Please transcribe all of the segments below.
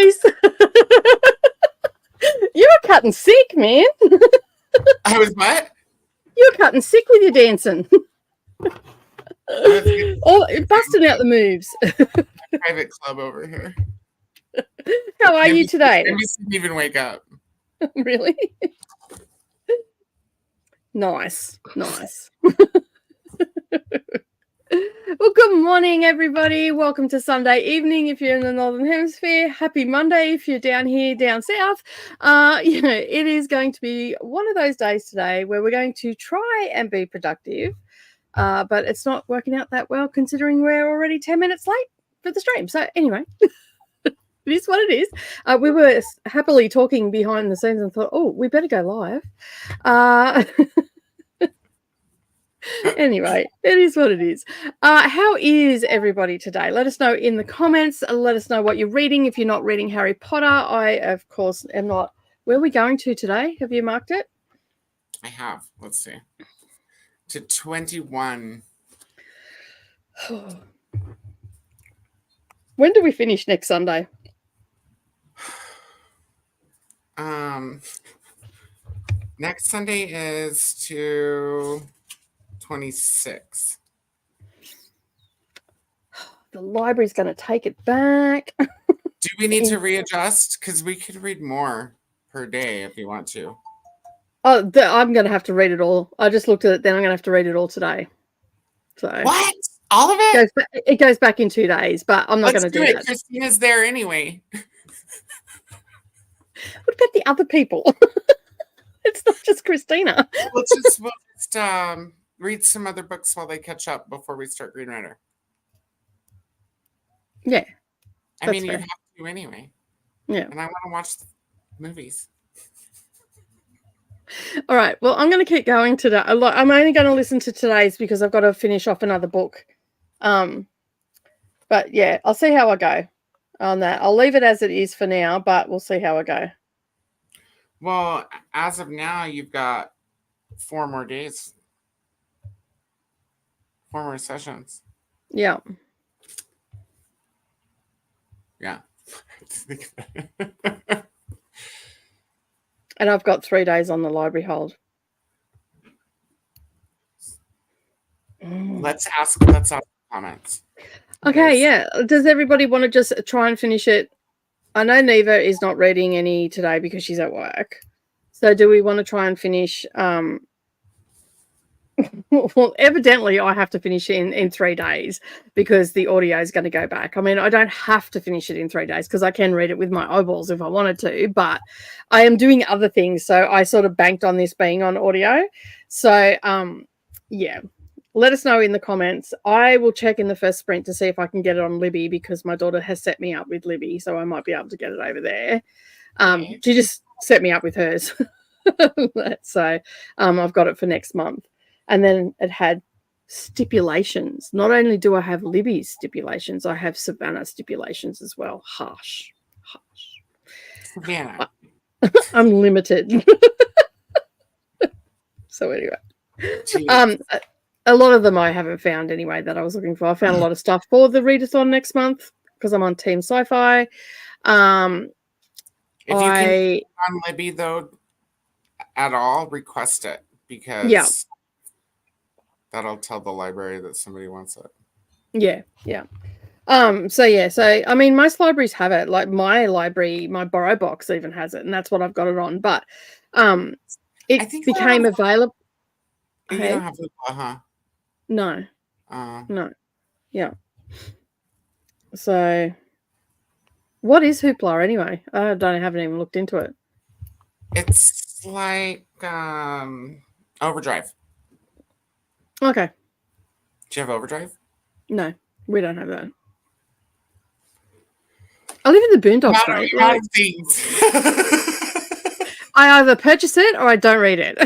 guys. You were cutting sick, man. I was what? You were cutting sick with your dancing. Busting out the moves. Private club over here. How are you today? Maybe didn't even wake up. Really? Nice. Well, good morning, everybody. Welcome to Sunday evening if you're in the Northern Hemisphere. Happy Monday if you're down here, down south. It is going to be one of those days today where we're going to try and be productive, but it's not working out that well considering we're already 10 minutes late for the stream. So anyway, it is what it is. We were happily talking behind the scenes and thought, oh, we better go live. Anyway, it is what it is. How is everybody today? Let us know in the comments. Let us know what you're reading. If you're not reading Harry Potter, I, of course, am not. Where are we going to today? Have you marked it? I have. Let's see. To 21. When do we finish next Sunday? Next Sunday is to 26. The library's going to take it back. Do we need to readjust? Because we could read more per day if you want to. Oh, I'm going to have to read it all. I just looked at it, then I'm going to have to read it all today. So what? All of it? It goes back in 2 days, but I'm not going to do it. Christina's there anyway. What about the other people? It's not just Christina. We'll just read some other books while they catch up before we start Green Rider. Yeah. I mean, you have to anyway. Yeah. And I want to watch movies. All right. Well, I'm going to keep going today. I'm only going to listen to today's because I've got to finish off another book. But yeah, I'll see how I go on that. I'll leave it as it is for now, but we'll see how I go. Well, as of now, you've got 4 more days. 4 more sessions. Yeah. Yeah. And I've got 3 days on the library hold. Let's ask comments. Okay, yeah. Does everybody want to just try and finish it? I know Neva is not reading any today because she's at work. So do we want to try and finish? Well, evidently I have to finish it in 3 days because the audio is going to go back. I mean, I don't have to finish it in 3 days because I can read it with my eyeballs if I wanted to, but I am doing other things. So I sort of banked on this being on audio. So, yeah. Let us know in the comments. I will check in the first sprint to see if I can get it on Libby because my daughter has set me up with Libby, so I might be able to get it over there. She just set me up with hers. So I've got it for next month. And then it had stipulations. Not only do I have Libby's stipulations, I have Savannah stipulations as well. Harsh. Savannah. Unlimited. So anyway. A lot of them I haven't found anyway that I was looking for. I found a lot of stuff for the readathon next month because I'm on Team Sci-Fi. If you can on Libby though at all, request it because that'll tell the library that somebody wants it. Yeah. So I mean most libraries have it. Like my library, my borrow box even has it, and that's what I've got it on. But it became available. You don't have Hoopla, huh? No. No. Yeah. So, what is Hoopla anyway? I haven't even looked into it. It's like Overdrive. Okay. Do you have Overdrive? No, we don't have that. I live in the boondocks, mate. Like, I either purchase it or I don't read it.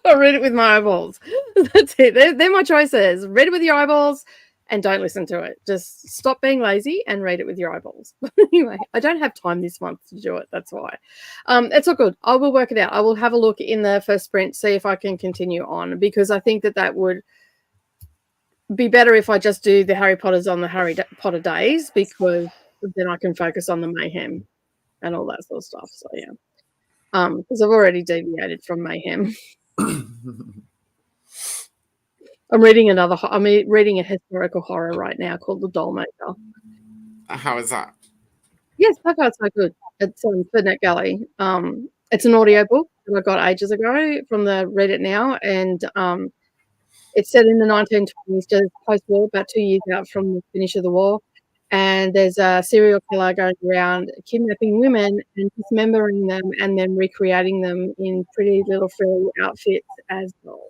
I read it with my eyeballs. That's it. They're my choices. Read it with your eyeballs and don't listen to it. Just stop being lazy and read it with your eyeballs. Anyway, I don't have time this month to do it. That's why. It's all good. I will work it out. I will have a look in the first sprint, see if I can continue on because I think that would be better if I just do the Harry Potters on the Harry Potter days because then I can focus on the MAYhem and all that sort of stuff. So yeah, because I've already deviated from MAYhem. I'm reading a historical horror right now called The Dollmaker. How is that? Yes, so far it's so good. It's for NetGalley. It's an audiobook that I got ages ago from the Read It Now, and it's set in the 1920s, just post-war, about 2 years out from the finish of the war. And there's a serial killer going around kidnapping women and dismembering them and then recreating them in pretty little frilly outfits as dolls.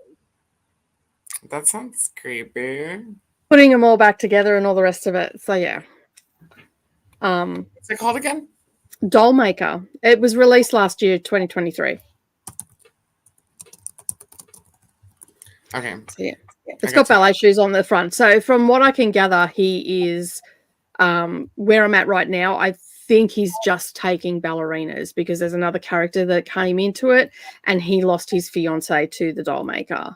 That sounds creepy. Putting them all back together and all the rest of it. So yeah. What's it called again? Dollmaker. It was released last year, 2023. Okay. So yeah. It's got ballet shoes on the front. So from what I can gather, he is where I'm at right now. I think he's just taking ballerinas because there's another character that came into it and he lost his fiance to the Dollmaker.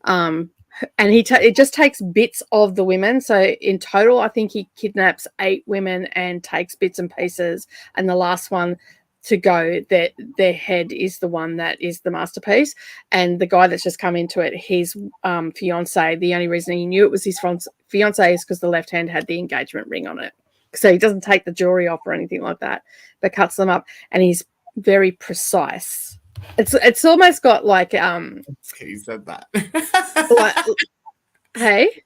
And it just takes bits of the women. So in total, I think he kidnaps 8 women and takes bits and pieces. And the last one to go, that their head is the one that is the masterpiece. And the guy that's just come into it, his fiance, the only reason he knew it was his fiance is because the left hand had the engagement ring on it. So he doesn't take the jewelry off or anything like that, but cuts them up. And he's very precise. It's almost got like okay, you said that. Hey,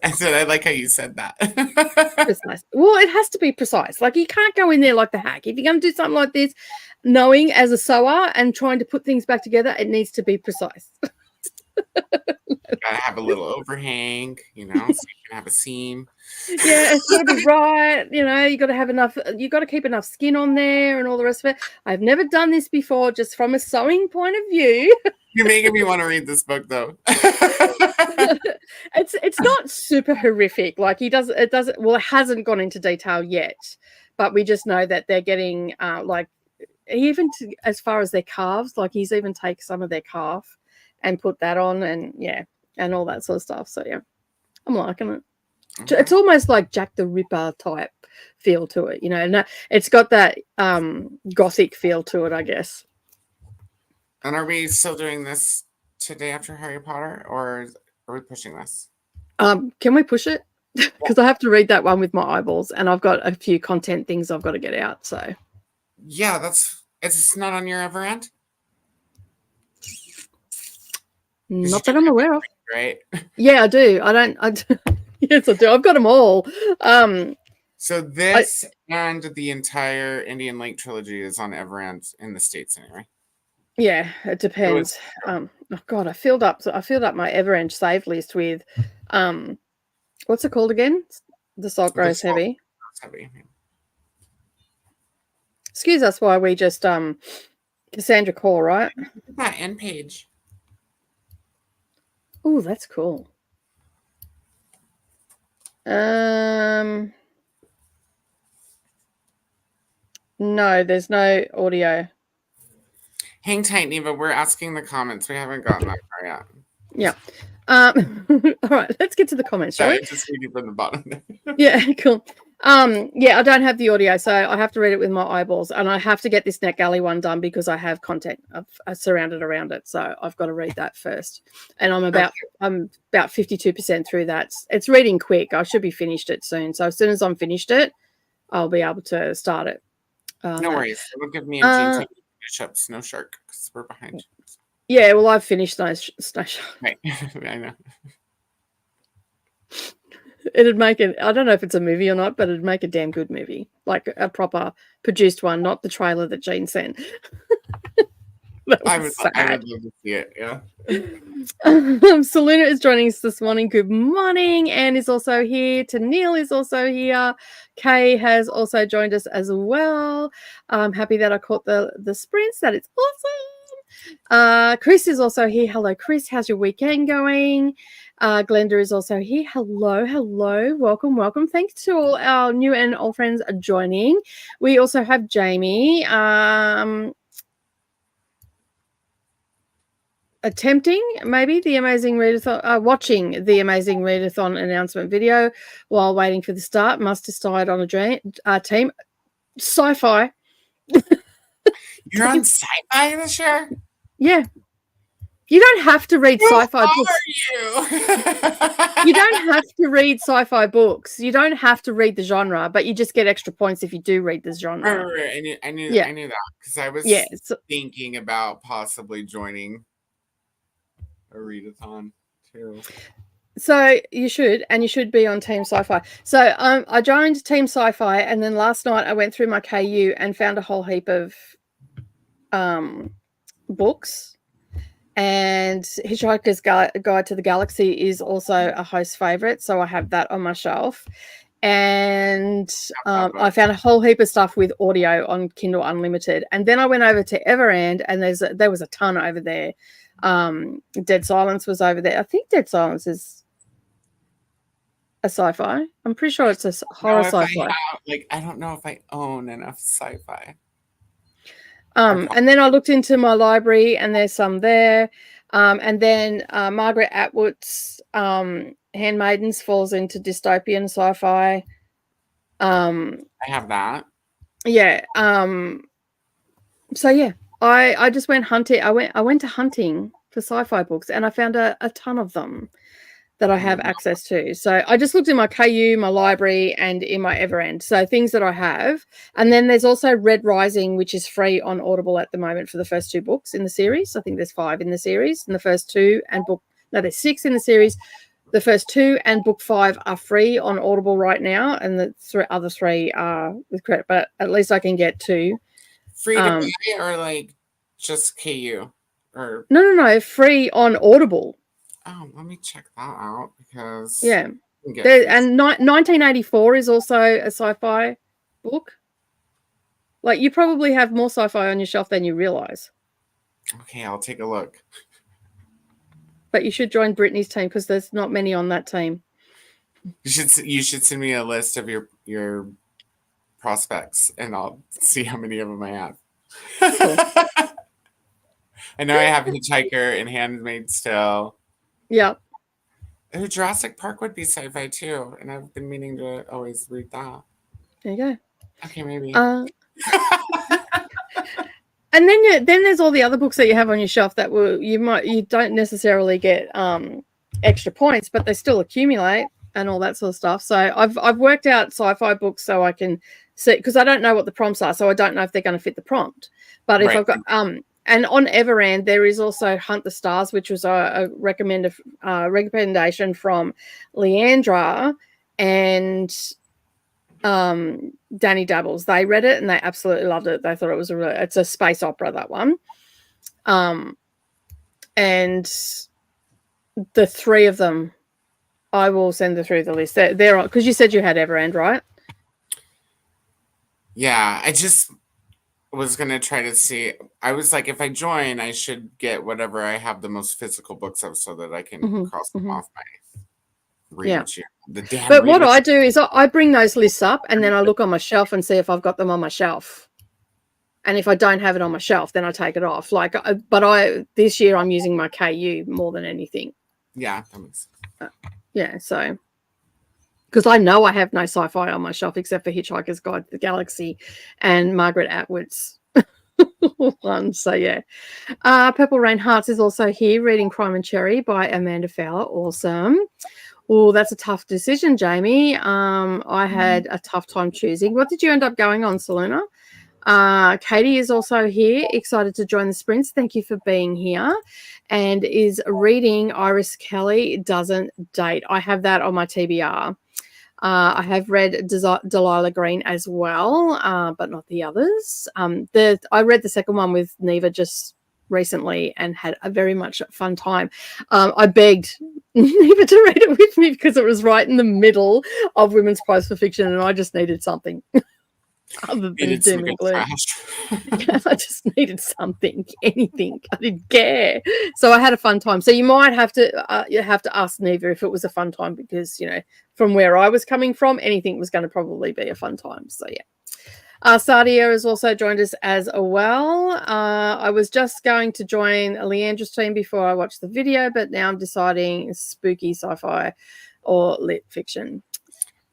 I said I like how you said that. Precise. Well, it has to be precise. Like you can't go in there like the hack. If you're going to do something like this, knowing as a sewer and trying to put things back together, it needs to be precise. Gotta have a little overhang, so you can have a seam. Yeah, it's got to be right. You got to have enough. You got to keep enough skin on there and all the rest of it. I've never done this before, just from a sewing point of view. You're making me want to read this book, though. It's not super horrific. Like it hasn't gone into detail yet, but we just know that they're getting as far as their calves. Like he's even taken some of their calf and put that on, and all that sort of stuff. So yeah, I'm liking it. Okay. It's almost like Jack the Ripper type feel to it, and it's got that gothic feel to it, I guess. And are we still doing this today after Harry Potter, or are we pushing this? Can we push it? Because I have to read that one with my eyeballs, and I've got a few content things I've got to get out. So yeah, it's not on your ever end. Not that I'm aware of. Right? Yeah, I do. Yes, I do. I've got them all. So this and the entire Indian Lake trilogy is on Everend in the States anyway. Yeah, it depends. Oh God, I filled up my Everend save list with what's it called again? The Salt Grows Heavy. Excuse us while we just Cassandra Core, right? That end page. Oh, that's cool. No, there's no audio. Hang tight, Neva. We're asking the comments. We haven't gotten that far yet. Yeah. All right, let's get to the comments, shall we? Just reading from the bottom. Yeah, cool. Yeah, I don't have the audio, so I have to read it with my eyeballs, and I have to get this NetGalley one done because I have content surrounded around it, so I've got to read that first. And I'm about 52% through that. It's reading quick. I should be finished it soon. So as soon as I'm finished it, I'll be able to start it. No worries. It'll give me a up Snow Shark because we're behind. Yeah, well, I've finished Snow Shark. Right. I know. It'd make it. I don't know if it's a movie or not, but it'd make a damn good movie, like a proper produced one, not the trailer that Jean sent. I would love to see it. Yeah. Selena is joining us this morning. Good morning. Anne is also here. Tennille is also here. Kay has also joined us as well. I'm happy that I caught the sprints. That is awesome. Chris is also here. Hello, Chris. How's your weekend going? Glenda is also here. Hello. Welcome. Thanks to all our new and old friends joining. We also have Jamie. attempting maybe the Amazing Readathon, watching the Amazing Readathon announcement video while waiting for the start. Must decide on a team. Sci-fi. You're on sci-fi this year? Yeah. You don't have to read sci-fi books. You? You don't have to read sci-fi books. You don't have to read the genre, but you just get extra points if you do read this genre. Right. I knew that because I was thinking about possibly joining a readathon too. So you should, and you should be on Team Sci-Fi. So I joined Team Sci-Fi, and then last night I went through my KU and found a whole heap of books. And Hitchhiker's Guide to the Galaxy is also a host favorite, so I have that on my shelf. And I found a whole heap of stuff with audio on Kindle Unlimited. And then I went over to Everand, and there was a ton over there. Dead Silence was over there. I think Dead Silence is a sci-fi. I'm pretty sure it's a horror sci-fi. I don't know if I own enough sci-fi. And then I looked into my library, and there's some there. And then Margaret Atwood's Handmaidens falls into dystopian sci-fi. I have that. Yeah. So yeah, I just went hunting. I went to hunting for sci-fi books, and I found a ton of them that I have access to. So I just looked in my KU, my library, and in my Everend. So things that I have. And then there's also Red Rising, which is free on Audible at the moment for the first 2 books in the series. I think there's 5 in the series, and the first 2 and there's 6 in the series. The first 2 and book 5 are free on Audible right now, and the other 3 are with credit. But at least I can get 2. Free to buy, or just KU? Or No, free on Audible. Oh, let me check that out because and 1984 is also a sci-fi book. You probably have more sci-fi on your shelf than you realize. Okay, I'll take a look. But you should join Brittany's team because there's not many on that team. You should send me a list of your prospects, and I'll see how many of them I have. Cool. I know I have Hitchhiker and Handmaid's Tale. Yeah. Oh, Jurassic Park would be sci-fi too, and I've been meaning to always read that. There you go. Okay, maybe. And then there's all the other books that you have on your shelf that you don't necessarily get extra points, but they still accumulate and all that sort of stuff. So I've worked out sci-fi books so I can see, because I don't know what the prompts are, so I don't know if they're going to fit the prompt. But if I've got and on Everand, there is also Hunt the Stars, which was a recommendation from Leandra and Danny Dabbles. They read it and they absolutely loved it. They thought it was it's a space opera, that one. And the 3 of them, I will send the 3 of the list. They're on, because you said you had Everand, right? Yeah, I just was going to try to see. I was like, if I join, I should get whatever I have the most physical books of so that I can cross them off my read year. But what I do is I bring those lists up, and then I look on my shelf and see if I've got them on my shelf. And if I don't have it on my shelf, then I take it off. This year I'm using my KU more than anything. Yeah, that makes sense. So because I know I have no sci-fi on my shelf except for Hitchhiker's Guide to the Galaxy and Margaret Atwood's one. So yeah. Purple Rain Hearts is also here, reading Crime and Cherry by Amanda Fowler. Awesome. Oh, that's a tough decision, Jamie. I had a tough time choosing. What did you end up going on, Selena? Katie is also here, excited to join the sprints. Thank you for being here, and is reading Iris Kelly Doesn't Date. I have that on my TBR. I have read Delilah Green as well, but not the others. I read the second one with Neva just recently and had a very much fun time. I begged Neva to read it with me because it was right in the middle of Women's Prize for Fiction, and I just needed something. Other than doom and gloom. I just needed something, anything. I didn't care. So I had a fun time. So you might have to ask Neva if it was a fun time, because from where I was coming from, anything was going to probably be a fun time. So yeah. Sadia has also joined us as well. I was just going to join Leandra's team before I watched the video, but now I'm deciding spooky sci-fi or lit fiction.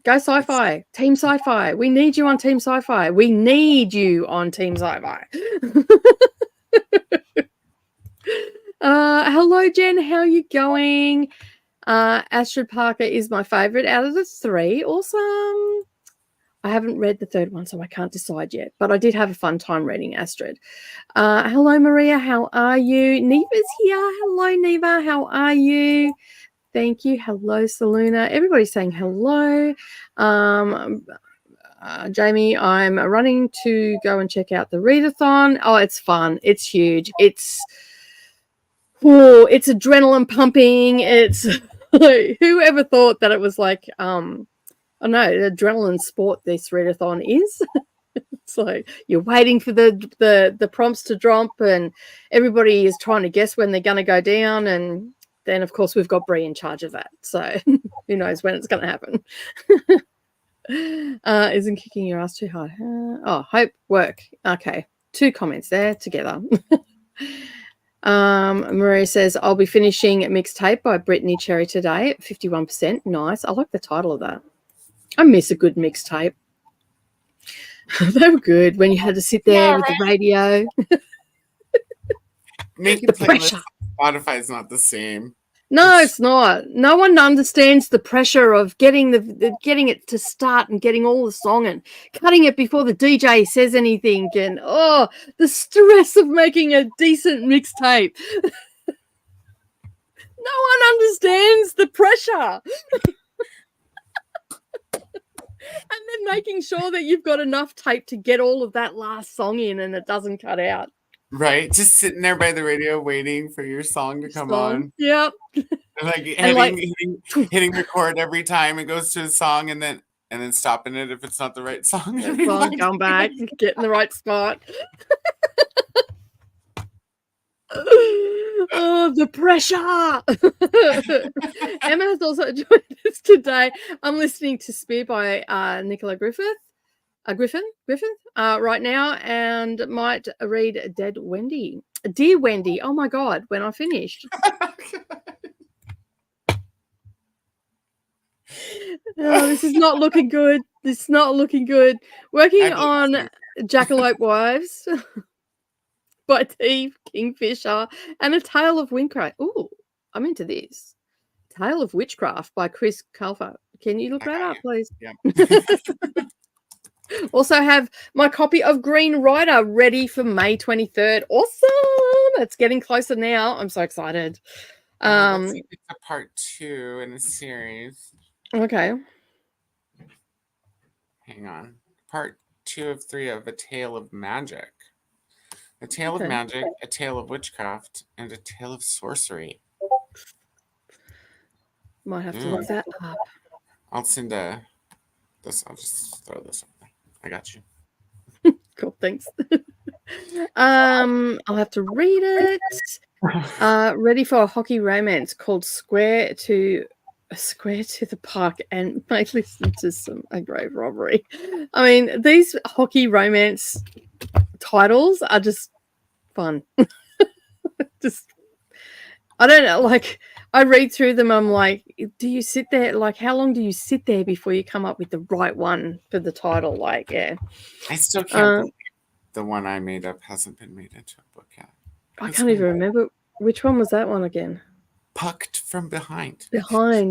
Go sci-fi. Team sci-fi. We need you on Team Sci-Fi. We need you on Team Sci-Fi. Hello, Jen. How are you going? Astrid Parker is my favorite out of the 3. Awesome. I haven't read the 3rd one, so I can't decide yet. But I did have a fun time reading Astrid. Hello, Maria. How are you? Neva's here. Hello, Neva. How are you? Thank you. Hello, Saluna. Everybody's saying hello. Jamie, I'm running to go and check out the readathon. Oh, it's fun. It's huge. It's adrenaline pumping. It's like, whoever thought that it was like I know adrenaline sport this readathon is. It's like you're waiting for the prompts to drop, and everybody is trying to guess when they're going to go down, and then of course we've got Bree in charge of that. So who knows when it's going to happen. Isn't kicking your ass too hard? Hope work. Okay, 2 comments there together. Maria says, I'll be finishing Mixtape by Brittany Cherry today at 51%. Nice. I like the title of that. I miss a good mixtape. They were good when you had to sit there with the radio. Making the pressure. Spotify is not the same. No, it's not. No one understands the pressure of getting it to start and getting all the song and cutting it before the DJ says anything, and the stress of making a decent mixtape. No one understands the pressure. And then making sure that you've got enough tape to get all of that last song in and it doesn't cut out. Right, just sitting there by the radio waiting for your song to come on. Yep. And hitting record every time it goes to a song, and then stopping it if it's not the right song. Come back, get in the right spot. Oh, the pressure. Emma has also joined us today. I'm listening to Spear by Nicola Griffin right now, and might read Dear Wendy. Oh my God, when I finished. This is not looking good. Working on Jackalope Wives by T. Kingfisher and A Tale of Witchcraft. Ooh, I'm into this. Tale of Witchcraft by Chris Culver. Can you look that up, please? Yeah. Also have my copy of Green Rider ready for May 23rd. Awesome! It's getting closer now. I'm so excited. It's a part 2 in the series. Okay. Hang on. Part 2 of 3 of A Tale of Magic. A Tale of Magic, A Tale of Witchcraft, and A Tale of Sorcery. Might have to look that up. I'll send this. I'll just throw this up there. I got you. Cool, thanks. I'll have to read it. Ready for a hockey romance called Square to the Park, and may listen to a grave robbery. I mean, these hockey romance titles are just fun. I don't know, like I read through them, I'm like, do you sit there, like how long do you sit there before you come up with the right one for the title? Like, yeah. I still can't believe the one I made up hasn't been made into a book yet. I can't even remember. Which one was that one again? Pucked from Behind.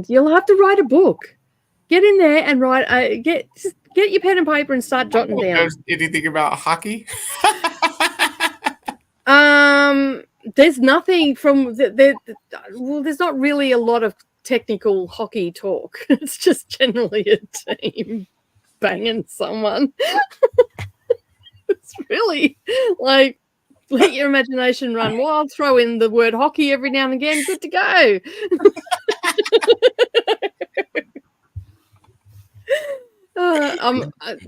You'll have to write a book. Get in there and write. Get your pen and paper and start jotting down. Anything about hockey? There's nothing from there's not really a lot of technical hockey talk. It's just generally a team banging someone. It's really like, let your imagination run wild, throw in the word hockey every now and again, good to go.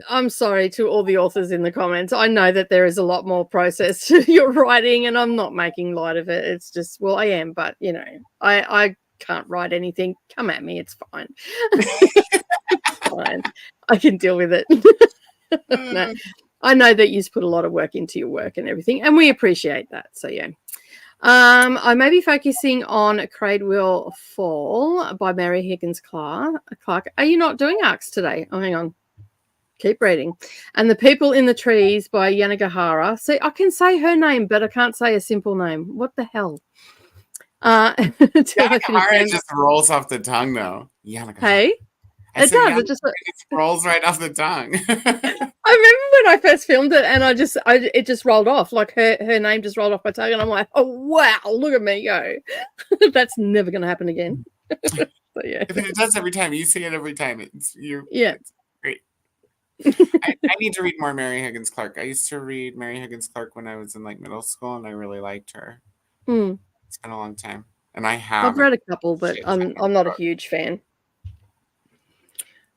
I'm sorry to all the authors in the comments. I know that there is a lot more process to your writing, and I'm not making light of it. It's just, well, I am, but you know, I can't write anything. Come at me, it's fine. It's fine. I can deal with it. No. I know that you've put a lot of work into your work and everything, and we appreciate that. So yeah. I may be focusing on Craig Will Fall by Mary Higgins Clark. Are you not doing arcs today? Oh, hang on. Keep reading. And The People in the Trees by Yanagihara. See, I can say her name, but I can't say a simple name. What the hell? Yanagihara just rolls off the tongue, though. Yanagihara. Hey? It does. It just rolls right off the tongue. I remember when I first filmed it, and it just rolled off. Like her name just rolled off my tongue, and I'm like, oh wow, look at me go. That's never going to happen again. So, yeah. If it does every time, you say it every time. It's great. I need to read more Mary Higgins Clark. I used to read Mary Higgins Clark when I was in like middle school, and I really liked her. It's been a long time, and I've read a couple, but I'm not a huge fan.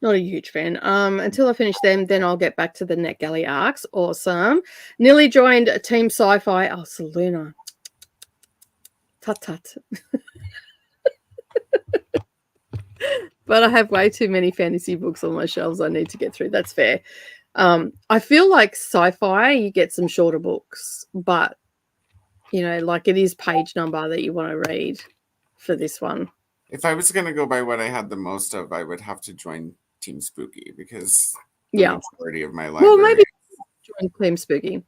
Not a huge fan. Until I finish them, then I'll get back to the NetGalley arcs. Awesome. Nearly joined Team Sci-Fi. Oh, Saluna. Tut. But I have way too many fantasy books on my shelves I need to get through. That's fair. I feel like sci-fi, you get some shorter books, but, like it is page number that you want to read for this one. If I was going to go by what I had the most of, I would have to join Team Spooky because the majority of my library. Well, maybe join Team Spooky.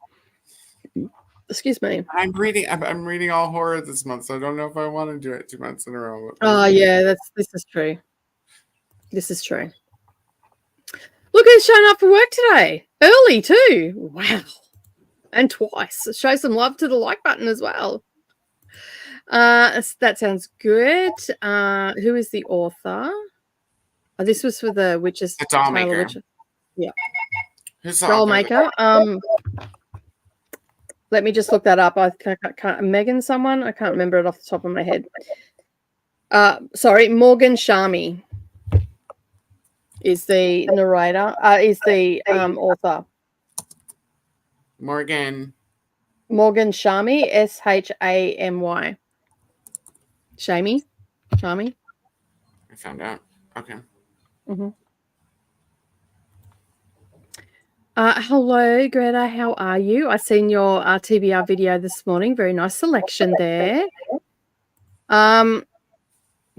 Excuse me. I'm reading all horror this month, so I don't know if I want to do it 2 months in a row. Oh yeah, this is true. This is true. Look who's showing up for work today. Early too. Wow. And twice. Show some love to the like button as well. That sounds good. Who is the author? Oh, this was for the Witches. The Doll Maker. Yeah. Who's Doll Maker. Let me just look that up. I can't. Megan, someone. I can't remember it off the top of my head. Sorry, Morgan Shami is the narrator. Is the author. Morgan Shami. Shamy. Shamy. I found out. Okay. Mm-hmm. Hello, Greta. How are you? I seen your TBR video this morning. Very nice selection there.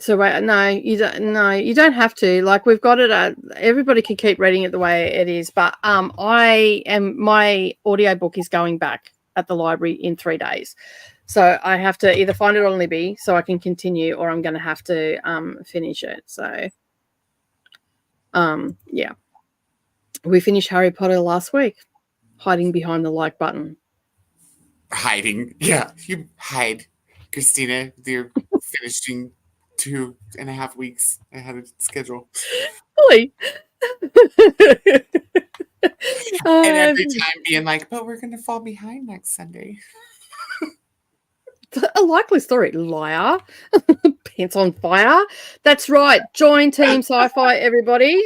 So wait, no, you don't. No, you don't have to. Like we've got it. Everybody can keep reading it the way it is. But my audiobook is going back at the library in 3 days. So I have to either find it on Libby so I can continue, or I'm going to have to finish it. So, yeah. We finished Harry Potter last week, hiding behind the like button. Hiding? Yeah, you hide. Christina, you're finishing 2.5 weeks ahead of schedule. Really? And every time being like, but we're going to fall behind next Sunday. A likely story, liar. Pants on fire. That's right. Join Team Sci-Fi, everybody.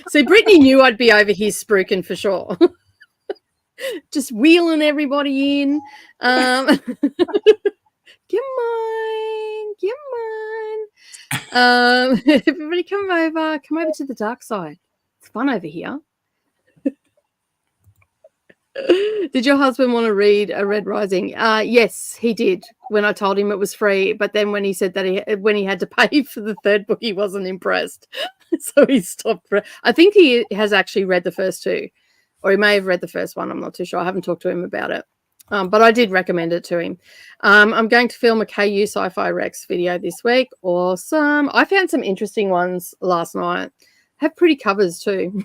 See, Brittany knew I'd be over here spruiking for sure. Just wheeling everybody in. Come on. Everybody come over to the dark side. It's fun over here. Did your husband want to read A Red Rising? Yes, he did when I told him it was free. But then when he said that when he had to pay for the third book, he wasn't impressed. So he stopped. I think he has actually read the first two, or he may have read the first one. I'm not too sure. I haven't talked to him about it. But I did recommend it to him. I'm going to film a KU Sci-Fi Rex video this week. Awesome. I found some interesting ones last night. Have pretty covers too.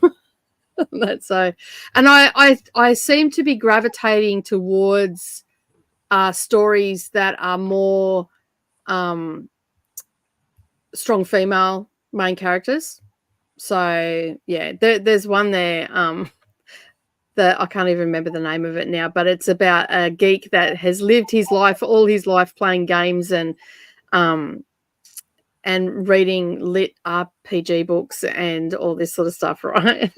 That's so, and I seem to be gravitating towards stories that are more strong female main characters. So yeah, there's one there that I can't even remember the name of it now, but it's about a geek that has lived all his life playing games and reading lit RPG books and all this sort of stuff, right?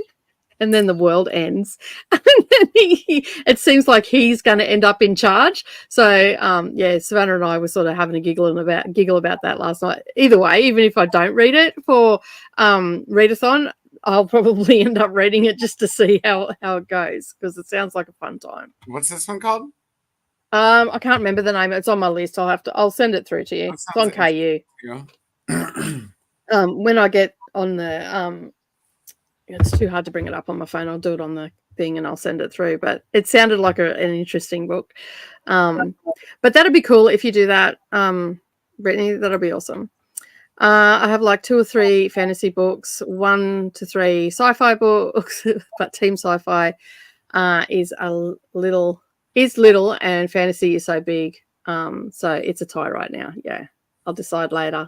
And then the world ends. And then it seems like he's going to end up in charge. So, yeah, Savannah and I were sort of having a giggle about that last night. Either way, even if I don't read it for readathon, I'll probably end up reading it just to see how it goes, because it sounds like a fun time. What's this one called? I can't remember the name. It's on my list. I'll send it through to you. It's on KU. When I get on the it's too hard to bring it up on my phone. I'll do it on the thing and I'll send it through. But it sounded like an interesting book. But that'd be cool if you do that, Brittany. That'll be awesome. I have like 2 or 3 fantasy books, 1 to 3 sci-fi books, but Team Sci-Fi is little, and fantasy is so big. So it's a tie right now. Yeah, I'll decide later.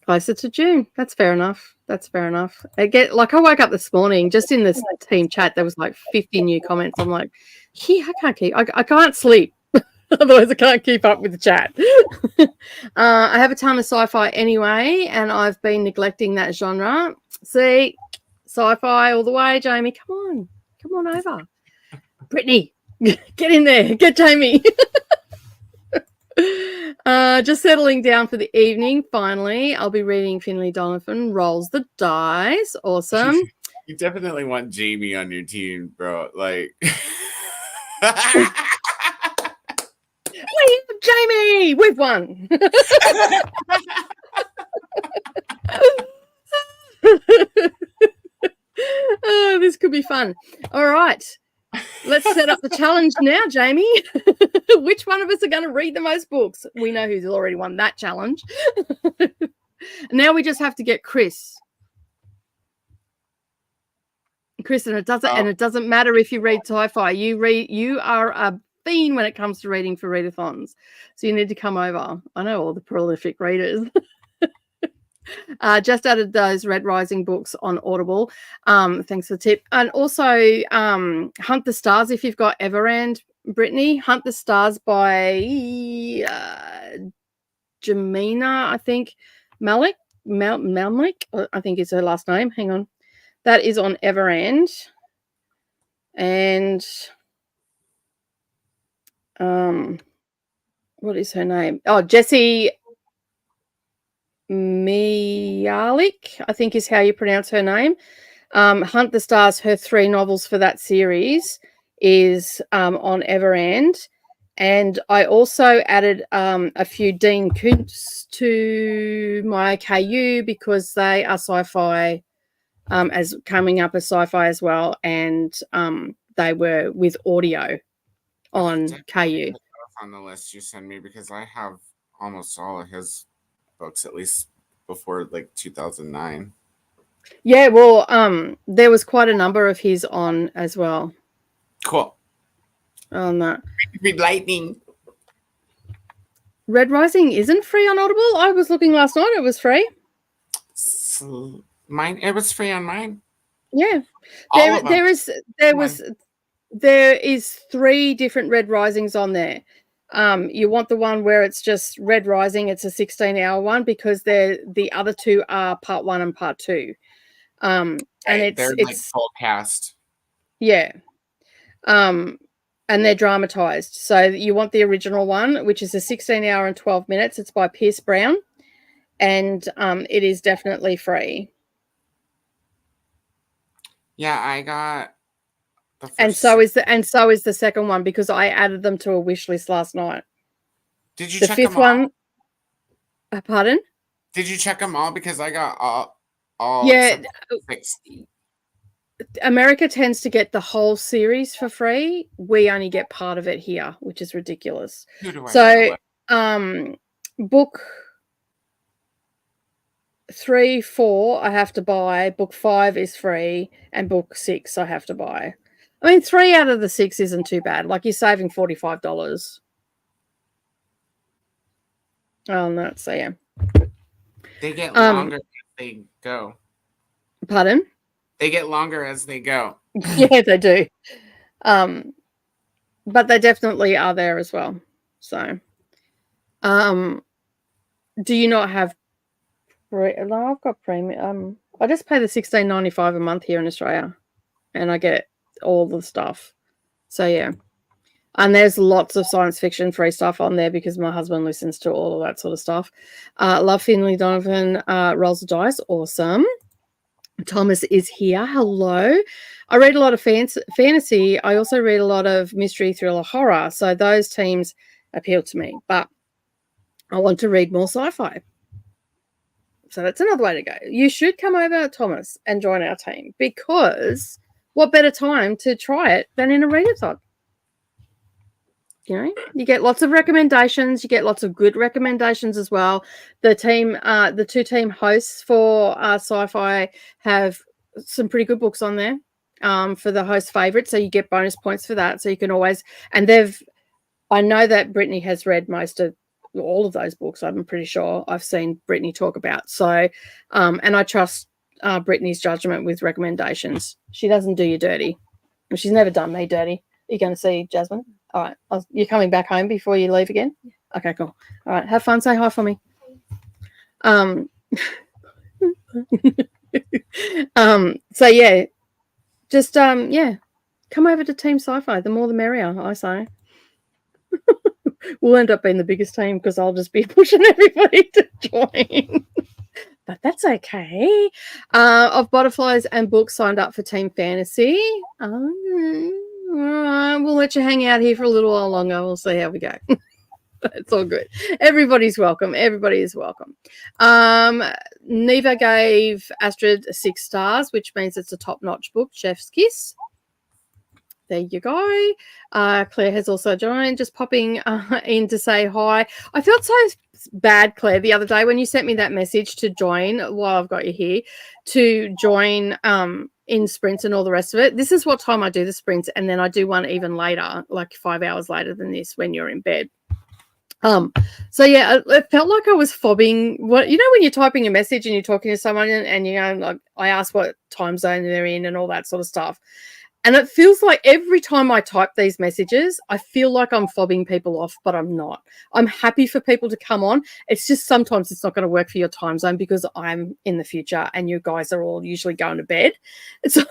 Closer to June. That's fair enough. I woke up this morning, just in this team chat, there was like 50 new comments. I'm like, yeah, I can't sleep. Otherwise, I can't keep up with the chat. I have a ton of sci-fi anyway, and I've been neglecting that genre. See, sci-fi all the way, Jamie. Come on over. Brittany, get in there. Get Jamie. Just settling down for the evening. Finally, I'll be reading Finley Donovan Rolls the Dice. Awesome. You definitely want Jamie on your team, bro. Like... Jamie, we've won. Oh, this could be fun. All right, let's set up the challenge now, Jamie. Which one of us are going to read the most books? We know who's already won that challenge. Now we just have to get Chris, and it doesn't matter if you read sci-fi. You are a fiend when it comes to reading for readathons, so you need to come over. I know all the prolific readers. Just added those Red Rising books on Audible. Thanks for the tip. And also Hunt the Stars, if you've got Everand, Brittany. Hunt the Stars by Jamina, I think. Malik, I think is her last name. Hang on. That is on Everand. And what is her name? Oh, Jessie Mialik, I think is how you pronounce her name. Hunt the Stars, her 3 novels for that series is on Everand. And I also added a few Dean Koontz to my KU because they are sci-fi, as coming up as sci-fi as well. And they were with audio on KU. On the list you send me, because I have almost all of his books, at least before like 2009. Yeah, well, there was quite a number of his on as well. Cool. On that. Read Lightning. Red Rising isn't free on Audible. I was looking last night; it was free. It was free on mine. Yeah, there is 3 different Red Risings on there. You want the one where it's just Red Rising. It's a 16-hour one, because the other 2 are part 1 and part 2. And they're like full cast. Yeah. And they're dramatized. So you want the original one, which is a 16-hour and 12 minutes. It's by Pierce Brown, and it is definitely free. Yeah, I got the first. And so is the second one, because I added them to a wish list last night. Did you the check 5th them one? all? Pardon? Did you check them all? Because I got all. Yeah. America tends to get the whole series for free. We only get part of it here, which is ridiculous. So, book 3, 4, I have to buy. Book 5 is free, and book 6 I have to buy. I mean, 3 out of the 6 isn't too bad. Like, you're saving $45. Oh no, so yeah. They get longer as they go. Pardon? They get longer as they go. Yeah, they do. But they definitely are there as well. So, do you not have? No, I've got premium. I just pay the $16.95 a month here in Australia, and I get all the stuff. So yeah, and there's lots of science fiction free stuff on there because my husband listens to all of that sort of stuff. Love Finley Donovan, Rolls the Dice, awesome. Thomas is here. Hello. I read a lot of fantasy. I also read a lot of mystery, thriller, horror. So those teams appeal to me. But I want to read more sci-fi. So that's another way to go. You should come over, Thomas, and join our team, because what better time to try it than in a readathon? You know, you get lots of recommendations. You get lots of good recommendations as well. The two team hosts for sci-fi have some pretty good books on there for the host favorite. So you get bonus points for that. So you can always, and I know that Brittany has read all of those books. I'm pretty sure I've seen Brittany talk about. So, and I trust Brittany's judgment with recommendations. She doesn't do you dirty. She's never done me dirty. Are you going to see Jasmine? All right. You're coming back home before you leave again? Okay, cool. All right. Have fun. Say hi for me. So yeah, just yeah, come over to Team Sci-Fi. The more the merrier, I say. We'll end up being the biggest team because I'll just be pushing everybody to join. But that's okay. Of butterflies and books signed up for Team Fantasy. All right, we'll let you hang out here for a little while longer. We'll see how we go. It's all good. Everybody's welcome. Everybody is welcome. Neva gave Astrid 6 stars, which means it's a top-notch book. Chef's Kiss. There you go. Claire has also joined, just popping in to say hi. I felt so bad, Claire, the other day when you sent me that message to join, while I've got you here, to join in sprints and all the rest of it. This is what time I do the sprints, and then I do one even later, like 5 hours later than this when you're in bed. So yeah, it felt like I was fobbing. What, you know, when you're typing a message and you're talking to someone and you know, like, I ask what time zone they're in and all that sort of stuff. And it feels like every time I type these messages, I feel like I'm fobbing people off, but I'm not. I'm happy for people to come on. It's just sometimes it's not going to work for your time zone because I'm in the future and you guys are all usually going to bed. So,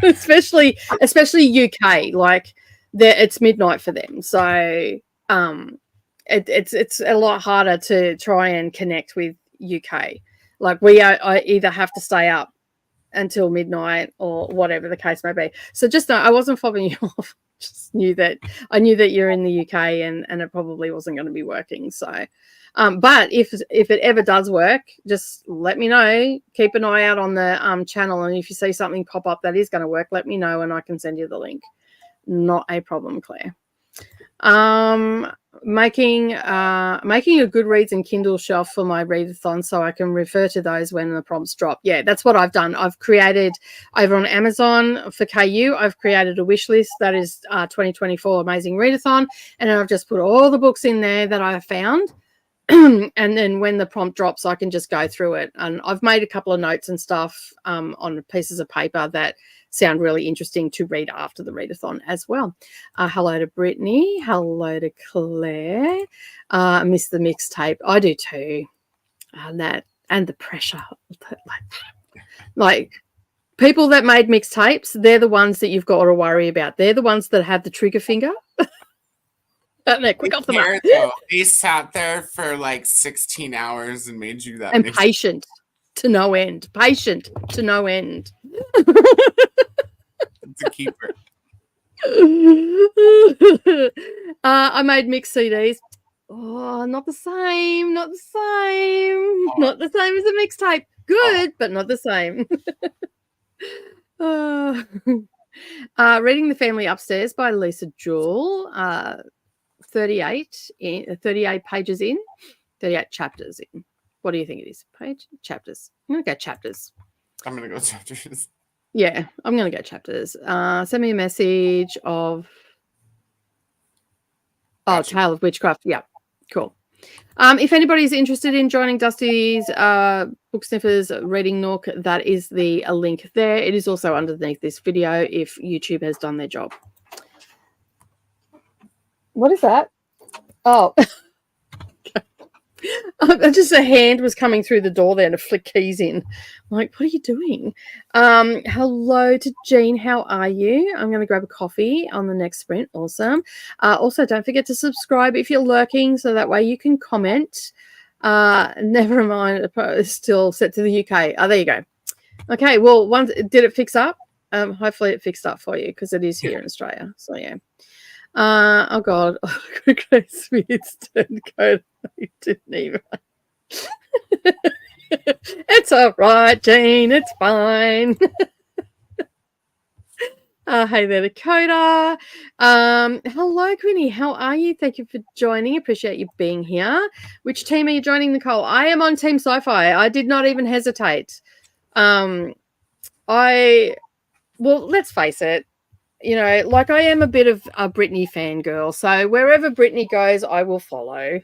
especially UK, like it's midnight for them. So it's a lot harder to try and connect with UK. Like I either have to stay up until midnight or whatever the case may be. So just know I wasn't fobbing you off. Just knew that you're in the UK and it probably wasn't going to be working. So but if it ever does work, just let me know. Keep an eye out on the channel, and if you see something pop up that is going to work, let me know and I can send you the link. Not a problem, Claire. Making a Goodreads and Kindle shelf for my readathon so I can refer to those when the prompts drop. Yeah, that's what I've done. I've created over on Amazon for KU, I've created a wish list that is 2024 Amazing Readathon, and I've just put all the books in there that I found. And then when the prompt drops, I can just go through it. And I've made a couple of notes and stuff on pieces of paper that sound really interesting to read after the readathon as well. Hello to Brittany. Hello to Claire. I miss the mixtape. I do too. And the pressure. Like people that made mixtapes, they're the ones that you've got to worry about. They're the ones that have the trigger finger. Quick off the mark. They sat there for like 16 hours and made you that. And patient to no end. Patient to no end. It's a keeper. I made mixed CDs. Oh, not the same. Not the same. Oh. Not the same as a mixtape. Good, but not the same. Reading The Family Upstairs by Lisa Jewell. 38 pages in, 38 chapters in. What do you think it is? Chapters. I'm going to go chapters. I'm going to go chapters. Yeah, I'm going to go chapters. Send me a message of... Gotcha. Tale of Witchcraft. Yeah, cool. If anybody's interested in joining Dusty's Book Sniffers Reading Nook, that is the link there. It is also underneath this video if YouTube has done their job. What is that? Oh, just a hand was coming through the door there to flick keys in. I'm like, what are you doing? Hello to Jean. How are you? I'm going to grab a coffee on the next sprint. Awesome. Also, don't forget to subscribe if you're lurking, so that way you can comment. Never mind. Still set to the UK. Oh, there you go. Okay, well, once did it fix up? Hopefully it fixed up for you because it is here in Australia. So yeah. Oh God, Grace Smith's turn code. You didn't even. It's all right, Jean. It's fine. Hey there, Dakota. Hello, Queenie. How are you? Thank you for joining. Appreciate you being here. Which team are you joining, Nicole? I am on Team Sci-Fi. I did not even hesitate. Well, let's face it. You know, like I am a bit of a Britney fangirl. So wherever Britney goes, I will follow.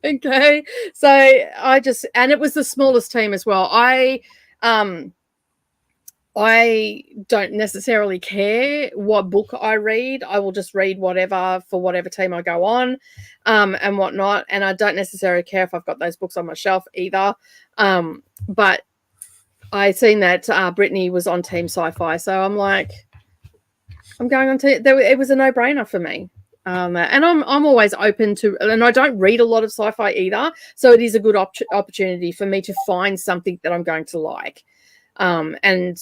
Okay. So and it was the smallest team as well. I don't necessarily care what book I read. I will just read whatever for whatever team I go on, and whatnot. And I don't necessarily care if I've got those books on my shelf either. But I seen that Brittany was on Team Sci-Fi, so I'm like, I'm going on to. It was a no-brainer for me. And I'm always open to, and I don't read a lot of sci-fi either, so it is a good opportunity for me to find something that I'm going to like. And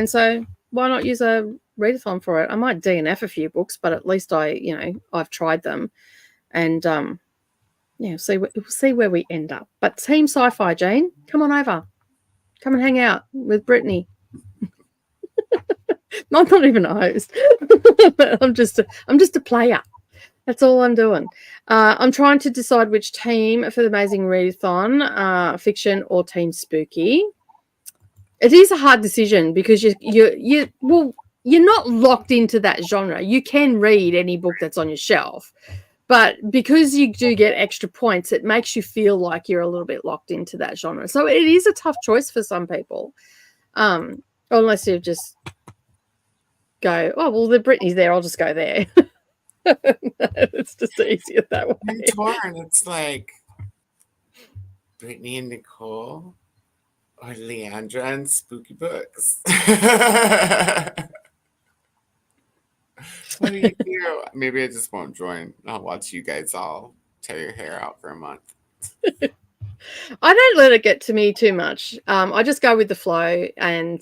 so why not use a readathon for it? I might DNF a few books, but at least I've tried them, and we'll see where we end up. But Team Sci-Fi, Jane, come on over, come and hang out with Brittany. I'm not even a host. I'm just a player. That's all I'm doing. I'm trying to decide which team for the Amazing Readathon, fiction or Team Spooky. It is a hard decision because you're not locked into that genre. You can read any book that's on your shelf, but because you do get extra points, it makes you feel like you're a little bit locked into that genre. So it is a tough choice for some people, unless you just go, oh well, the Britney's there, I'll just go there. It's just easier that way. I'm torn. It's like Brittany and Nicole. Or Leandra and spooky books. What do you do? Maybe I just won't join. I'll watch you guys all tear your hair out for a month. I don't let it get to me too much. I just go with the flow, and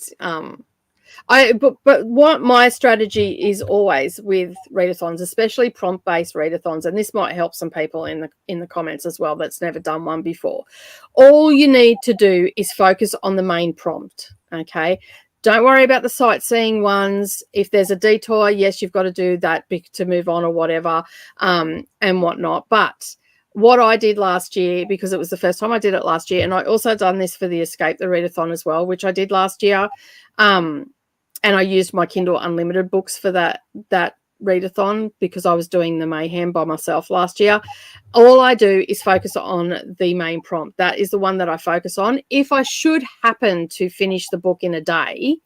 but what my strategy is always with readathons, especially prompt-based readathons, and this might help some people in the comments as well that's never done one before. All you need to do is focus on the main prompt, okay? Don't worry about the sightseeing ones. If there's a detour, yes, you've got to do that to move on or whatever, and whatnot. But what I did last year, because it was the first time I did it last year, and I also done this for the Escape the Readathon as well, which I did last year, and I used my Kindle Unlimited books for that readathon because I was doing the MAYhem by myself last year. All I do is focus on the main prompt. That is the one that I focus on. If I should happen to finish the book in a day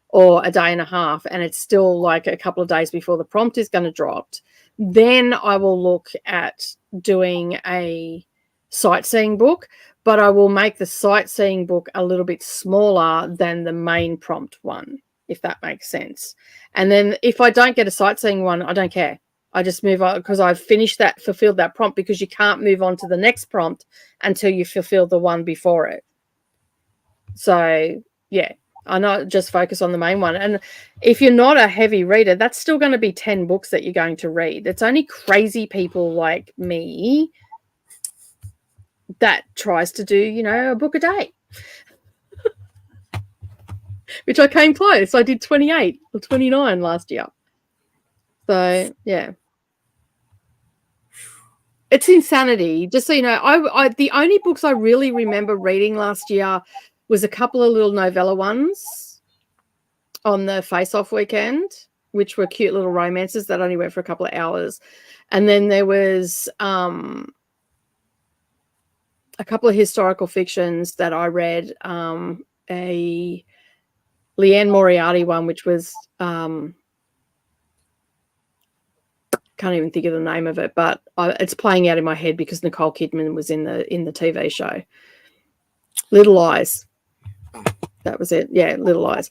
or a day and a half, and it's still like a couple of days before the prompt is going to drop, then I will look at doing a sightseeing book, but I will make the sightseeing book a little bit smaller than the main prompt one, if that makes sense. And then if I don't get a sightseeing one, I don't care. I just move on because I've fulfilled that prompt, because you can't move on to the next prompt until you fulfill the one before it. So, yeah, I not just focus on the main one. And if you're not a heavy reader, that's still going to be 10 books that you're going to read. It's only crazy people like me that tries to do, a book a day. Which I came close. I did 28 or 29 last year. So, yeah. It's insanity. Just so you know, I the only books I really remember reading last year was a couple of little novella ones on the face-off weekend, which were cute little romances that only went for a couple of hours. And then there was a couple of historical fictions that I read, a Leanne Moriarty one, which was can't even think of the name of it, but it's playing out in my head because Nicole Kidman was in the TV show. Little Lies. That was it. Yeah, Little Lies.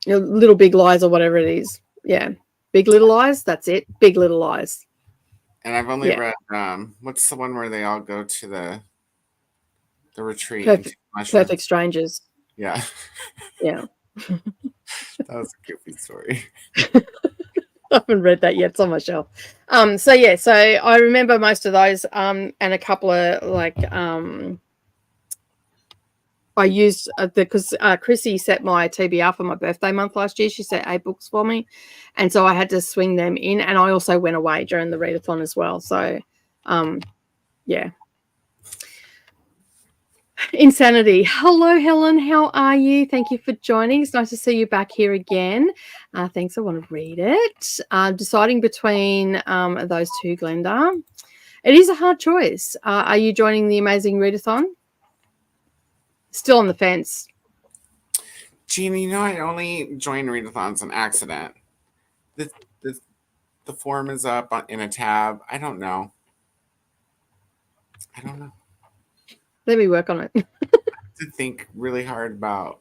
Little Big Lies or whatever it is. Yeah. Big Little Lies. That's it. Big Little Lies. And I've only read what's the one where they all go to the The Retreat. Perfect Strangers. Yeah. Yeah. That was a goofy story. I haven't read that yet. It's on my shelf. So I remember most of those, and a couple of I used because Chrissy set my TBR for my birthday month last year. She set 8 books for me, and so I had to swing them in. And I also went away during the readathon as well. So, yeah. Insanity. Hello, Helen. How are you? Thank you for joining. It's nice to see you back here again. Thanks. I want to read it. Deciding between those two, Glenda. It is a hard choice. Are you joining the Amazing Readathon? Still on the fence. Jeannie, I only joined readathons on accident. The form is up in a tab. I don't know. Let me work on it. To think really hard about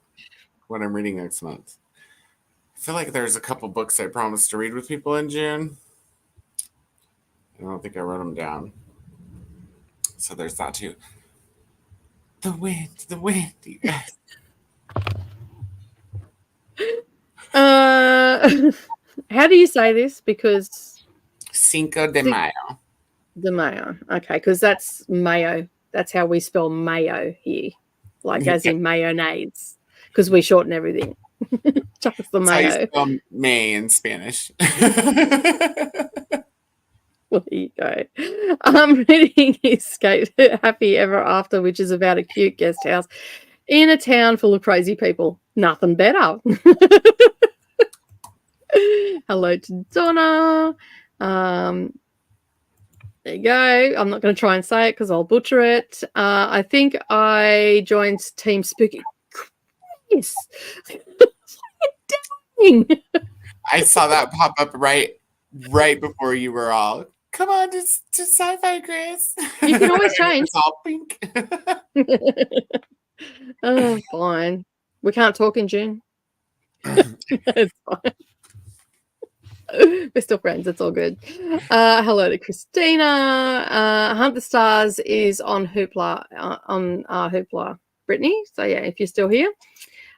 what I'm reading next month. I feel like there's a couple books I promised to read with people in June. I don't think I wrote them down. So there's that too. The wind, you guys. How do you say this? Because Cinco de Mayo. De Mayo. Okay, because that's mayo. That's how we spell mayo here. Like as in mayonnaise. Because we shorten everything. Just the mayo. That's how you spell May in Spanish. Well, there you go. I'm reading Escape Happy Ever After, which is about a cute guest house in a town full of crazy people. Nothing better. Hello to Donna. There you go. I'm not going to try and say it because I'll butcher it. I think I joined Team Spooky. Yes. What are you doing? I saw that pop up right before you were all, come on to sci-fi, Chris. You can always change. It's all pink. Oh, fine. We can't talk in June. It's fine. We're still friends. It's all good. Hello to Christina. Hunt the Stars is on Hoopla, Hoopla, Brittany. So, yeah, if you're still here.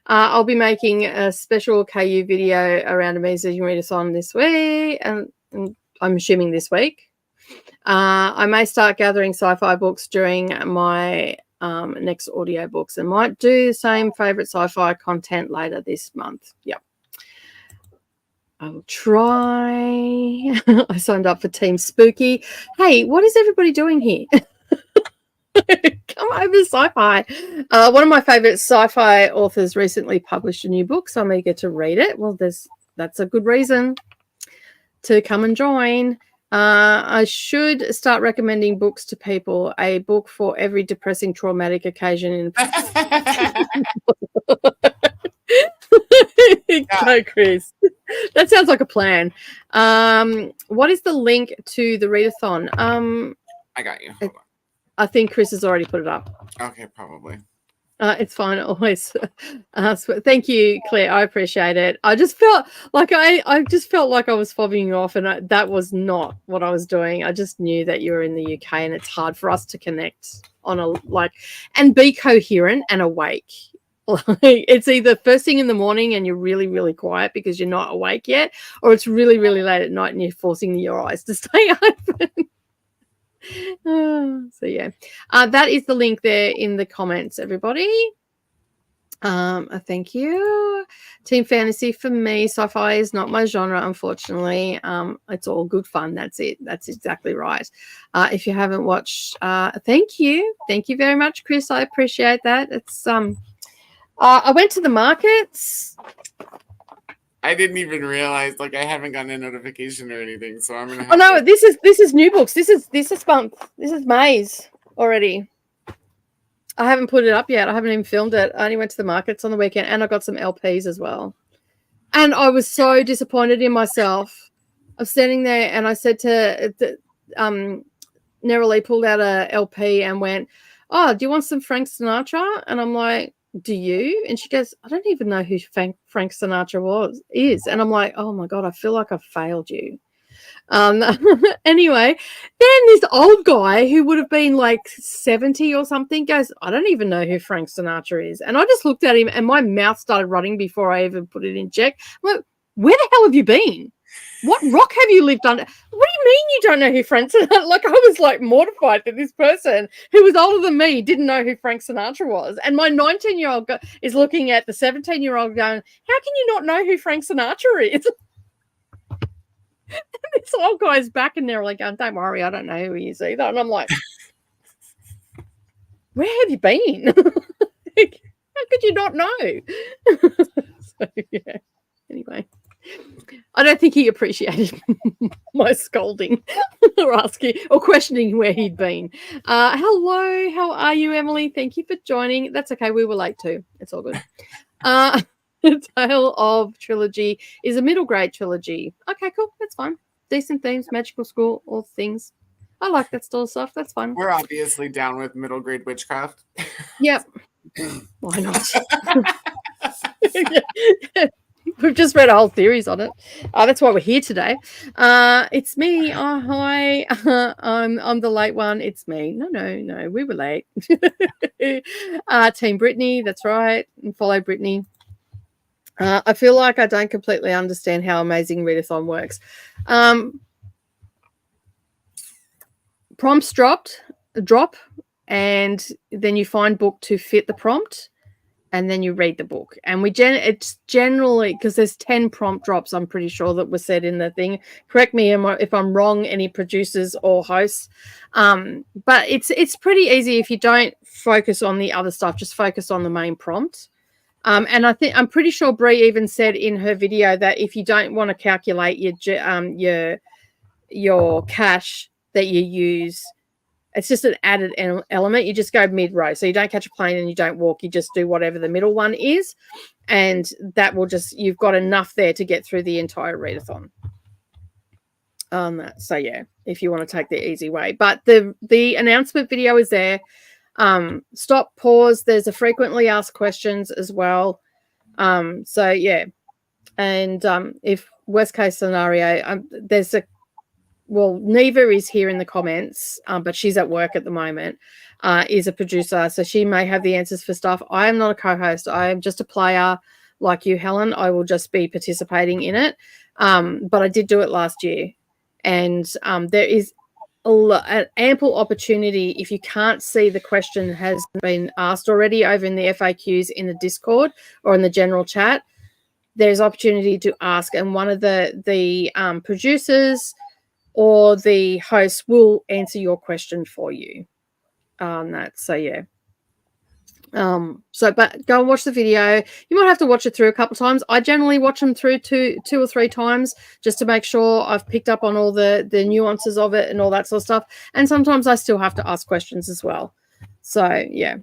I'll be making a special KU video around Amazing Readathon this week, and I'm assuming this week. I may start gathering sci-fi books during my next audio books and might do the same favourite sci-fi content later this month. Yep. I will try. I signed up for Team Spooky. Hey, what is everybody doing here? Come over to sci-fi. One of my favourite sci-fi authors recently published a new book, so I'm eager to read it. Well, that's a good reason to come and join. I should start recommending books to people. A book for every depressing, traumatic occasion. Go, Chris. That sounds like a plan. What is the link to the readathon? I got you. Hold on. I think Chris has already put it up. Okay, probably. It's fine. Always. Thank you, Claire. I appreciate it. I just felt like I just felt like I was fobbing you off, and that was not what I was doing. I just knew that you were in the UK, and it's hard for us to connect on and be coherent and awake. It's either first thing in the morning and you're really, really quiet because you're not awake yet, or it's really, really late at night and you're forcing your eyes to stay open. So yeah, that is the link there in the comments, everybody. Thank you. Team Fantasy for me, sci-fi is not my genre, unfortunately. It's all good fun. That's it. That's exactly right. If you haven't watched, thank you very much, Chris. I appreciate that. It's I went to the markets. I didn't even realize, I haven't gotten a notification or anything, so I'm gonna have no, this is new books. This is month. This is May's already. I haven't put it up yet. I haven't even filmed it. I only went to the markets on the weekend, and I got some LPs as well. And I was so disappointed in myself. I was standing there, and I said to Nerily pulled out a LP and went, "Oh, do you want some Frank Sinatra?" And I'm like, "Do you?" And she goes, "I don't even know who Frank Sinatra is." And I'm like, "Oh my God, I feel like I've failed you." Anyway, then this old guy who would have been like 70 or something goes, I don't even know who Frank Sinatra is. And I just looked at him and my mouth started running before I even put it in check. I'm like, where the hell have you been? What rock have you lived under? What do you mean you don't know who Frank Sinatra? Like, I was like mortified that this person who was older than me didn't know who Frank Sinatra was. And my 19-year-old is looking at the 17-year-old going, how can you not know who Frank Sinatra is? This old guy's back in there like, don't worry, I don't know who he is either. And I'm like, where have you been? How could you not know? So, yeah. Anyway. I don't think he appreciated my scolding or asking or questioning where he'd been. Hello, how are you, Emily? Thank you for joining. That's okay. We were late too. It's all good. The Tale of Trilogy is a middle grade trilogy. Okay, cool. That's fine. Decent themes, magical school, all things. I like that sort of stuff. That's fun. We're obviously down with middle grade witchcraft. Yep. Why not? We've just read a whole series on it. That's why we're here today. It's me. Oh, hi. I'm the late one. It's me. No. We were late. Team Brittany. That's right. And follow Brittany. I feel like I don't completely understand how Amazing Readathon works. Prompts drop, and then you find book to fit the prompt. And then you read the book. And it's generally, because there's 10 prompt drops, I'm pretty sure, that were said in the thing. Correct me if I'm wrong, any producers or hosts. But it's pretty easy if you don't focus on the other stuff, just focus on the main prompt. And I'm pretty sure Brie even said in her video that if you don't want to calculate your cash that you use, it's just an added element. You just go mid-row. So you don't catch a plane and you don't walk. You just do whatever the middle one is. And that will you've got enough there to get through the entire readathon. So, yeah, if you want to take the easy way. But the announcement video is there. Stop, pause. There's a frequently asked questions as well. So, yeah. And if worst case scenario, Neva is here in the comments, but she's at work at the moment, is a producer. So she may have the answers for stuff. I am not a co-host. I am just a player like you, Helen. I will just be participating in it. But I did do it last year. And there is an ample opportunity if you can't see the question has been asked already over in the FAQs in the Discord or in the general chat. There's opportunity to ask. And one of the producers or the host will answer your question for you on that. So, yeah. But go and watch the video. You might have to watch it through a couple of times. I generally watch them through two or three times just to make sure I've picked up on all the nuances of it and all that sort of stuff. And sometimes I still have to ask questions as well. So, yeah.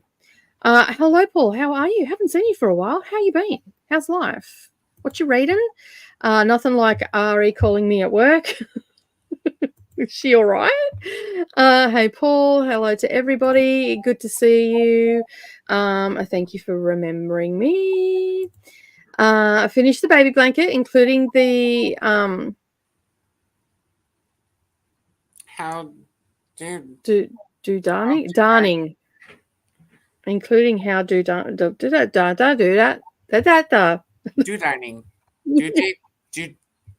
Hello, Paul. How are you? Haven't seen you for a while. How you been? How's life? What you reading? Nothing like Ari calling me at work. Is she all right? Hey, Paul. Hello to everybody. Good to see you. I thank you for remembering me. I finished the baby blanket, including the darning, including how do dining.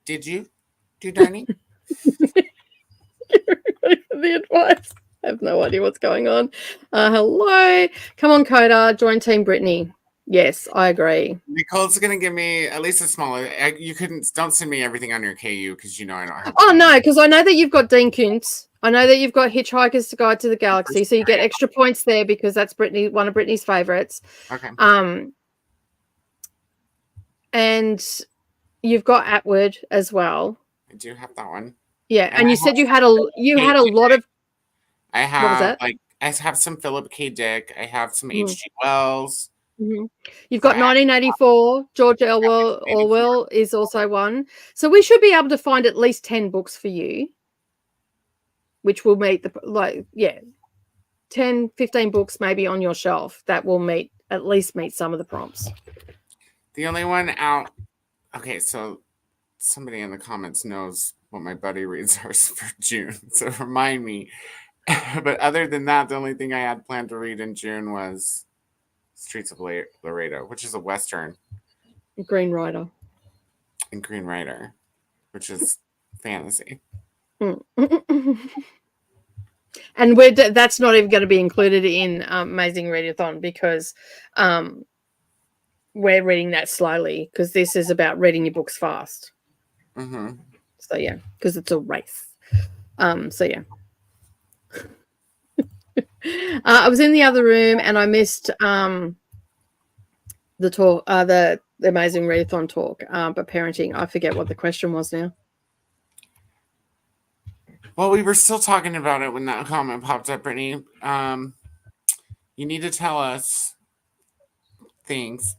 Did you do dining? The advice. I have no idea what's going on. Hello. Come on, Coda. Join Team Brittany. Yes, I agree. Nicole's going to give me at least a smaller. Don't send me everything on your KU because I don't have. Oh, no, because I know that you've got Dean Kuntz. I know that you've got Hitchhiker's Guide to the Galaxy, so you get extra points there because that's one of Brittany's favorites. Okay. And you've got Atwood as well. I do have that one. Yeah, and you said you had a lot of. I have what was that? I have some Philip K. Dick. I have some H.G. Wells. Mm-hmm. You've got 1984. George Orwell is also one. So we should be able to find at least 10 books for you, which will meet 10, 15 books maybe on your shelf that will at least meet some of the prompts. The only one out. Okay, so somebody in the comments knows what my buddy reads are for June, so remind me. But other than that, the only thing I had planned to read in June was Streets of Laredo, which is a Western. Green Rider. And Green Rider, which is fantasy. And that's not even going to be included in Amazing Readathon because we're reading that slowly because this is about reading your books fast. Mm-hmm. So yeah, because it's a race. So yeah. I was in the other room and I missed the talk, the Amazing Readathon talk, but parenting. I forget what the question was now. Well, we were still talking about it when that comment popped up, Brittany. You need to tell us things.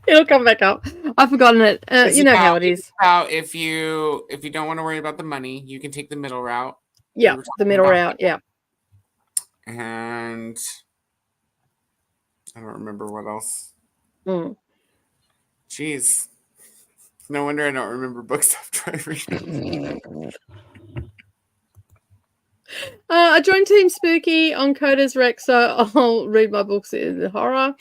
It'll come back up. I've forgotten it. You know how it is. About if you don't want to worry about the money, you can take the middle route. Yeah, the middle route. Yeah. And I don't remember what else. Jeez. No wonder I don't remember books after I read. I joined Team Spooky on Coda's Rec, so I'll read my books in the horror.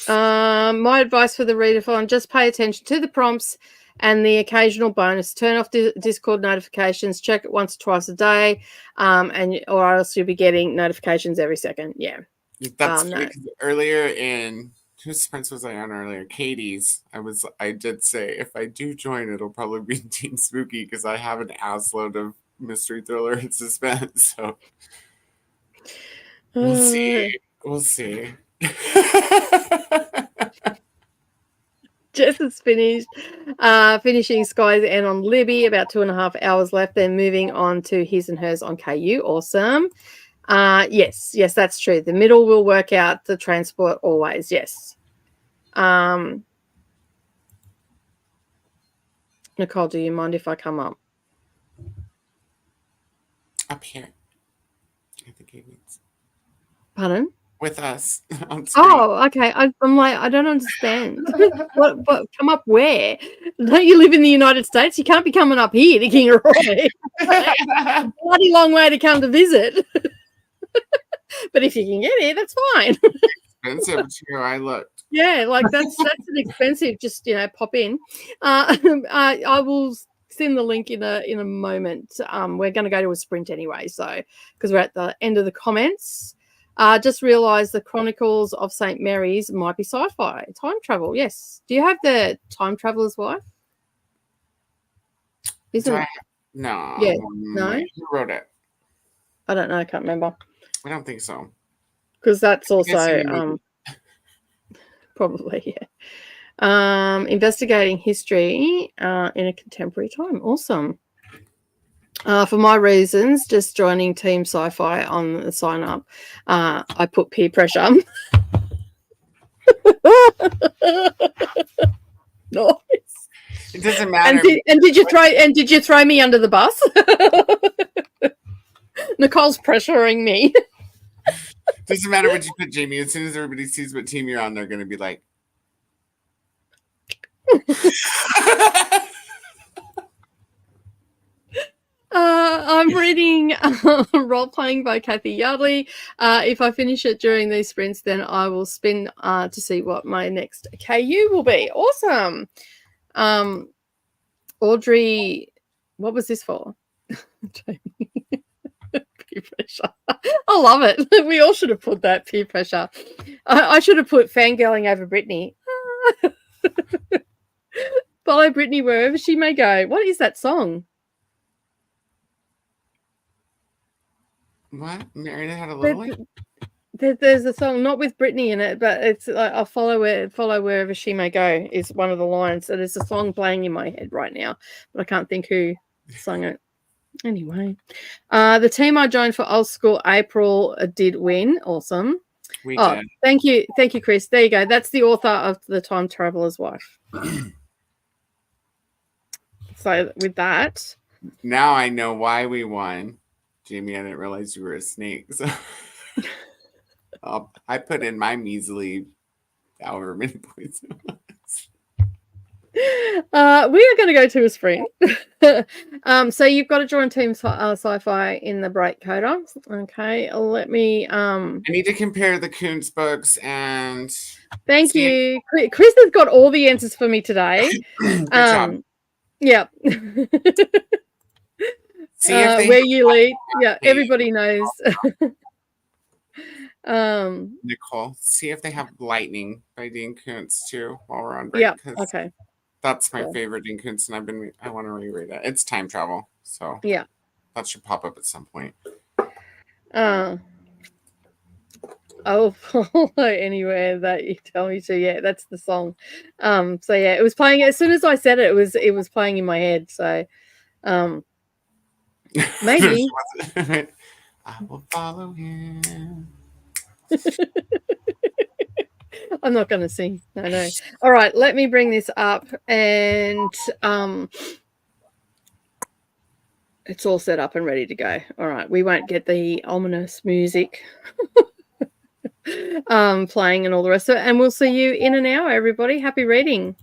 My advice for the readathon: just pay attention to the prompts and the occasional bonus. Turn off Discord notifications. Check it once or twice a day, or else you'll be getting notifications every second. Yeah, that's no. Earlier in whose Prince was I on earlier? Katie's. I did say if I do join, it'll probably be Team Spooky because I have an ass load of mystery, thriller, and suspense. So we'll see. We'll see. Jess is finished. Finishing Sky's End on Libby. About 2.5 hours left. Then moving on to His and Hers on KU. Awesome. Yes, that's true. The middle will work out the transport always. Yes. Nicole, do you mind if I come up? Up here. I think he means. Pardon? With us. Oh, okay. I'm like, I don't understand. What? Come up where? Don't you live in the United States? You can't be coming up here to King of Roy. Bloody long way to come to visit. But if you can get here, that's fine. Expensive too. I looked. Yeah, like that's an expensive. Just pop in. I will send the link in a moment. We're going to go to a sprint anyway, so because we're at the end of the comments. Just realised the Chronicles of St. Mary's might be sci-fi. Time travel, yes. Do you have the Time Traveler's Wife? Isn't it? No. Yeah. No? Who wrote it? I don't know. I can't remember. I don't think so. Because that's also probably, yeah. Investigating history in a contemporary time. Awesome. For my reasons, just joining Team Sci-Fi on the sign up, I put peer pressure. Nice. It doesn't matter. And did you throw me under the bus? Nicole's pressuring me. Doesn't matter what you put, Jamie. As soon as everybody sees what team you're on, they're going to be like. I'm reading Role Playing by Kathy Yardley. If I finish it during these sprints, then I will spin to see what my next KU will be. Awesome. Audrey, what was this for? Peer pressure. I love it. We all should have put that peer pressure. I should have put fangirling over Brittany. Follow Brittany wherever she may go. What is that song? What? Mary had a little There's a song not with Brittany in it, but it's like I'll follow wherever she may go is one of the lines. And it's a song playing in my head right now, but I can't think who sung it. Anyway, the team I joined for Old School April did win. Awesome. We did. Thank you, Chris. There you go. That's the author of The Time Traveler's Wife. So with that, now I know why we won. Jamie, I didn't realize you were a snake. So I put in my measly however many points. We are going to go to a sprint. So you've got to join Team Sci-Fi in the break coder. Okay, let me. I need to compare the Kuntz books and. Thank you, Chris has got all the answers for me today. Good job. Yeah. See if they where you lead. Yeah, everybody knows. Nicole, see if they have Lightning by Dean Kuntz too while we're on break. Yeah. Okay. That's my favorite Dean Kuntz, and I want to reread it. It's time travel, so yeah, that should pop up at some point. Anywhere that you tell me to. Yeah, that's the song. So yeah, it was playing as soon as I said it. It was playing in my head. So, maybe I will follow him. I'm not going to sing. No. All right, let me bring this up, and it's all set up and ready to go. All right, we won't get the ominous music playing and all the rest of it, and we'll see you in an hour, everybody. Happy reading.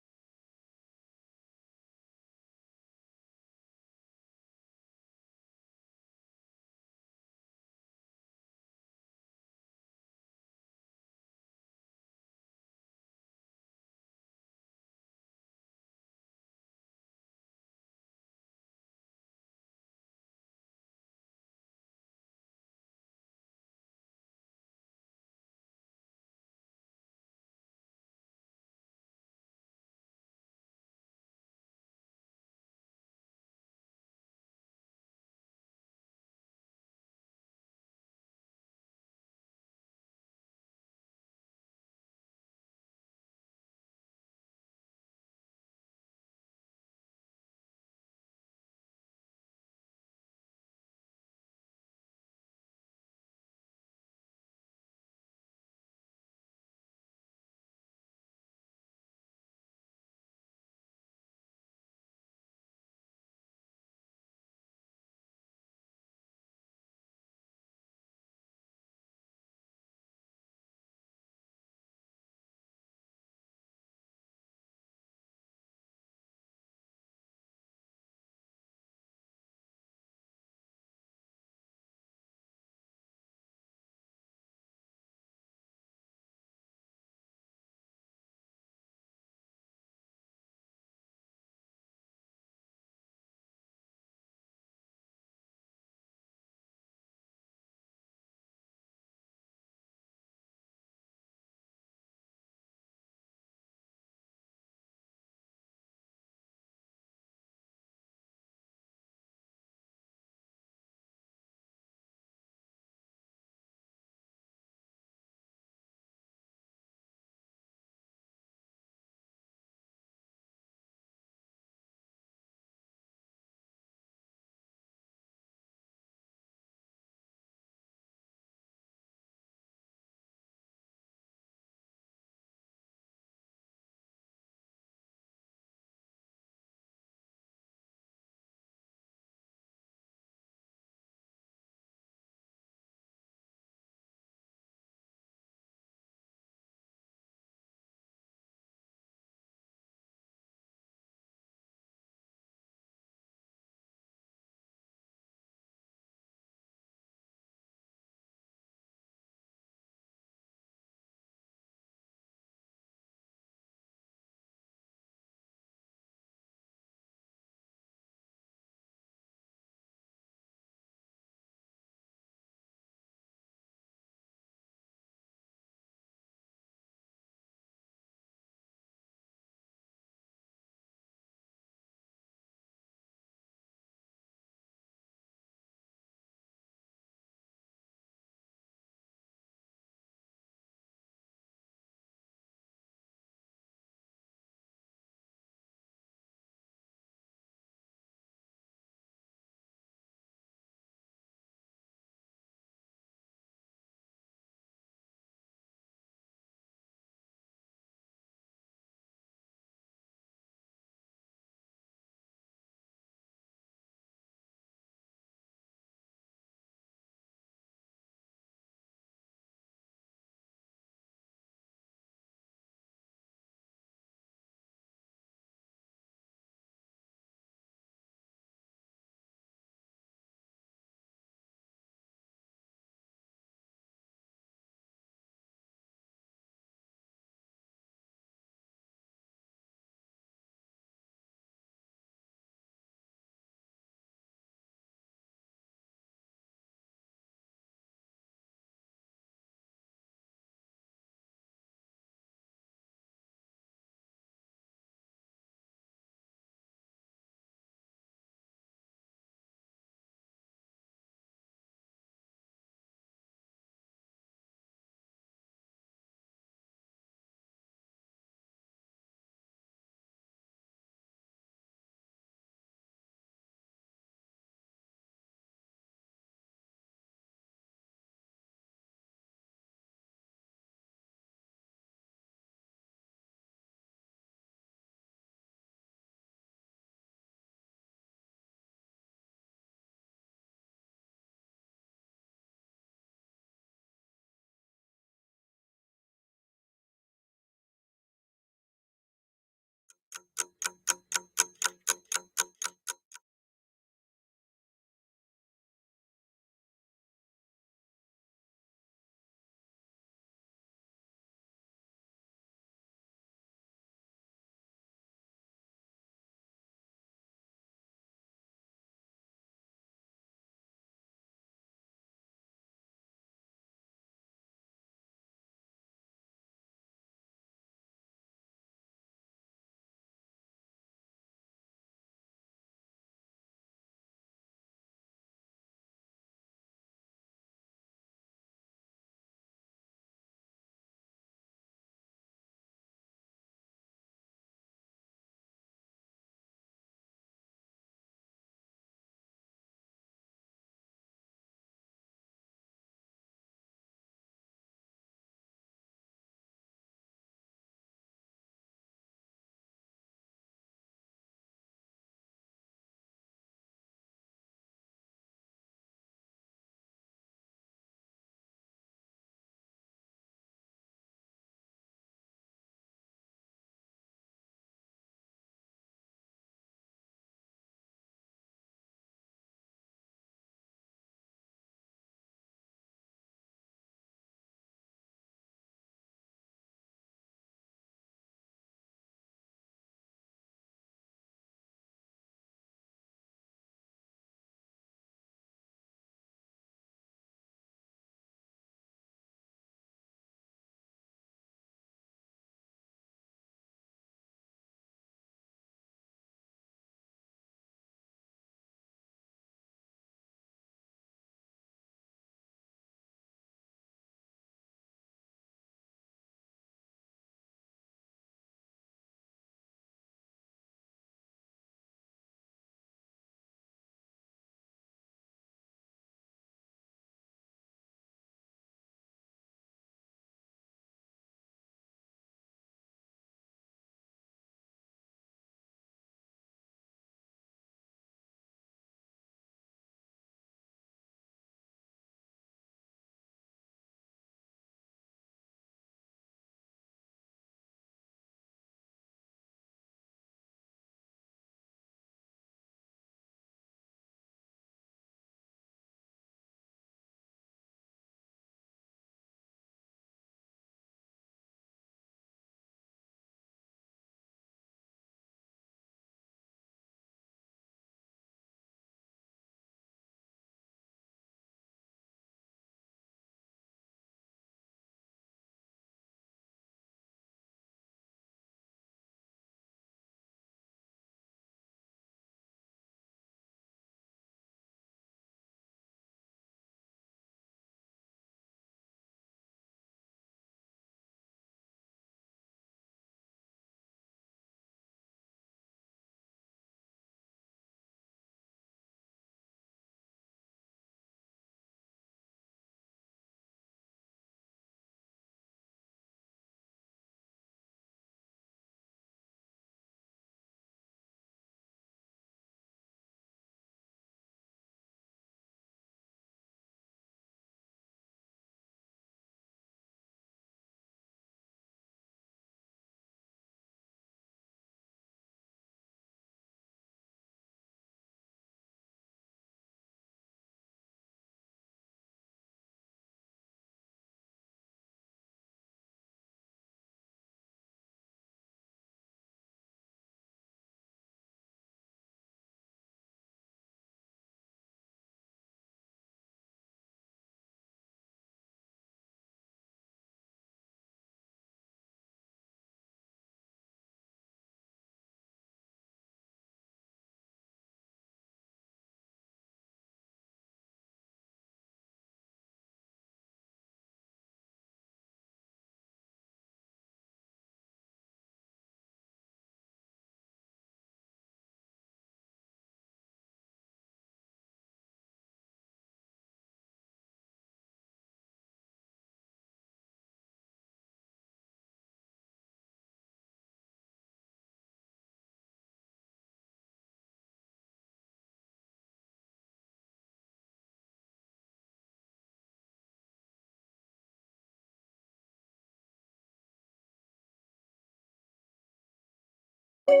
Okay,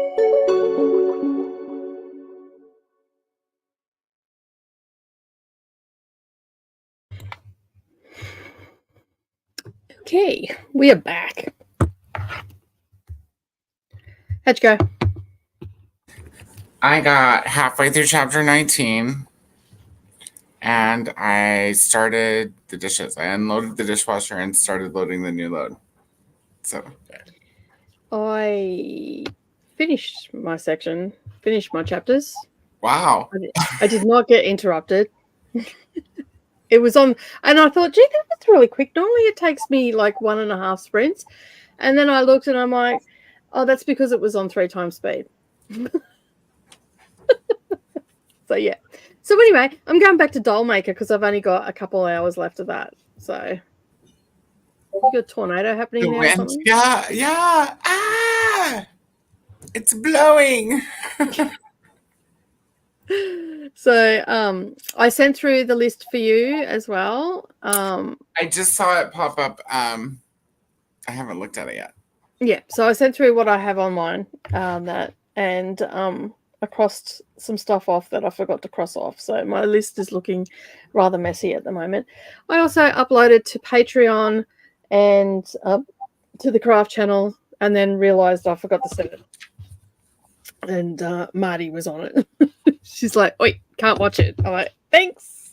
we are back. How'd you go? I got halfway through chapter 19 and I started the dishes. I unloaded the dishwasher and started loading the new load. So I finished my section, finished my chapters. Wow. I did not get interrupted. It was on, and I thought, gee, that's really quick. Normally it takes me like 1.5 sprints. And then I looked and I'm like, oh, that's because it was on 3 times speed. So, yeah. So, anyway, I'm going back to Doll Maker because I've only got a couple of hours left of that. So, you got a tornado happening there or something? Yeah. Ah! It's blowing. So, I sent through the list for you as well. I just saw it pop up. I haven't looked at it yet. Yeah, so I sent through what I have on mine, I crossed some stuff off that I forgot to cross off. So my list is looking rather messy at the moment. I also uploaded to Patreon and to the craft channel, and then realized I forgot to set it. And Marty was on it. She's like, "Wait, can't watch it." I'm like, "Thanks."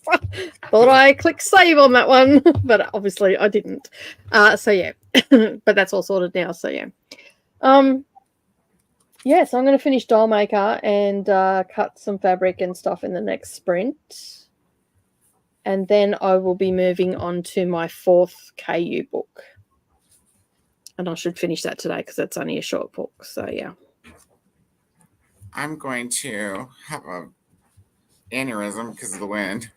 Thought I clicked save on that one, but obviously I didn't. So yeah, but that's all sorted now. So yeah. Yeah, so I'm going to finish Doll Maker and cut some fabric and stuff in the next sprint. And then I will be moving on to my 4th KU book. And I should finish that today because that's only a short book. So, yeah. I'm going to have a aneurysm because of the wind.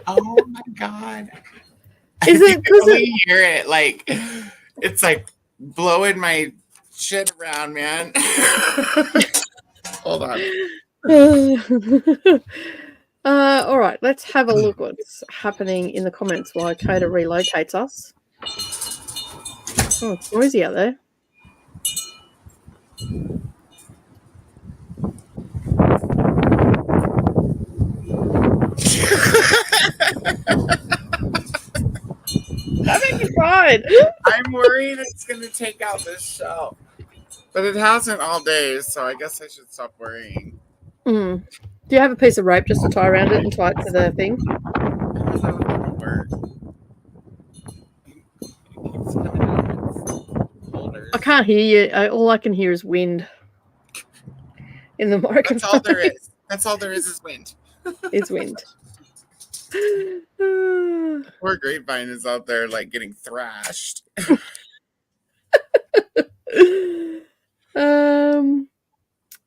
Oh, my God. Is it because you hear it? Like, it's like blowing my shit around, man. Hold on. All right, let's have a look what's happening in the comments while Coda relocates us. Oh, it's noisy out there. That made me cry. I'm worried it's going to take out this shelf. But it hasn't all day, so I guess I should stop worrying. Do you have a piece of rope just to tie around it and tie it to the thing? I can't hear you. All I can hear is wind in the microphone. That's all there is. That's all there is wind. It's wind. Poor Grapevine is out there like getting thrashed.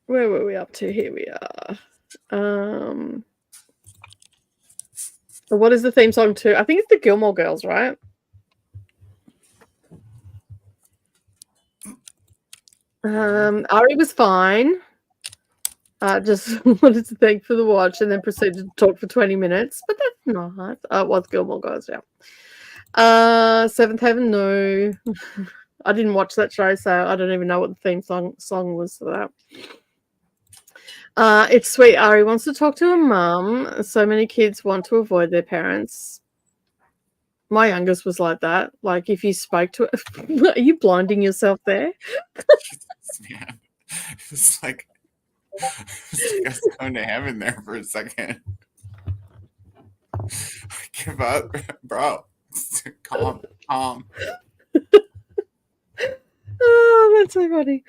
Where were we up to? Here we are. What is the theme song to? I think it's the Gilmore Girls, right? Ari was fine. Just wanted to thank for the watch and then proceeded to talk for 20 minutes. But that's not. It was Gilmore Girls, yeah. Seventh Heaven, no. I didn't watch that show, so I don't even know what the theme song was for that. It's sweet. Ari wants to talk to her mum. So many kids want to avoid their parents. My youngest was like that. Like, if you spoke to her, are you blinding yourself there? Yeah. It's like I was going to heaven there for a second. Give up, bro. Calm. Oh, that's so funny.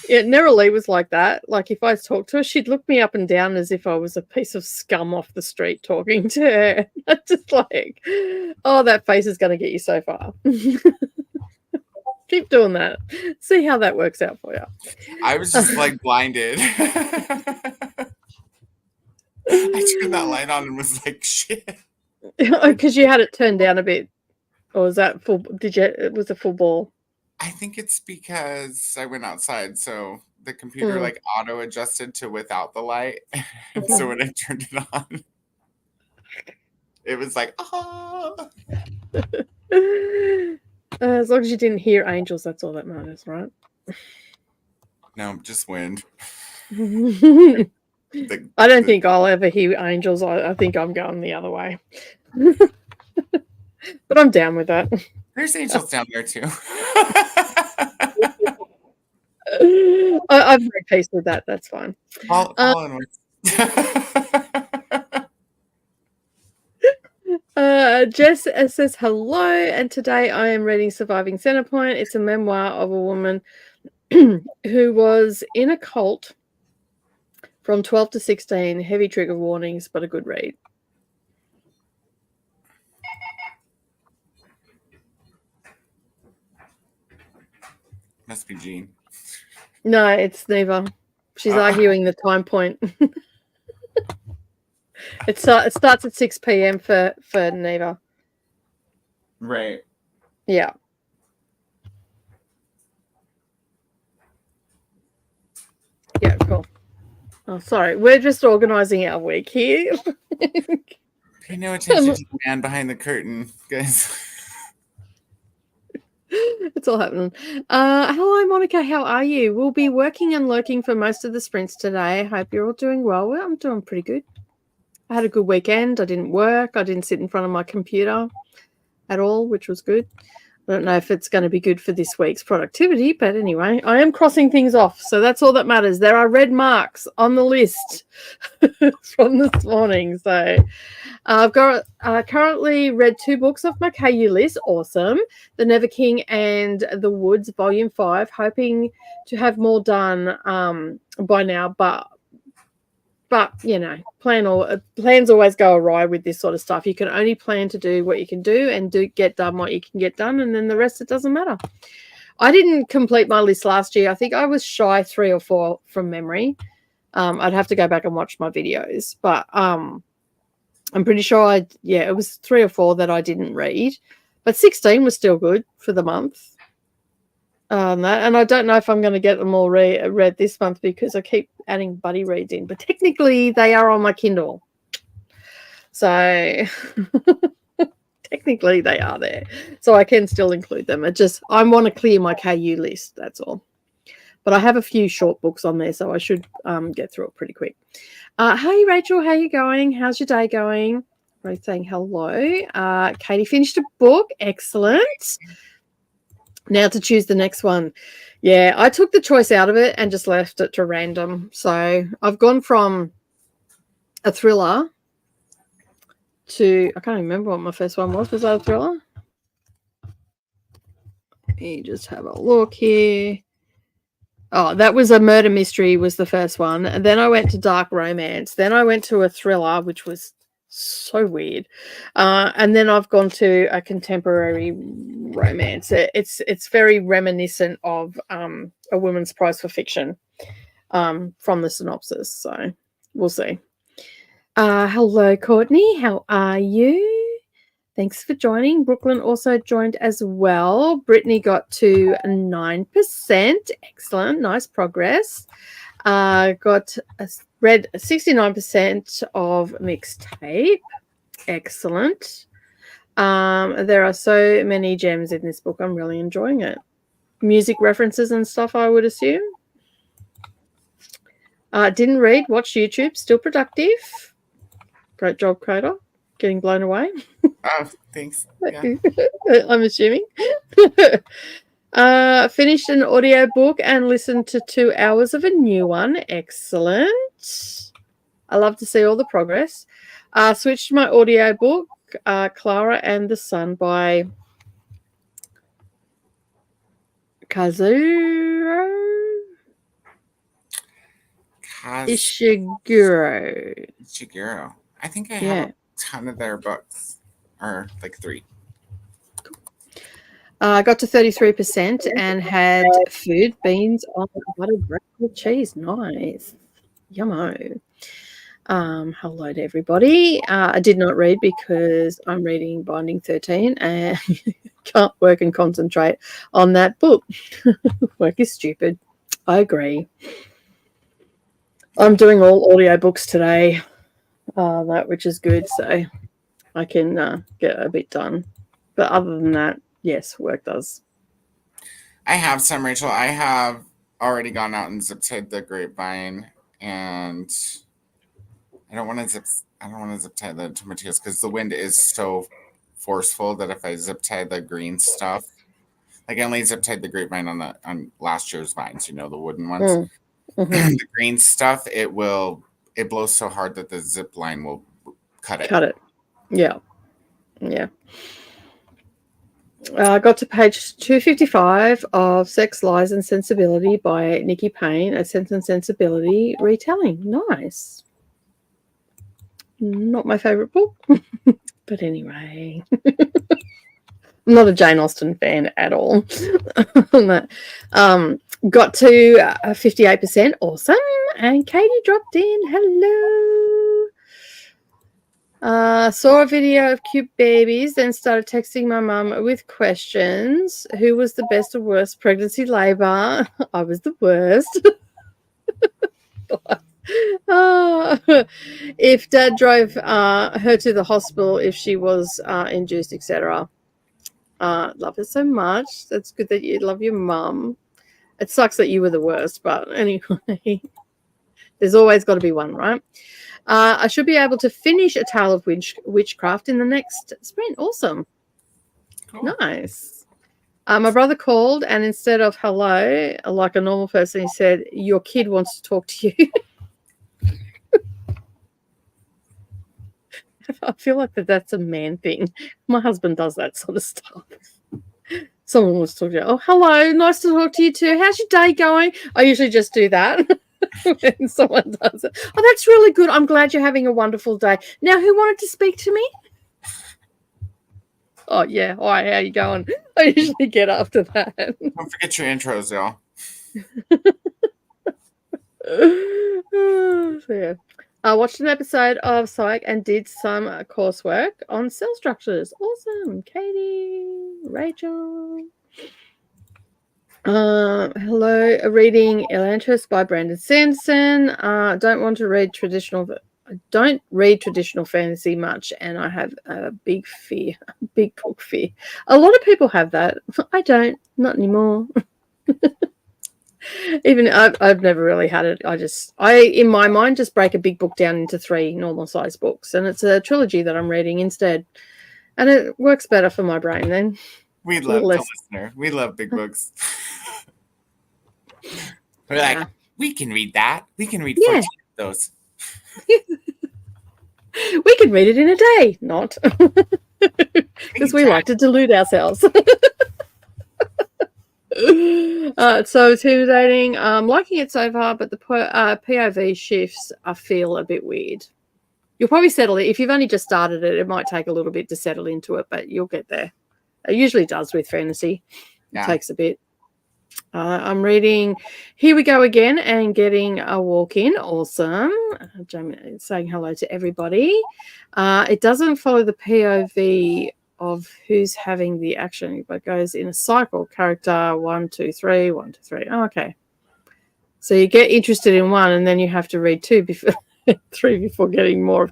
Yeah, Nerily was like that. Like, if I talked to her, she'd look me up and down as if I was a piece of scum off the street talking to her. Just like, oh, that face is going to get you so far. Keep doing that. See how that works out for you. I was just like blinded. I turned that light on and was like, shit. Because you had it turned down a bit. Or was that full? It was a full ball? I think it's because I went outside, so the computer like auto adjusted to without the light. And so when I turned it on, it was like, oh. As long as you didn't hear angels, that's all that matters, right? No, just wind. I don't think I'll ever hear angels. I think I'm going the other way. But I'm down with that. There's angels down there too. I'm very pleased with that. That's fine. All in one. Jess says hello, and today I am reading Surviving Centrepoint. It's a memoir of a woman who was in a cult from 12 to 16. Heavy trigger warnings, but a good read. Must be Jean. No, it's Neva. She's arguing the time point. It starts at 6 p.m. for Neva. Right. Yeah. Yeah, cool. Oh, sorry. We're just organising our week here. Pay no attention to the man behind the curtain, guys. It's all happening. Hello, Monica. How are you? We'll be working and lurking for most of the sprints today. Hope you're all doing well. Well, I'm doing pretty good. I had a good weekend. I didn't work. I didn't sit in front of my computer at all, which was good. I don't know if it's going to be good for this week's productivity, but anyway, I am crossing things off. So that's all that matters. There are red marks on the list from this morning. So I've got currently read 2 books off my KU list. Awesome. The Never King and The Woods, Volume 5. Hoping to have more done by now, but you know, plans always go awry with this sort of stuff. You can only plan to do what you can do and get done what you can get done, and then the rest, it doesn't matter. I didn't complete my list last year. I think I was shy 3 or 4 from memory. I'd have to go back and watch my videos, but I'm pretty sure it was 3 or 4 that I didn't read, but 16 was still good for the month. And I don't know if I'm going to get them all read this month because I keep adding buddy reads in, but technically they are on my Kindle. So technically they are there. So I can still include them. I want to clear my KU list, that's all. But I have a few short books on there, so I should get through it pretty quick. Hey, Rachel, how are you going? How's your day going? I'm saying hello. Katie finished a book. Excellent. Now to choose the next one. Yeah, I took the choice out of it and just left it to random. So I've gone from a thriller to, I can't remember what my first one was. Was that a thriller? Let me just have a look here. Oh, that was a murder mystery was the first one. And then I went to dark romance. Then I went to a thriller, which was so weird. And then I've gone to a contemporary romance. It's very reminiscent of A Woman's Prize for Fiction from the synopsis. So we'll see. Hello, Courtney. How are you? Thanks for joining. Brooklyn also joined as well. Brittany got to 9%. Excellent. Nice progress. Read 69% of Mixtape. Excellent. There are so many gems in this book. I'm really enjoying it. Music references and stuff, I would assume. Didn't read. Watched YouTube. Still productive. Great job, Coda. Getting blown away. Oh, thanks. Yeah. I'm assuming. Finished an audio book and listened to 2 hours of a new one. Excellent. I love to see all the progress. Switched my audio book, Clara and the Sun by Kazuo Ishiguro. I think I have a ton of their books, or like 3. Got to 33% and had food, beans, buttered bread with cheese. Nice. Yummo. Hello to everybody. I did not read because I'm reading Binding 13 and can't work and concentrate on that book. Work is stupid. I agree. I'm doing all audiobooks today, which is good, so I can get a bit done. But other than that, Yes, work does. I have some, Rachel. I have already gone out and zip-tied the grapevine, and I don't want to zip-tie the tomatillos because the wind is so forceful that if I zip-tie the green stuff, like I only zip-tied the grapevine on last year's vines, the wooden ones. The green stuff, it blows so hard that the zip line will cut it. Yeah. I got to page 255 of Sex, Lies and Sensibility by Nikki Payne, a Sense and Sensibility retelling. Nice. Not my favourite book, but anyway. I'm not a Jane Austen fan at all. Got to 58%. Awesome. And Katie dropped in. Hello. Saw a video of cute babies, then started texting my mum with questions. Who was the best or worst pregnancy labour? I was the worst. If Dad drove her to the hospital, if she was induced, etc. Love her so much. That's good that you love your mum. It sucks that you were the worst, but anyway, there's always got to be one, right? I should be able to finish A Tale of Witchcraft in the next sprint. Awesome. Cool. Nice. My brother called, and instead of hello, like a normal person, he said, your kid wants to talk to you. I feel like that's a man thing. My husband does that sort of stuff. Someone wants to talk to you. Oh, hello. Nice to talk to you too. How's your day going? I usually just do that. When someone does it. Oh, that's really good. I'm glad you're having a wonderful day. Now, who wanted to speak to me? Oh, yeah. Hi, how you going? I usually get after that. Don't forget your intros, y'all. So, yeah. I watched an episode of Psych and did some coursework on cell structures. Awesome. Katie, Rachel. Hello, reading Elantris by Brandon Sanderson. I don't read traditional fantasy much, and I have a big book fear. A lot of people have that. I don't, not anymore. Even I've never really had it. I in my mind just break a big book down into 3 normal size books, and it's a trilogy that I'm reading instead, and it works better for my brain then. We love the listener. We love big books. We're like, we can read that. We can read 14 of those. We can read it in a day, not because we like to delude ourselves. So intimidating. Liking it so far, but the POV shifts I feel a bit weird. You'll probably settle it if you've only just started it. It might take a little bit to settle into it, but you'll get there. It usually does with fantasy. It takes a bit. I'm reading Here We Go Again and getting a walk in. Awesome. Saying hello to everybody. It doesn't follow the POV of who's having the action, but goes in a cycle. Character 1, 2, 3, 1, 2, 3. Oh, okay. So you get interested in one, and then you have to read 2 before 3 before getting more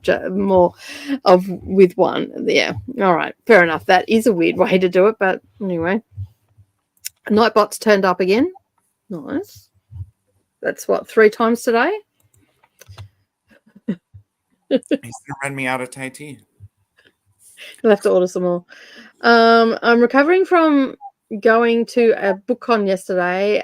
of with one. Yeah. All right. Fair enough. That is a weird way to do it, but anyway. Nightbot's turned up again. Nice. That's 3 times today. He's gonna run me out of Thai tea. You'll have to order some more. I'm recovering from going to a book con yesterday.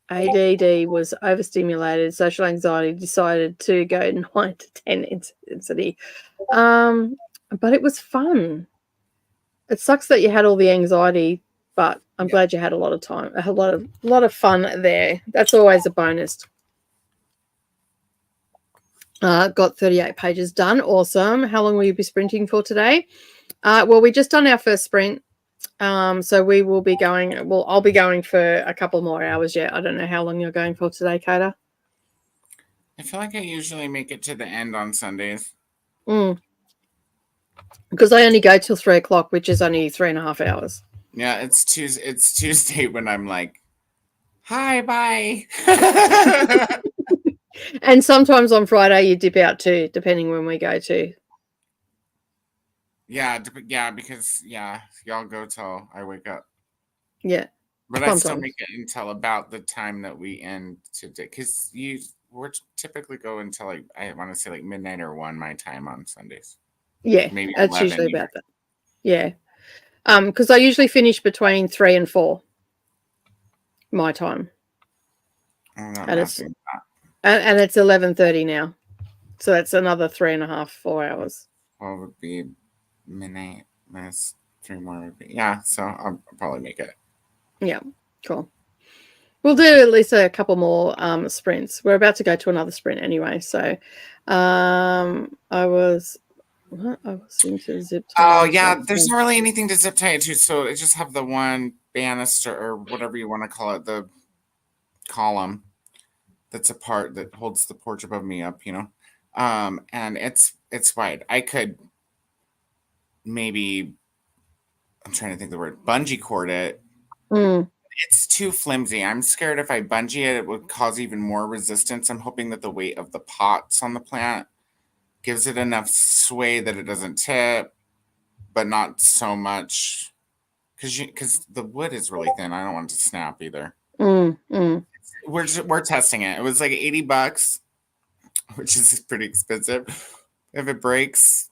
ADD was overstimulated. Social anxiety decided to go 9 to 10 intensity. But it was fun. It sucks that you had all the anxiety, but I'm glad you had a lot of time, a lot of fun there. That's always a bonus. Got 38 pages done. Awesome. How long will you be sprinting for today? Well, we just done our first sprint. So we will be going, I'll be going for a couple more hours yet. I don't know how long you're going for today, Kata. I feel like I usually make it to the end on Sundays. Because I only go till 3 o'clock, which is only 3.5 hours. Yeah, it's Tuesday when I'm like, hi, bye. And sometimes on Friday you dip out too, depending when we go to. Yeah, because y'all go till I wake up. Yeah. But I still Sometimes. make it until about the time that we end today, because we're typically go until like I want to say like midnight or 1 my time on Sundays. Yeah, Maybe that's 11. usually about that. Yeah. Because I usually finish between 3 and 4 my time. I'm not And it's messing with that. and it's 11:30 now. So that's another 3.5, 4 hours. Well, would be midnight minus 3 more would be, yeah. So I'll probably make it. Yeah, cool. We'll do at least a couple more sprints. We're about to go to another sprint anyway. So I was into zip Oh ties. yeah, there's not really anything to zip tie it to, so I just have the one banister or whatever you want to call it, the column that's a part that holds the porch above me up, and it's wide. I could maybe, I'm trying to think the word, bungee cord it. It's too flimsy. I'm scared if I bungee it, it would cause even more resistance. I'm hoping that the weight of the pots on the plant gives it enough sway that it doesn't tip, but not so much, because the wood is really thin. I don't want it to snap either. We're testing it. It was like $80, which is pretty expensive. If it breaks,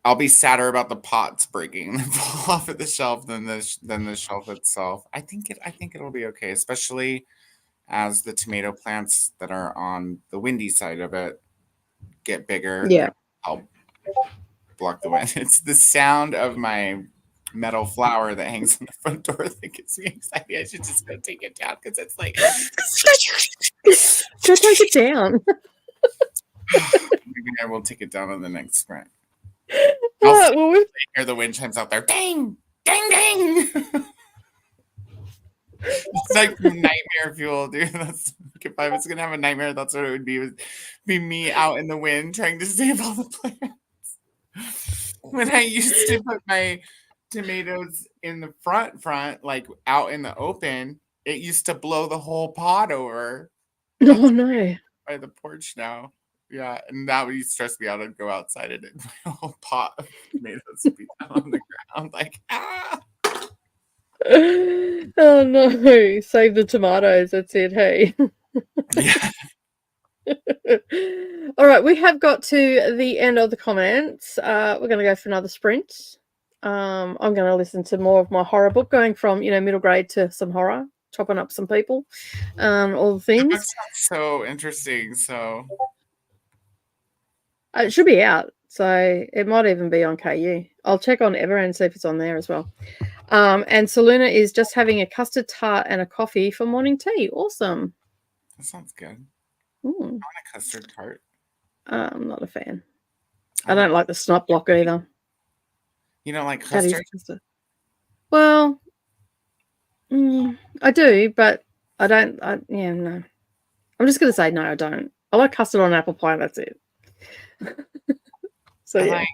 I'll be sadder about the pots breaking and fall off of the shelf than the shelf itself. I think it'll be okay, especially as the tomato plants that are on the windy side of it get bigger. Yeah. I'll block the wind. It's the sound of my metal flower that hangs on the front door that gets me excited. I should just go take it down because it's like go take it down. maybe I will take it down on the next sprint. Well, we hear the wind chimes out there. Ding, ding, ding. It's like nightmare fuel, dude. That's if I was gonna have a nightmare, that's what it would be. Would be me out in the wind trying to save all the plants. When I used to put my tomatoes in the front, like out in the open, it used to blow the whole pot over. Oh no. By the porch now. Yeah, and that would stress me out. I'd go outside and my whole pot of tomatoes would be down on the ground, like Oh no. Save the tomatoes. That's it. Hey. Yeah. All right, we have got to the end of the comments. We're going to go for another sprint. I'm going to listen to more of my horror book, going from middle grade to some horror, chopping up some people, all the things. That sounds so interesting. So it should be out, so it might even be on KU. I'll check on Ever and see if it's on there as well. And Saluna is just having a custard tart and a coffee for morning tea. Awesome. That sounds good. I want a custard tart. I'm not a fan. I don't like the snot block either. You don't like custard? Well, I do, but I don't. No. I'm just going to say no, I don't. I like custard on apple pie. That's it. So I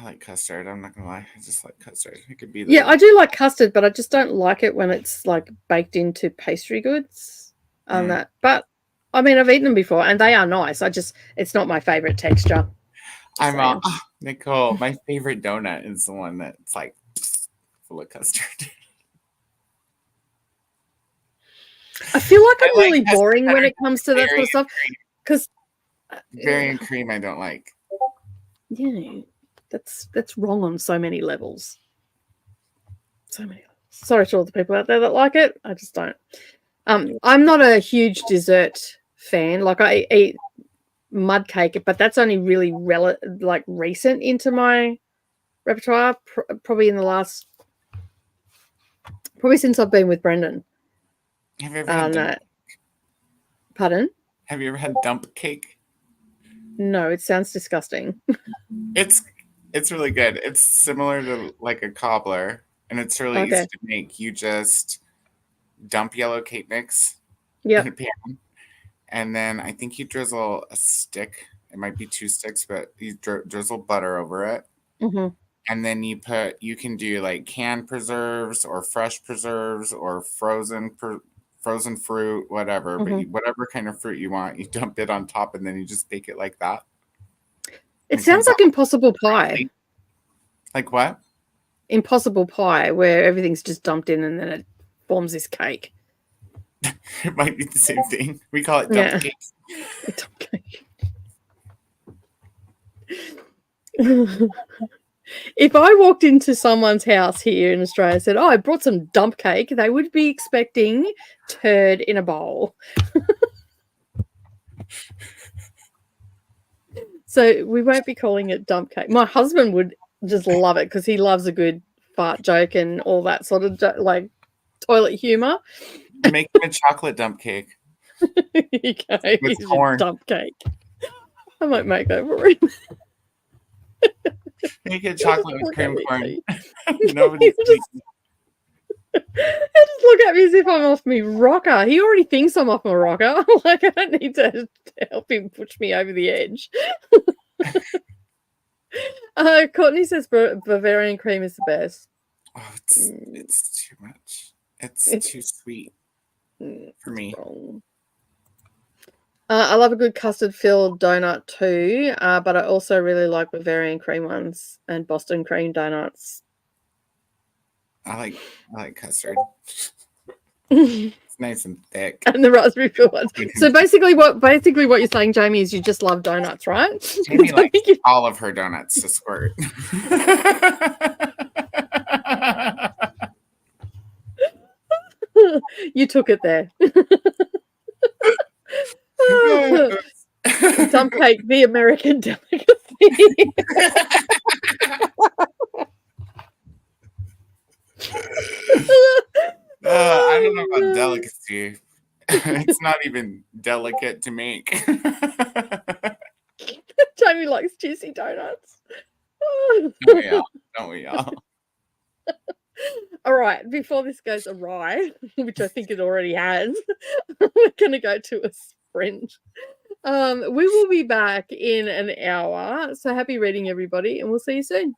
like custard. I'm not gonna lie. I just like custard. It could be. I do like custard, but I just don't like it when it's like baked into pastry goods. That, but I mean, I've eaten them before, and they are nice. It's not my favorite texture. Nicole. My favorite donut is the one that's like full of custard. I feel like I'm really boring when it comes to that sort of stuff. Because berry and cream, I don't like. Yeah, that's wrong on so many levels. So many. Sorry to all the people out there that like it. I just don't. I'm not a huge dessert fan. Like I eat mud cake, but that's only really recent into my repertoire. Probably in the last, since I've been with Brendan. Have you ever had dump? Pardon? Have you ever had dump cake? No, it sounds disgusting. It's really good. It's similar to like a cobbler, and it's really easy to make. You just dump yellow cake mix in a pan, and then I think you drizzle a stick. It might be 2 sticks, but you drizzle butter over it. And then you can do like canned preserves or fresh preserves or frozen fruit, whatever. But whatever kind of fruit you want, you dump it on top, and then you just bake it like that. It sounds like impossible pie. Like what? Impossible pie, where everything's just dumped in and then it forms this cake. It might be the same thing. We call it dump cake. Dump cake. If I walked into someone's house here in Australia and said, "Oh, I brought some dump cake," they would be expecting turd in a bowl. So we won't be calling it dump cake. My husband would just love it because he loves a good fart joke and all that sort of like toilet humor. Make him a chocolate dump cake. Okay, with corn. Dump cake. I might make that for him. Make it chocolate with cream corn. Nobody's just look at me as if I'm off me rocker. He already thinks I'm off my rocker. Like, I don't need to help him push me over the edge. Courtney says Bavarian cream is the best. Oh, it's too much. It's too sweet for me. I love a good custard-filled donut too, but I also really like Bavarian cream ones and Boston cream donuts. I like custard. It's nice and thick. And the raspberry filled ones. So basically what you're saying, Jamie, is you just love donuts, right? Jamie likes all of her donuts to squirt. You took it there. Dump cake, the American delicacy. I don't know about delicacy. It's not even delicate to make. Jamie likes juicy donuts. Don't we all? All right, before this goes awry, which I think it already has, we're going to go to a sprint. We will be back in an hour. So happy reading, everybody, and we'll see you soon.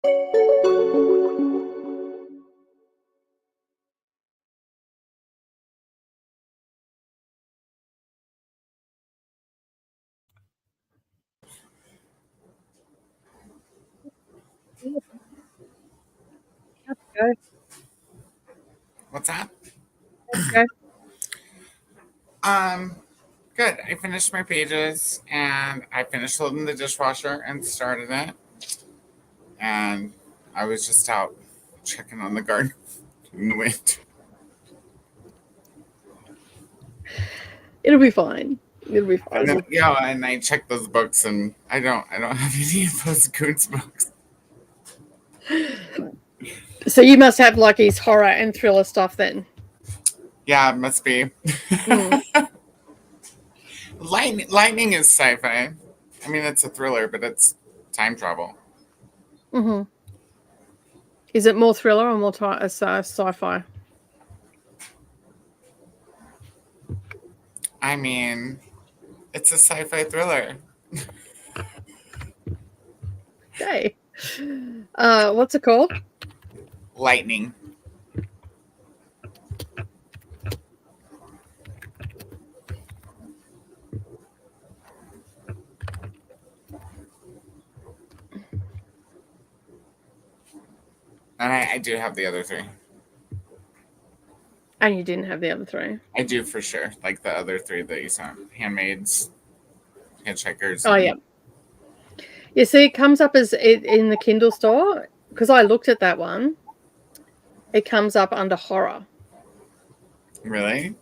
Go. What's that? Go. Good. I finished my pages and I finished loading the dishwasher and started it. And I was just out checking on the garden in the wind. It'll be fine. It'll be fine. And and I checked those books and I don't have any of those Goons books. So you must have like his horror and thriller stuff then. Yeah, it must be. Lightning is sci-fi. I mean, it's a thriller, but it's time travel. Mm-hmm. Is it more thriller or more sci-fi? I mean, it's a sci-fi thriller. Okay. What's it called? Lightning. And I do have the other three. And you didn't have the other three? I do for sure. Like the other three that you saw. Handmaids, Hitchhikers. Oh, yeah. You see, it comes up as in the Kindle store. Because I looked at that one. It comes up under horror. Really?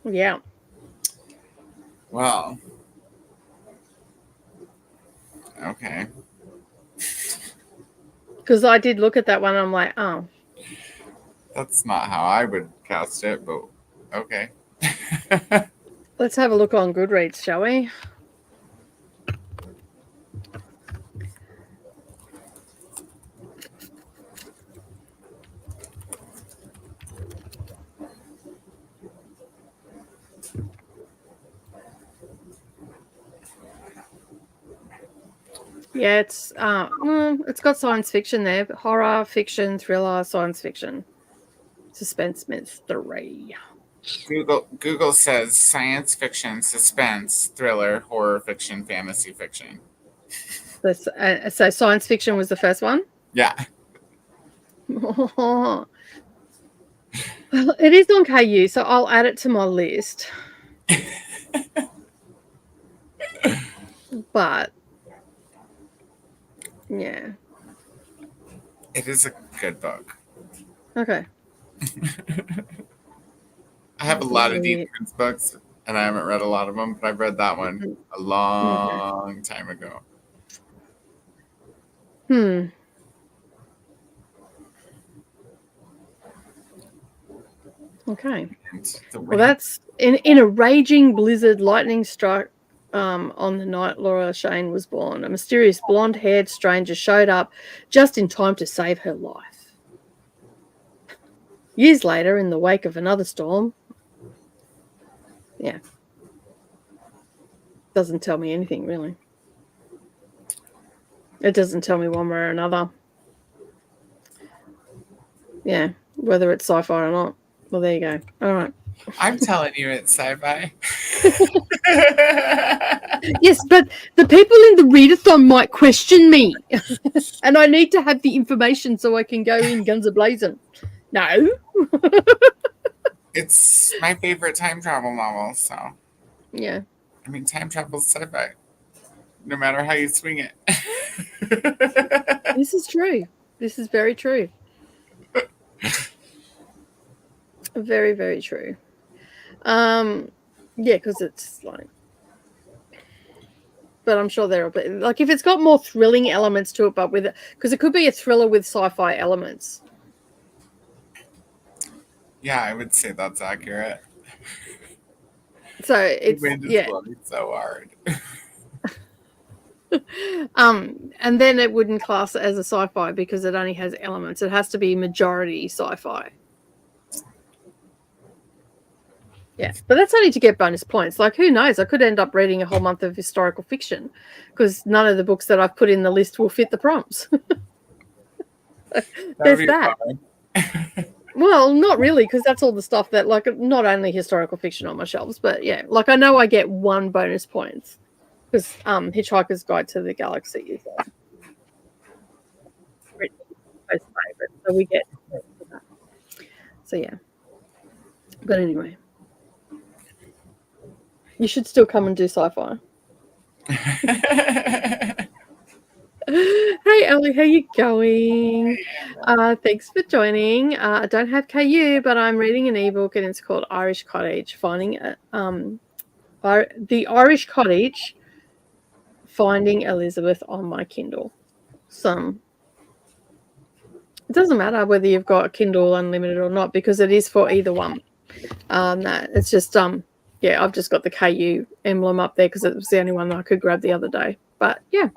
Yeah. Well. Okay. Because I did look at that one and I'm like, oh. That's not how I would cast it, but okay. Let's have a look on Goodreads, shall we? Yeah, it's got science fiction there, but horror, fiction, thriller, science fiction, suspense, mystery. Google says science fiction, suspense, thriller, horror fiction, fantasy fiction. So science fiction was the first one? Yeah. Well, it is on KU, so I'll add it to my list. But yeah. It is a good book. Okay. I have a lot of Dean Koontz books, and I haven't read a lot of them, but I've read that one a long time ago. Okay. Well, that's in a raging blizzard, lightning struck on the night Laura Shane was born. A mysterious blonde-haired stranger showed up just in time to save her life. Years later, in the wake of another storm, doesn't tell me anything really. It doesn't tell me one way or another. Yeah, whether it's sci-fi or not. Well, there you go. All right. I'm telling you it's sci-fi. Yes, but the people in the readathon might question me. And I need to have the information so I can go in guns a-blazing. No. It's my favorite time travel novel, so. Yeah. I mean, time travel is sci-fi. No matter how you swing it. This is true. This is very true. Very, very true. Yeah, because it's like, but I'm sure there are, like, if it's got more thrilling elements to it, but with it, because it could be a thriller with sci-fi elements. Yeah, I would say that's accurate. So it's blowing so hard. And then it wouldn't class it as a sci-fi because it only has elements. It has to be majority sci-fi. Yeah, but that's only to get bonus points. Like, who knows? I could end up reading a whole month of historical fiction because none of the books that I've put in the list will fit the prompts. There's that. Well, not really, because that's all the stuff that, like, not only historical fiction on my shelves, but yeah, like I know I get 1 bonus points because Hitchhiker's Guide to the Galaxy is written most favorite, so we get that. So yeah, but anyway, you should still come and do sci-fi. Hey Ellie, how you going? Thanks for joining. I don't have KU, but I'm reading an ebook and it's called Irish Cottage, the Irish Cottage, Finding Elizabeth on my Kindle. It doesn't matter whether you've got Kindle Unlimited or not, because it is for either one. It's just yeah, I've just got the KU emblem up there because it was the only one that I could grab the other day. But yeah.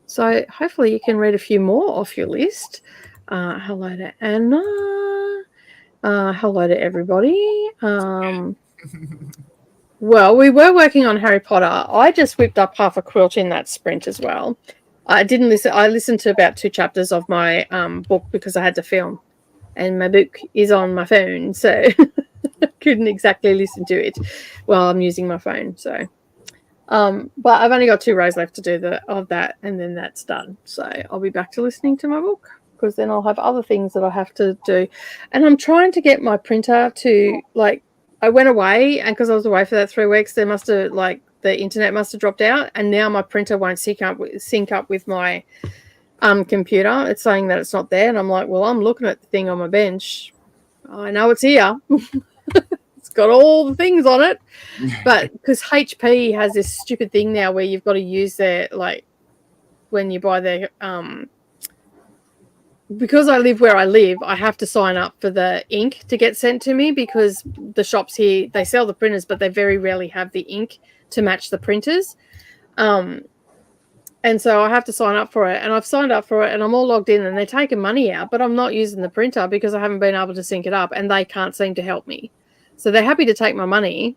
So hopefully you can read a few more off your list. Hello to Anna. Hello to everybody. Well, we were working on Harry Potter. I just whipped up half a quilt in that sprint as well. I didn't listen. I listened to about 2 chapters of my book because I had to film. And my book is on my phone, so I couldn't exactly listen to it while I'm using my phone. So... but I've only got 2 rows left to do of that, and then that's done. So I'll be back to listening to my book, because then I'll have other things that I have to do. And I'm trying to get my printer to, like, I went away, and because I was away for that 3 weeks, there must have, like, the internet must have dropped out, and now my printer won't sync up with my computer. It's saying that it's not there, and I'm like, well, I'm looking at the thing on my bench. I know it's here. Got all the things on it, but because HP has this stupid thing now where you've got to use their, like, when you buy their because I live where I live, I have to sign up for the ink to get sent to me, because the shops here, they sell the printers, but they very rarely have the ink to match the printers. And so I have to sign up for it, and I've signed up for it, and I'm all logged in, and they're taking money out, but I'm not using the printer because I haven't been able to sync it up, and they can't seem to help me. So they're happy to take my money.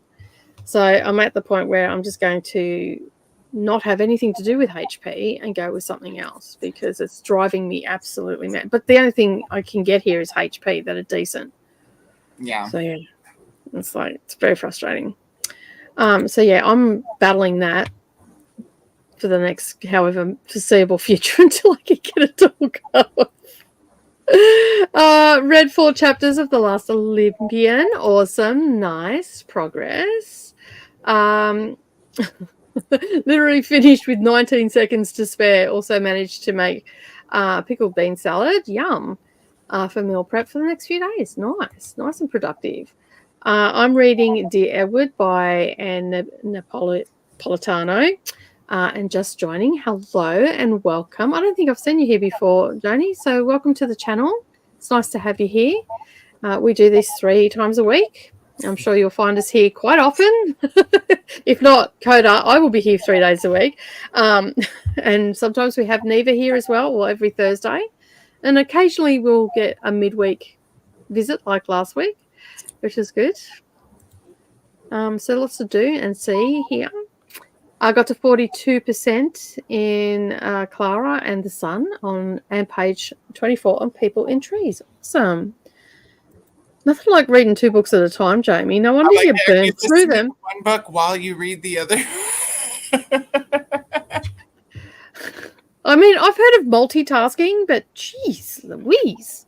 So I'm at the point where I'm just going to not have anything to do with HP and go with something else, because it's driving me absolutely mad. But the only thing I can get here is HP that are decent. Yeah. So yeah, it's very frustrating. So yeah, I'm battling that for the next however foreseeable future until I can get it to hook up. Read 4 chapters of The Last Olympian. Awesome. Nice progress. Literally finished with 19 seconds to spare. Also managed to make pickled bean salad. Yum. For meal prep for the next few days. Nice and productive. I'm reading Dear Edward by Anne Napolitano. And just joining, hello and welcome. I don't think I've seen you here before, Joni, so welcome to the channel. It's nice to have you here. We do this 3 times a week. I'm sure you'll find us here quite often. If not, Coda, I will be here 3 days a week. And sometimes we have Neva here as well, every Thursday. And occasionally we'll get a midweek visit like last week, which is good. So lots to do and see here. I got to 42% in Clara and the Sun and page 24 on People in Trees. Awesome. Nothing like reading 2 books at a time, Jamie. No wonder you burn through them. One book while you read the other. I mean, I've heard of multitasking, but geez Louise.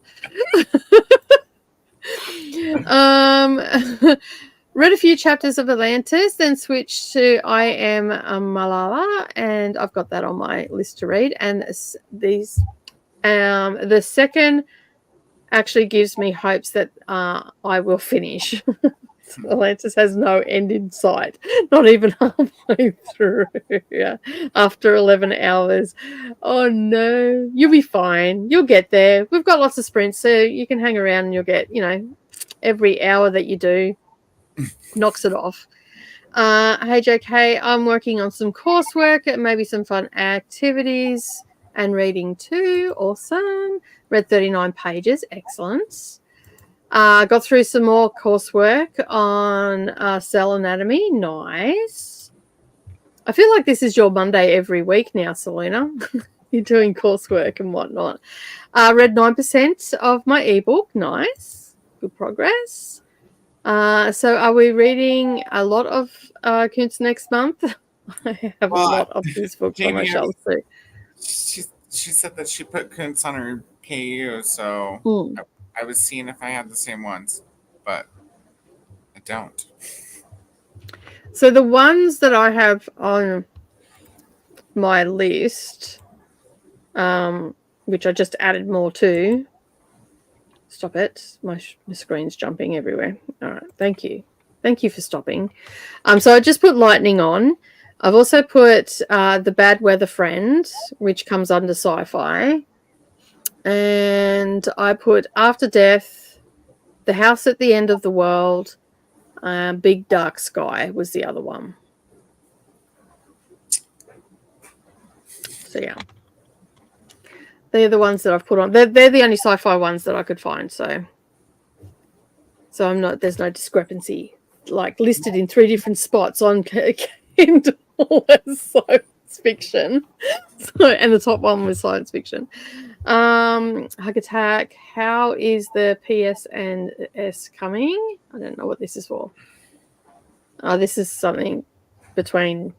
Read a few chapters of Atlantis, then switched to I Am Malala, and I've got that on my list to read. And the second actually gives me hopes that I will finish. Atlantis has no end in sight, not even halfway through. After 11 hours. Oh no, you'll be fine. You'll get there. We've got lots of sprints, so you can hang around and you'll get, every hour that you do knocks it off. Hey JK, I'm working on some coursework and maybe some fun activities and reading too. Awesome. Read 39 pages. Excellent. Got through some more coursework on cell anatomy. Nice. I feel like this is your Monday every week now, Selena. You're doing coursework and whatnot. Read 9% of my ebook. Nice. Good progress. So are we reading a lot of Kuntz next month? I have a lot of these books on my shelves too. She said that she put Kuntz on her KU, so I was seeing if I had the same ones, but I don't. So the ones that I have on my list, which I just added more to. Stop it. My screen's jumping everywhere. All right. Thank you. Thank you for stopping. So I just put Lightning on. I've also put The Bad Weather Friend, which comes under sci-fi. And I put After Death, The House at the End of the World, Big Dark Sky was the other one. So, yeah. They're the ones that I've put on. They're the only sci-fi ones that I could find. So I'm not. There's no discrepancy. Like listed in 3 different spots on Kindle as science fiction. And the top one was science fiction. Hug Attack. How is the PS and S coming? I don't know what this is for. This is something between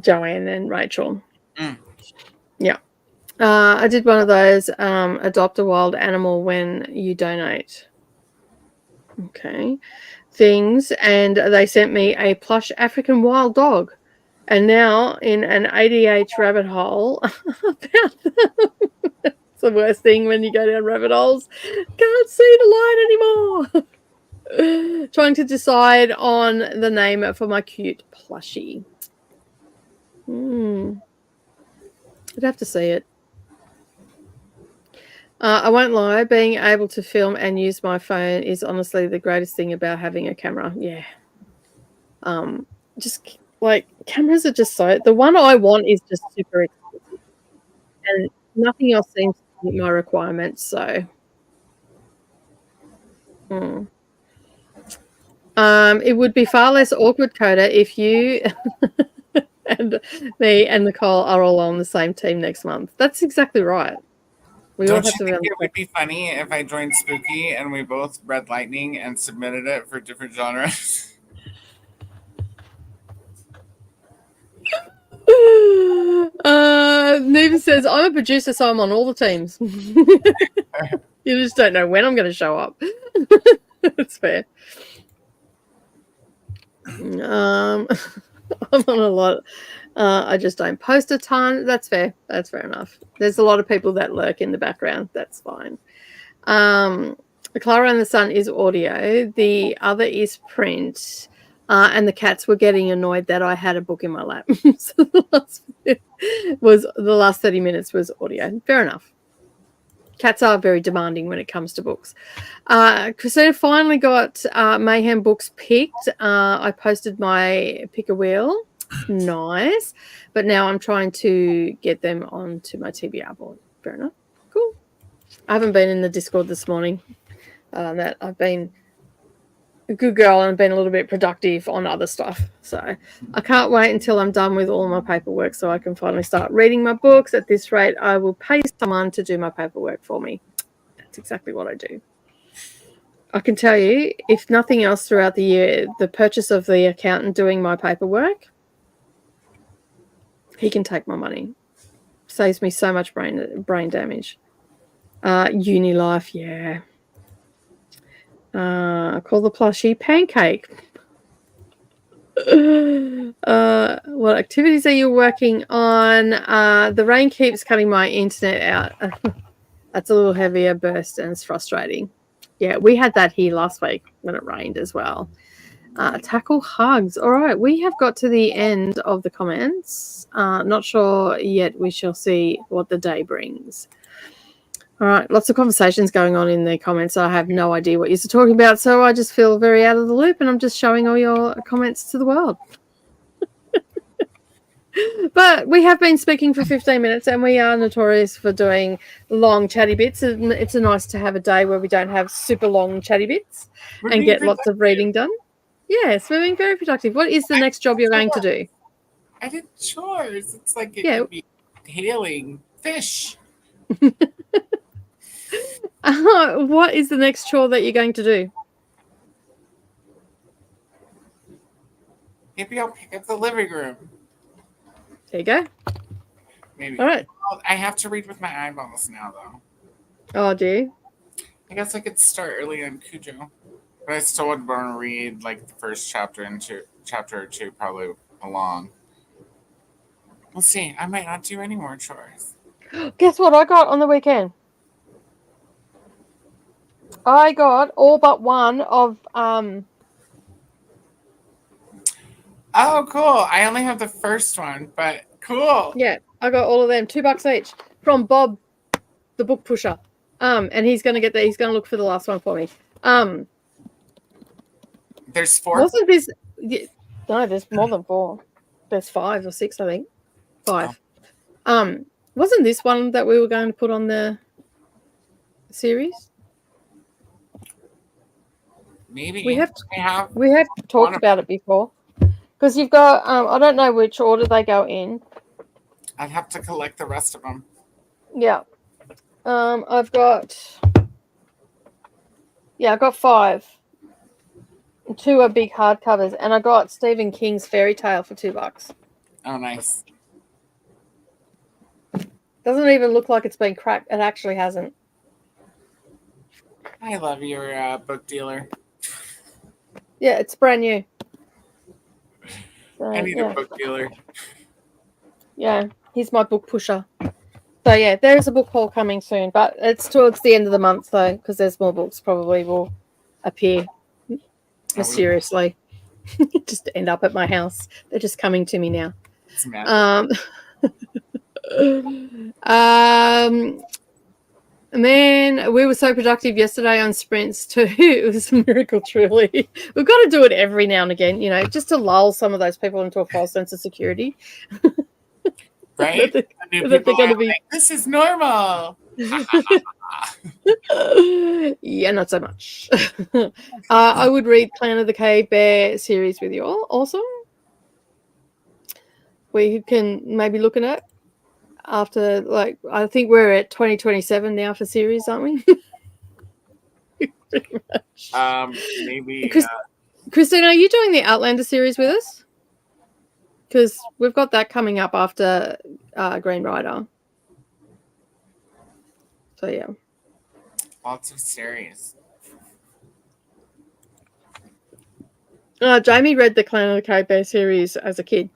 Joanne and Rachel. Yeah. I did one of those, adopt a wild animal when you donate. Okay. Things. And they sent me a plush African wild dog. And now in an ADH rabbit hole about it's the worst thing when you go down rabbit holes. Can't see the light anymore. Trying to decide on the name for my cute plushie. I'd have to see it. I won't lie, being able to film and use my phone is honestly the greatest thing about having a camera. Yeah. Just like cameras are just so, the one I want is just super expensive and nothing else seems to meet my requirements. So, it would be far less awkward, Coda, if you and me and Nicole are all on the same team next month. That's exactly right. Don't you think it would be funny if I joined Spooky and we both read Lightning and submitted it for different genres? Neva says, I'm a producer, so I'm on all the teams. You just don't know when I'm going to show up. That's fair. I'm on a lot. I just don't post a ton. That's fair. That's fair enough. There's a lot of people that lurk in the background. That's fine. Clara and the Sun is audio. The other is print. And the cats were getting annoyed that I had a book in my lap. So the last 30 minutes was audio. Fair enough. Cats are very demanding when it comes to books. Christina finally got MAYhem books picked. I posted my pick a wheel. Nice. But now I'm trying to get them onto my TBR board. Fair enough. Cool. I haven't been in the Discord this morning. That I've been a good girl and been a little bit productive on other stuff. So I can't wait until I'm done with all my paperwork so I can finally start reading my books. At this rate, I will pay someone to do my paperwork for me. That's exactly what I do. I can tell you, if nothing else throughout the year, the purchase of the accountant doing my paperwork, he can take my money. Saves me so much brain damage. Uni life, yeah. Call the plushie Pancake. What activities are you working on? The rain keeps cutting my internet out. That's a little heavier burst and it's frustrating. Yeah, we had that here last week when it rained as well. Tackle hugs. All right, we have got to the end of the comments. Not sure yet. We shall see what the day brings. All right, lots of conversations going on in the comments. I have no idea what you're talking about, so I just feel very out of the loop, and I'm just showing all your comments to the world. But we have been speaking for 15 minutes, and we are notorious for doing long chatty bits. And it's nice to have a day where we don't have super long chatty bits and get lots of reading done. Yes, we're being very productive. What is the next job you're going to do? I did chores. It's like it could be hailing. Fish. What is the next chore that you're going to do? Maybe I'll pick up the living room. There you go. Maybe. All right. Well, I have to read with my eyeballs now, though. Oh, do you? I guess I could start early on Cujo. But I still would want to read like the first chapter and chapter or two probably along. We'll see. I might not do any more chores. Guess what I got on the weekend? I got all but one of Oh, cool. I only have the first one, but cool. Yeah, I got all of them, $2 each from Bob, the book pusher. And he's gonna look for the last one for me. There's 4. Wasn't this? No, there's more than 4. There's 5 or 6, I think. 5. Oh. Wasn't this one that we were going to put on the series? Maybe we have talked one about it before. Because you've got, I don't know which order they go in. I'd have to collect the rest of them. Yeah. I've got 5. 2 are big hardcovers, and I got Stephen King's Fairy Tale for $2. Oh, nice. Doesn't even look like it's been cracked. It actually hasn't. I love your book dealer. Yeah, it's brand new. So, I need a book dealer. Yeah, he's my book pusher. So yeah, there is a book haul coming soon, but it's towards the end of the month though, because there's more books probably will appear mysteriously. Just end up at my house. They're just coming to me now. It's magic. Man, we were so productive yesterday on sprints too. It was a miracle, truly. We've got to do it every now and again, just to lull some of those people into a false sense of security. Right? They're going to be like, this is normal. Yeah, not so much. I would read Clan of the Cave Bear series with you all. Awesome. We can maybe look at it after, I think we're at 2027 now for series, aren't we? Pretty much. Maybe. Christine, are you doing the Outlander series with us? Because we've got that coming up after Green Rider. So, yeah. Lots of series. Jamie read the Clan of the Cave Bear series as a kid.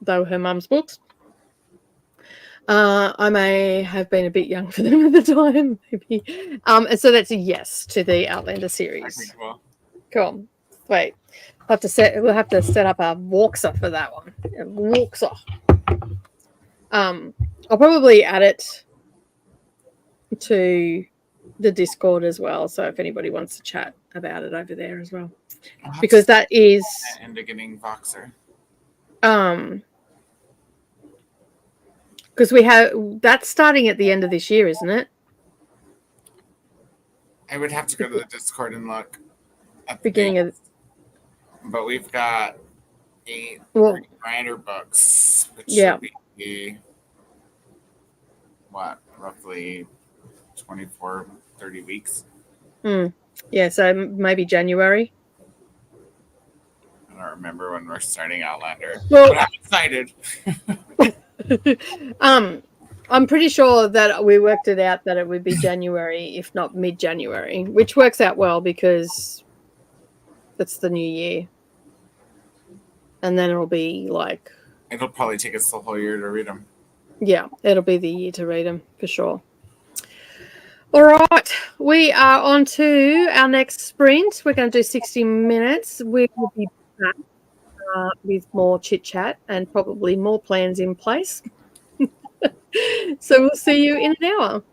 They were her mum's books. I may have been a bit young for them at the time, maybe. And so that's a yes to the Outlander series. Cool. Wait, we'll have to set up a Walkser for that one. A Walkser. I'll probably add it to the Discord as well. So if anybody wants to chat about it over there as well, because that is into getting Voxer. Because that's starting at the end of this year, isn't it? I would have to go to the Discord and look at the beginning of. But we've got 8 Rider books, which should be roughly 24, 30 weeks. Yeah, so maybe January. I don't remember when we're starting Outlander. Well, but I'm excited. I'm pretty sure that we worked it out that it would be January, if not mid-January, which works out well because that's the new year. And then it'll be it'll probably take us the whole year to read them. Yeah, it'll be the year to read them for sure. All right, we are on to our next sprint. We're going to do 60 minutes. We will be back with more chit-chat and probably more plans in place. So we'll see you in an hour.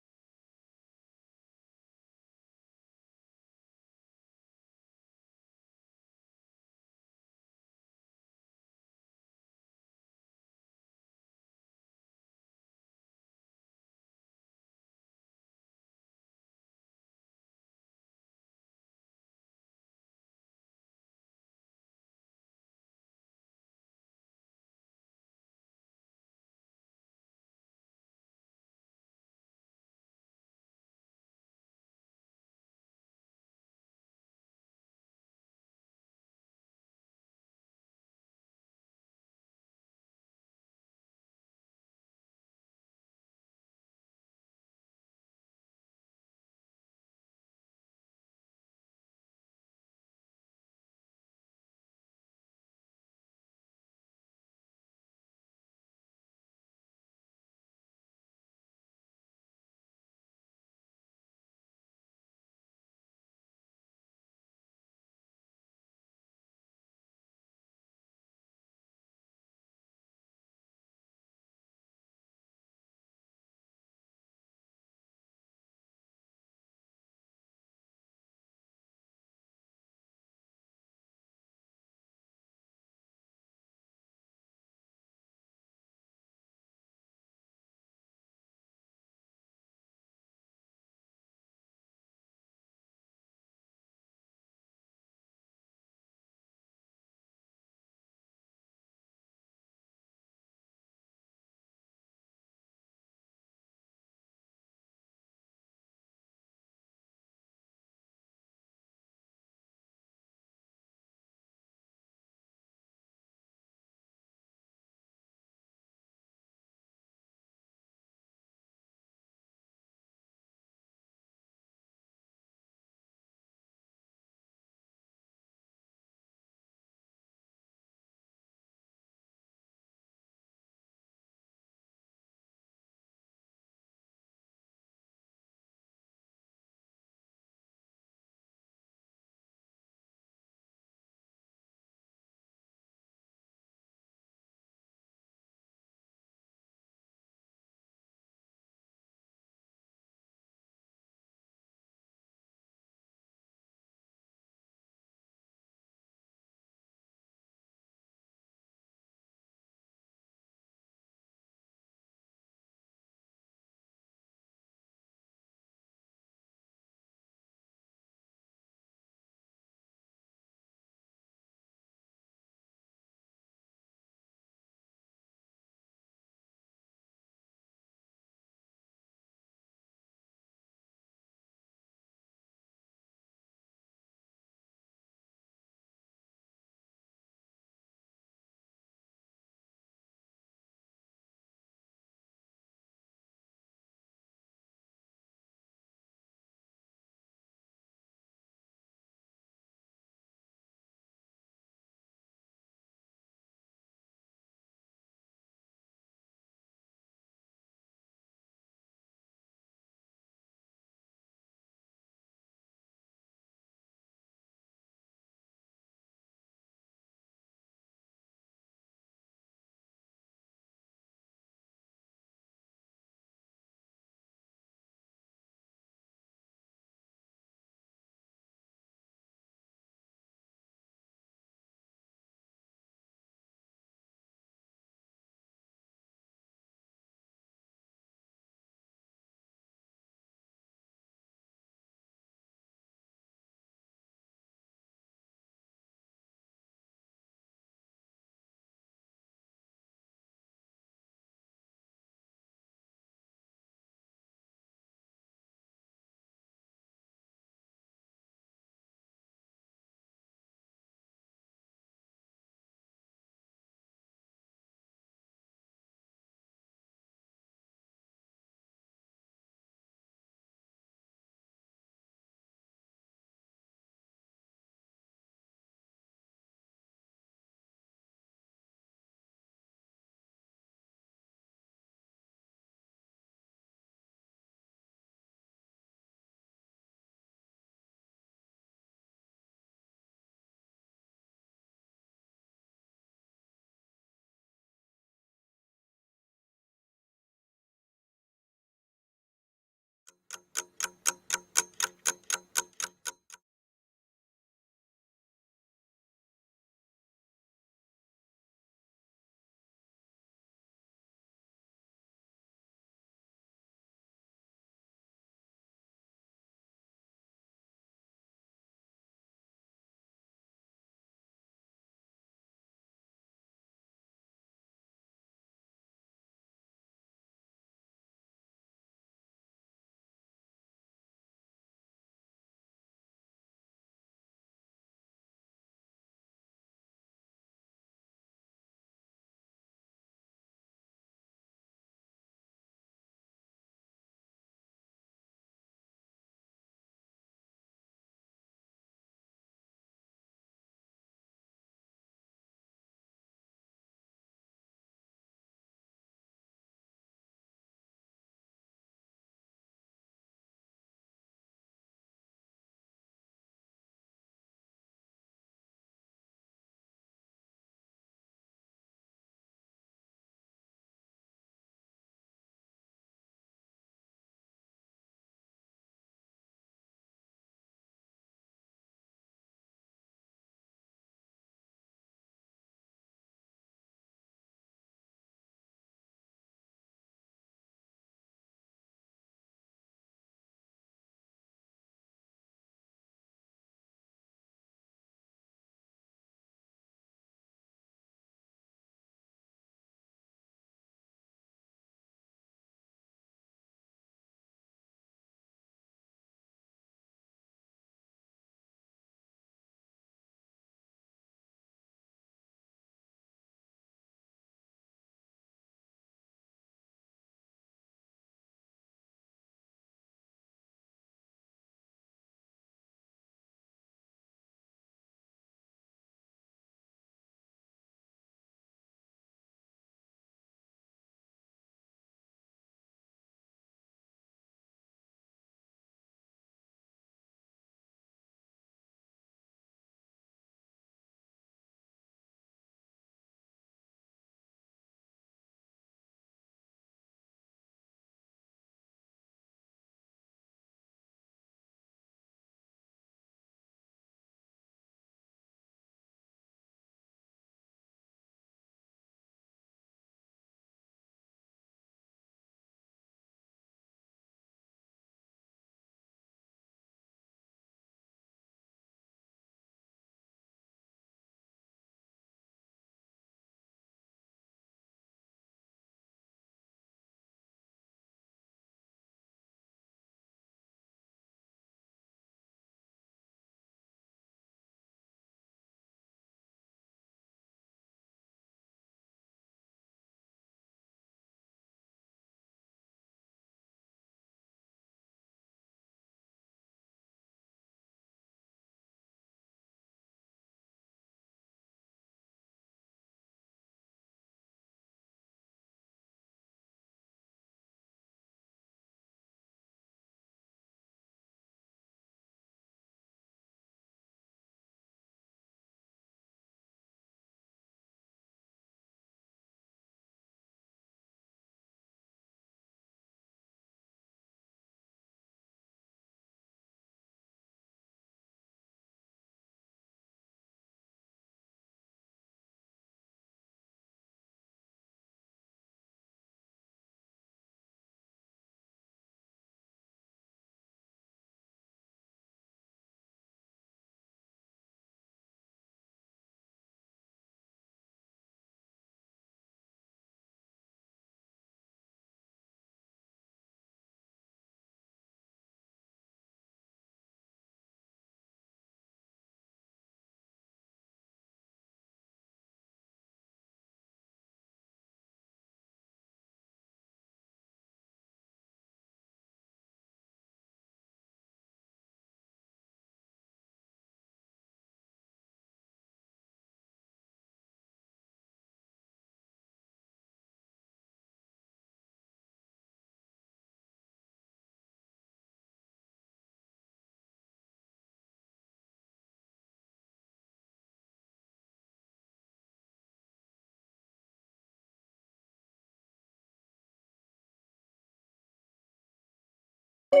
All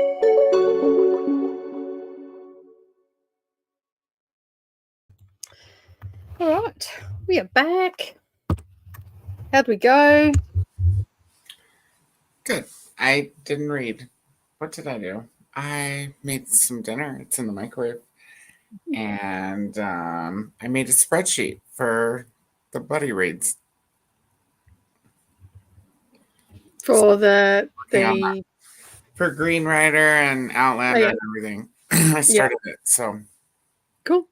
right, we are back. How'd we go? Good. I didn't read. What did I do? I made some dinner. It's in the microwave. And I made a spreadsheet for the buddy reads. For for Green Rider and Outlander and everything. I started it, so cool.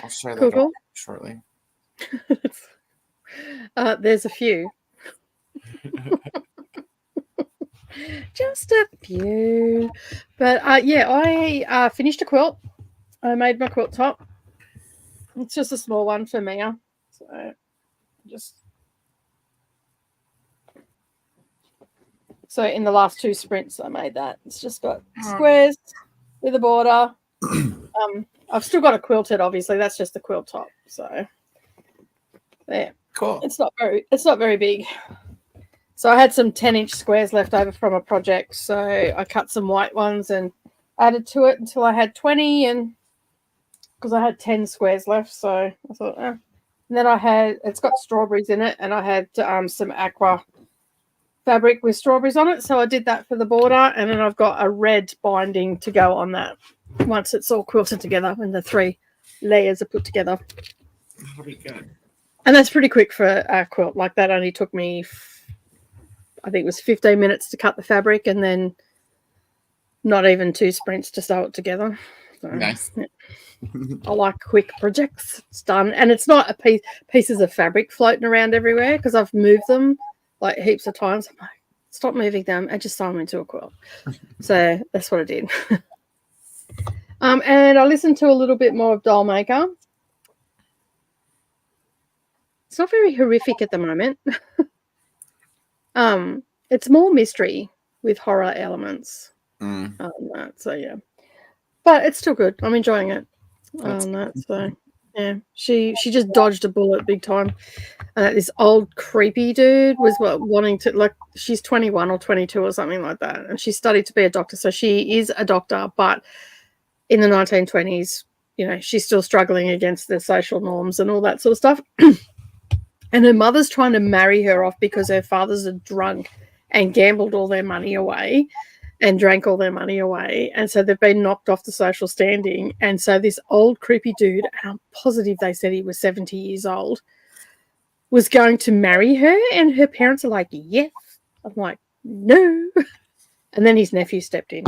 I'll share that cool. Shortly. There's a few. Just a few. But I finished a quilt. I made my quilt top. It's just a small one for Mia. So in the last 2 sprints I made that. It's just got squares with a border. I've still got a quilted, obviously. That's just the quilt top. So there. Cool. It's not very big. So I had some 10-inch squares left over from a project. So I cut some white ones and added to it until I had 20, and because I had 10 squares left. So I thought, And then it's got strawberries in it, and I had some aqua fabric with strawberries on it. So I did that for the border, and then I've got a red binding to go on that once it's all quilted together and the 3 layers are put together. That'll be good. And that's pretty quick for a quilt. Like that only took me, I think it was 15 minutes to cut the fabric, and then not even 2 sprints to sew it together. So, nice. Yeah. I like quick projects. It's done. And it's not pieces of fabric floating around everywhere, because I've moved them like heaps of times. I'm like, stop moving them and just sew them into a quilt. So that's what I did. And I listened to a little bit more of Doll Maker. It's not very horrific at the moment. It's more mystery with horror elements. So yeah, but it's still good. I'm enjoying it. So yeah, she just dodged a bullet big time. This old creepy dude was wanting to, like, she's 21 or 22 or something like that, and she studied to be a doctor. So she is a doctor, but in the 1920s, she's still struggling against the social norms and all that sort of stuff. And her mother's trying to marry her off because her father's a drunk and gambled all their money away and drank all their money away. And so they've been knocked off the social standing. And so this old creepy dude, and I'm positive they said he was 70 years old, was going to marry her. And her parents are like, yes. I'm like, no. And then his nephew stepped in.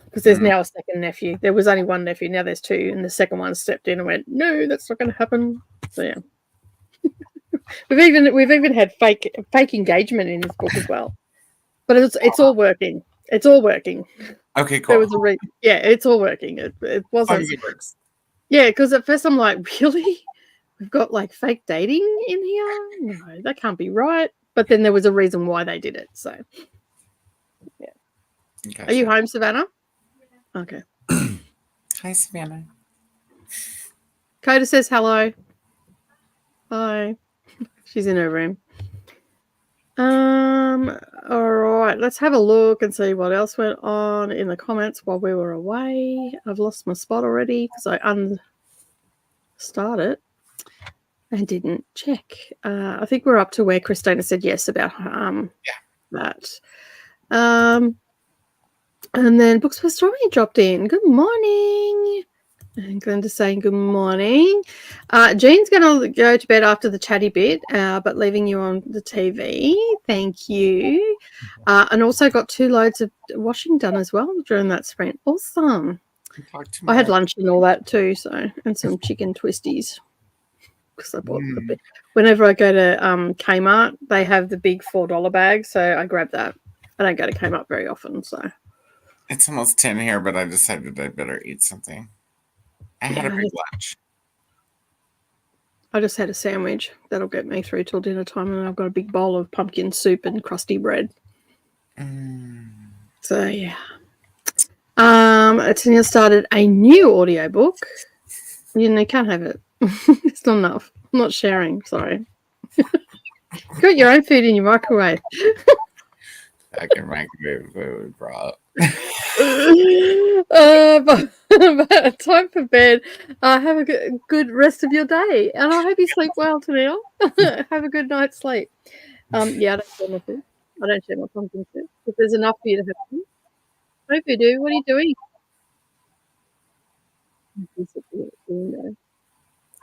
Because there's now a second nephew. There was only one nephew. Now there's 2. And the second one stepped in and went, no, that's not going to happen. So yeah. We've even had fake engagement in this book as well, but it's all working. It's all working. Okay, cool. There was it's all working. It wasn't. It works. Yeah, because at first I'm like, really? We've got like fake dating in here? No, that can't be right. But then there was a reason why they did it. So yeah. Okay, are you home, Savannah? Okay. Hi, Savannah. Coda says hello. Hi. She's in her room. All right, let's have a look and see what else went on in the comments while we were away. I've lost my spot already because I unstarted and didn't check. I think we're up to where Christina said yes about that. And then Books for Story dropped in. Good morning. And Glenda's saying good morning. Jean's going to go to bed after the chatty bit, but leaving you on the TV. Thank you. And also got 2 loads of washing done as well during that sprint. Awesome. I had lunch and all that too, and some chicken twisties. Because I bought a bit. Whenever I go to Kmart, they have the big $4 bag, so I grab that. I don't go to Kmart very often, so. It's almost 10 here, but I decided I better eat something. I had a big lunch. I just had a sandwich. That'll get me through till dinner time, and I've got a big bowl of pumpkin soup and crusty bread. So, yeah. Tina started a new audiobook. You can't have it. It's not enough. I'm not sharing. Sorry. Got your own food in your microwave. I can microwave food, bro. But time for bed. Have a good rest of your day, and I hope you sleep well, Tennille. Have a good night's sleep. Yeah, I don't share my food. I don't share my pumpkin soup. If there's enough for you to have food. Hope you do. What are you doing?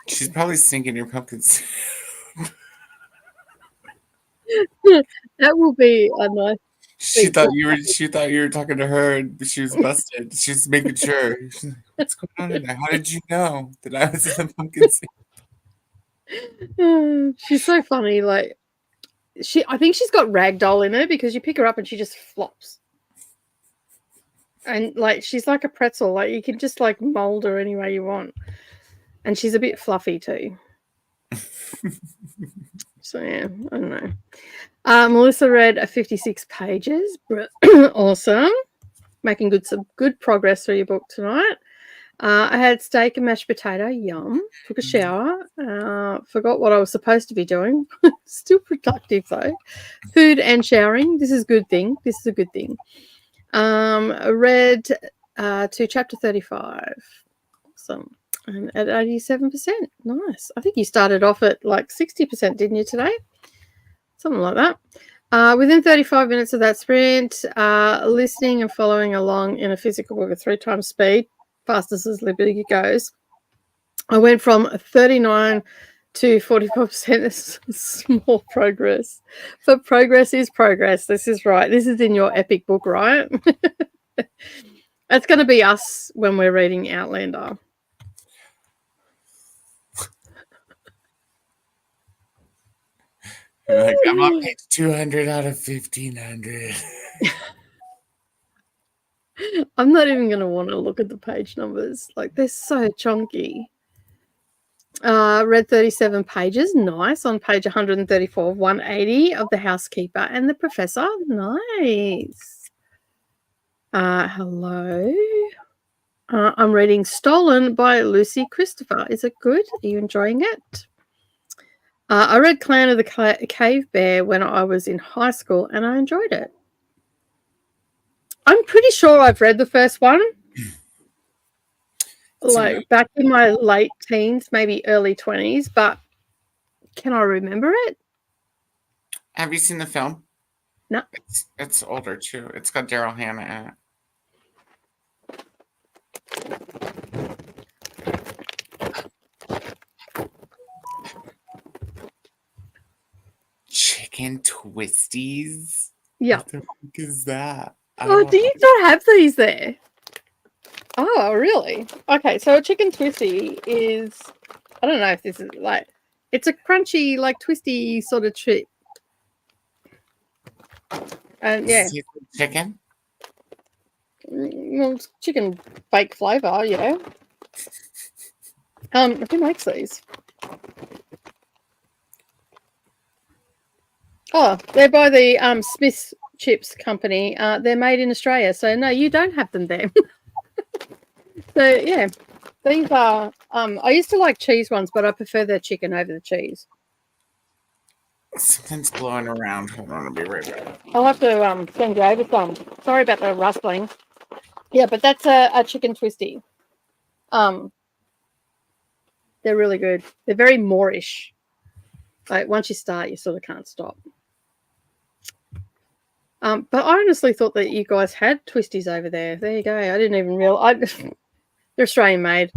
She's probably sinking your pumpkin soup. That will be a nice. She thought you were talking to her, and she was busted. She's making sure. She's like, what's going on in there? How did you know that I was in the pumpkin soup? She's so funny. Like I think she's got ragdoll in her because you pick her up and she just flops. And like she's like a pretzel. Like you can just like mold her any way you want. And she's a bit fluffy too. So yeah, I don't know. Melissa read 56 pages. Awesome. Making some good progress through your book tonight. I had steak and mashed potato. Yum. Took a shower. Forgot what I was supposed to be doing. Still productive though. Food and showering. This is a good thing. I read to chapter 35. Awesome. And at 87%. Nice. I think you started off at like 60%, didn't you, today? Something like that. Within 35 minutes of that sprint, listening and following along in a physical book at 3 times speed, fastest as Liberty goes, I went from 39 to 44%. This is small progress. But progress is progress. This is right. This is in your epic book, right? That's going to be us when we're reading Outlander. Like, I'm on page 200 out of 1,500. I'm not even going to want to look at the page numbers. Like, they're so chunky. Read 37 pages. Nice. On page 134, 180 of The Housekeeper and the Professor. Nice. Hello. I'm reading Stolen by Lucy Christopher. Is it good? Are you enjoying it? I read Clan of the Cave Bear when I was in high school, and I enjoyed it. I'm pretty sure I've read the first one, like back in my late teens, maybe early 20s, but can I remember it? Have you seen the film? No. It's older, too. It's got Daryl Hannah in it. Chicken twisties? Yeah. What the fuck is that? Oh, do you not have these there? Oh, really? Okay, so a chicken twisty is, I don't know if this is like, it's a crunchy, like twisty sort of chip. And yeah. Chicken? Well, it's chicken bake flavour, yeah. Who makes these? Oh, they're by the Smith's Chips Company. They're made in Australia, so no, you don't have them there. So yeah, these are. I used to like cheese ones, but I prefer their chicken over the cheese. Something's blowing around. Hold on, I'll be right back. I'll have to send you over some. Sorry about the rustling. Yeah, but that's a chicken twisty. They're really good. They're very Moorish. Like once you start, you sort of can't stop. But I honestly thought that you guys had twisties over there. There you go. I didn't even realize. They're Australian made.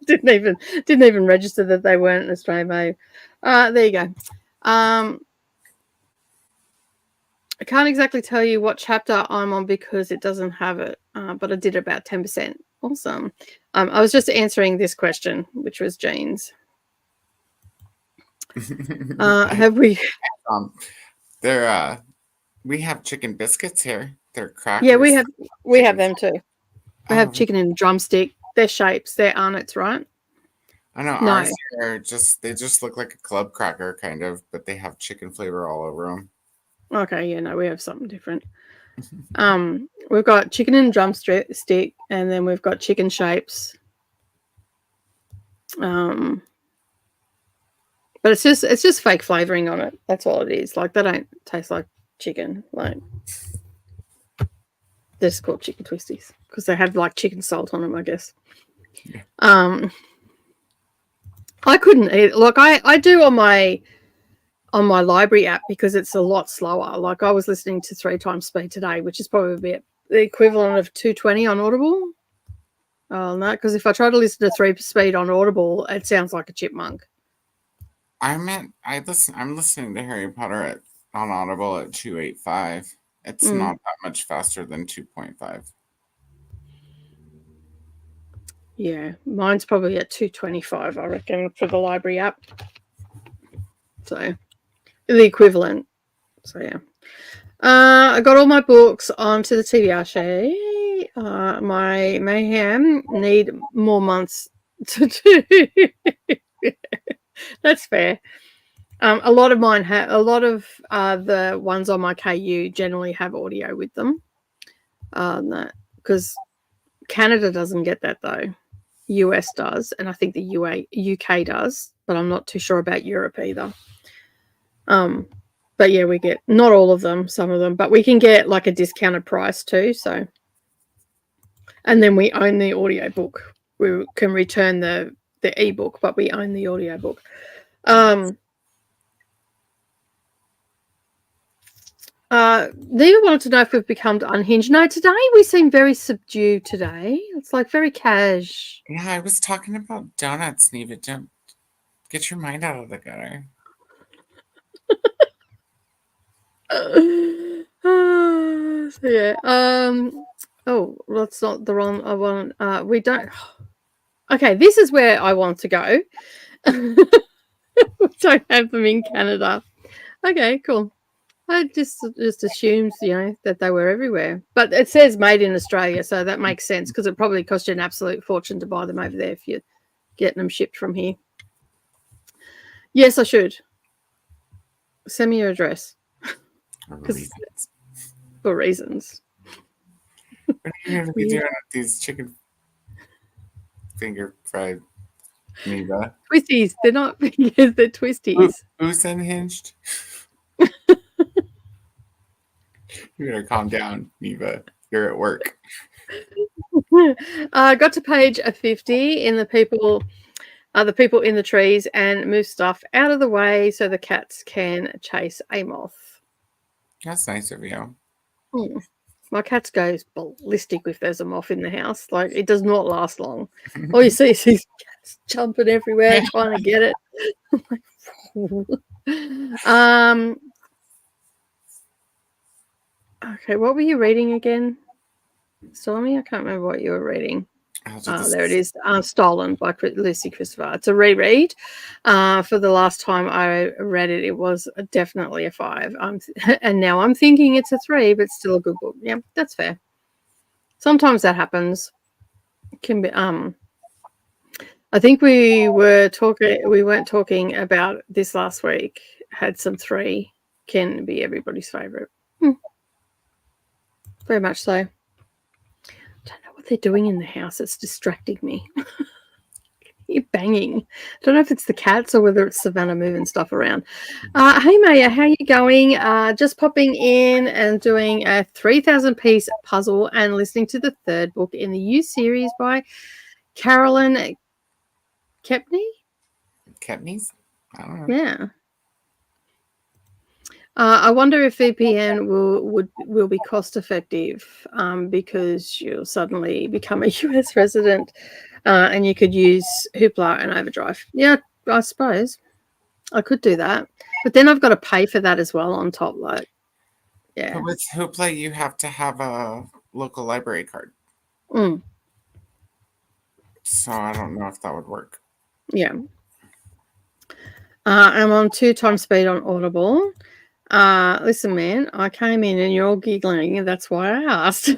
didn't even register that they weren't Australian made. There you go. I can't exactly tell you what chapter I'm on because it doesn't have it, but I did about 10%. Awesome. I was just answering this question, which was Jane's. Have we? We have chicken biscuits here. They're crackers. Yeah, we have them too. We have chicken in a drumstick. They're shapes. They're arnott's, right? I know. No. Ours are they just look like a club cracker kind of, but they have chicken flavor all over them. Okay, yeah, no, we have something different. We've got chicken in a drumstick, and then we've got chicken shapes. But it's just fake flavoring on it. That's all it is. Like they don't taste like chicken. Like They're just called chicken twisties because they have like chicken salt on them, I guess. Yeah. I couldn't eat. Like I do on my library app because it's a lot slower. Like I was listening to 3 times speed today, which is probably the equivalent of 220 on Audible. Oh no, because if I try to listen to 3 speed on Audible, it sounds like a chipmunk. I'm listening to Harry Potter on Audible at 285. It's not that much faster than 2.5. Yeah, mine's probably at 225, I reckon, for the library app. So the equivalent. So yeah. I got all my books onto the TBR. My MAYhem need more months to do. That's fair. A lot of mine have. A lot of the ones on my KU generally have audio with them. Because Canada doesn't get that though. US does, and I think the UK does, but I'm not too sure about Europe either. But yeah, we get not all of them, some of them, but we can get like a discounted price too. So, and then we own the audio book. We can return the ebook, but we own the audio book. Neva wanted to know if we've become unhinged. No, today we seem very subdued today. It's like very cash. Yeah, I was talking about donuts, Neva. Don't get your mind out of the gutter. So yeah. Oh, that's not the wrong one. We don't. Okay, this is where I want to go. We don't have them in Canada. Okay, cool. I just assumed, that they were everywhere. But it says made in Australia, so that makes sense because it probably cost you an absolute fortune to buy them over there if you're getting them shipped from here. Yes, I should. Send me your address. For reasons. What are you going to be doing with these chicken finger fried Neva? Twisties. They're not fingers, they're twisties. Who's unhinged? You better calm down, Neva. You're at work. Got to page 50 in the people in the trees and move stuff out of the way so the cats can chase a moth. That's nice of you. My cat goes ballistic if there's a moth in the house. Like, it does not last long. All you see is these cats jumping everywhere trying to get it. Okay, what were you reading again, Stormy? I can't remember what you were reading. There it is. Stolen by Lucy Christopher. It's a reread. For the last time I read it, it was definitely a 5. And now I'm thinking it's a 3, but still a good book. Yeah, that's fair. Sometimes that happens. It can be. I think we weren't talking about this last week. Had some 3 can be everybody's favorite. Very much so. I don't know what they're doing in the house. It's distracting me. You're banging. I don't know if it's the cats or whether it's Savannah moving stuff around. Hey, Maya, how you going? Just popping in and doing a 3,000-piece puzzle and listening to the 3rd book in the U series by Carolyn Kepney. Kepney's? I don't know. Yeah. I wonder if VPN will be cost effective because you'll suddenly become a US resident and you could use Hoopla and Overdrive. Yeah, I suppose I could do that, but then I've got to pay for that as well on top. Like, yeah. But with Hoopla, you have to have a local library card. So I don't know if that would work. Yeah. I'm on 2 times speed on Audible. Listen, man, I came in and you're all giggling, and that's why I asked.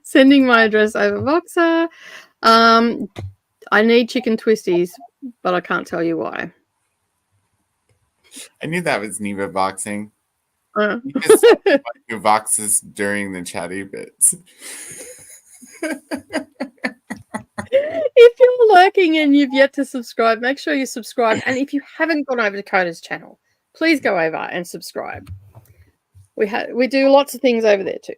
Sending my address over Voxer. I need chicken twisties, but I can't tell you why. I knew that was Neva boxing. You just like who boxes during the chatty bits. If you're lurking and you've yet to subscribe, make sure you subscribe. And if you haven't gone over to Coda's channel, please go over and subscribe. We do lots of things over there too.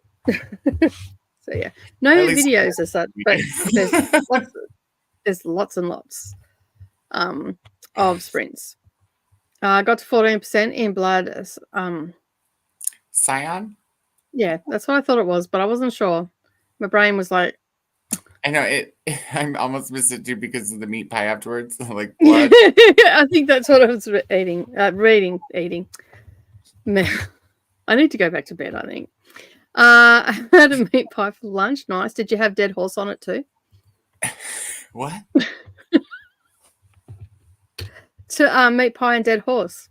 So yeah, no videos as such, but there's lots and lots of sprints. Got to 14% in blood. Cyan? Yeah, that's what I thought it was, but I wasn't sure. My brain was like, I know it. I almost missed it too because of the meat pie afterwards, like blood. I think that's what I was eating. Man, I need to go back to bed. I think. I had a meat pie for lunch. Nice. Did you have dead horse on it too? What? To meat pie and dead horse.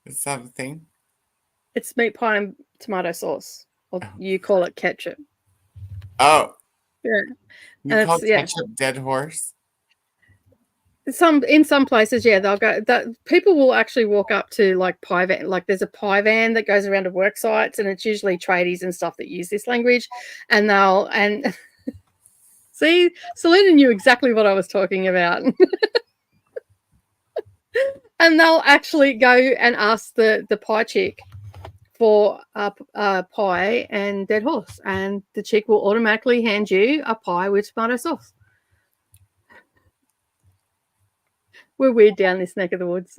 Is that a thing? It's meat pie and tomato sauce, or you call it ketchup. Oh, yeah. You call ketchup dead horse? In some places, yeah, they'll go. People will actually walk up to like pie van. Like there's a pie van that goes around to work sites, and it's usually tradies and stuff that use this language, and they'll see. Selena knew exactly what I was talking about. And they'll actually go and ask the pie chick for a pie and dead horse, and the chick will automatically hand you a pie with tomato sauce. We're weird down this neck of the woods.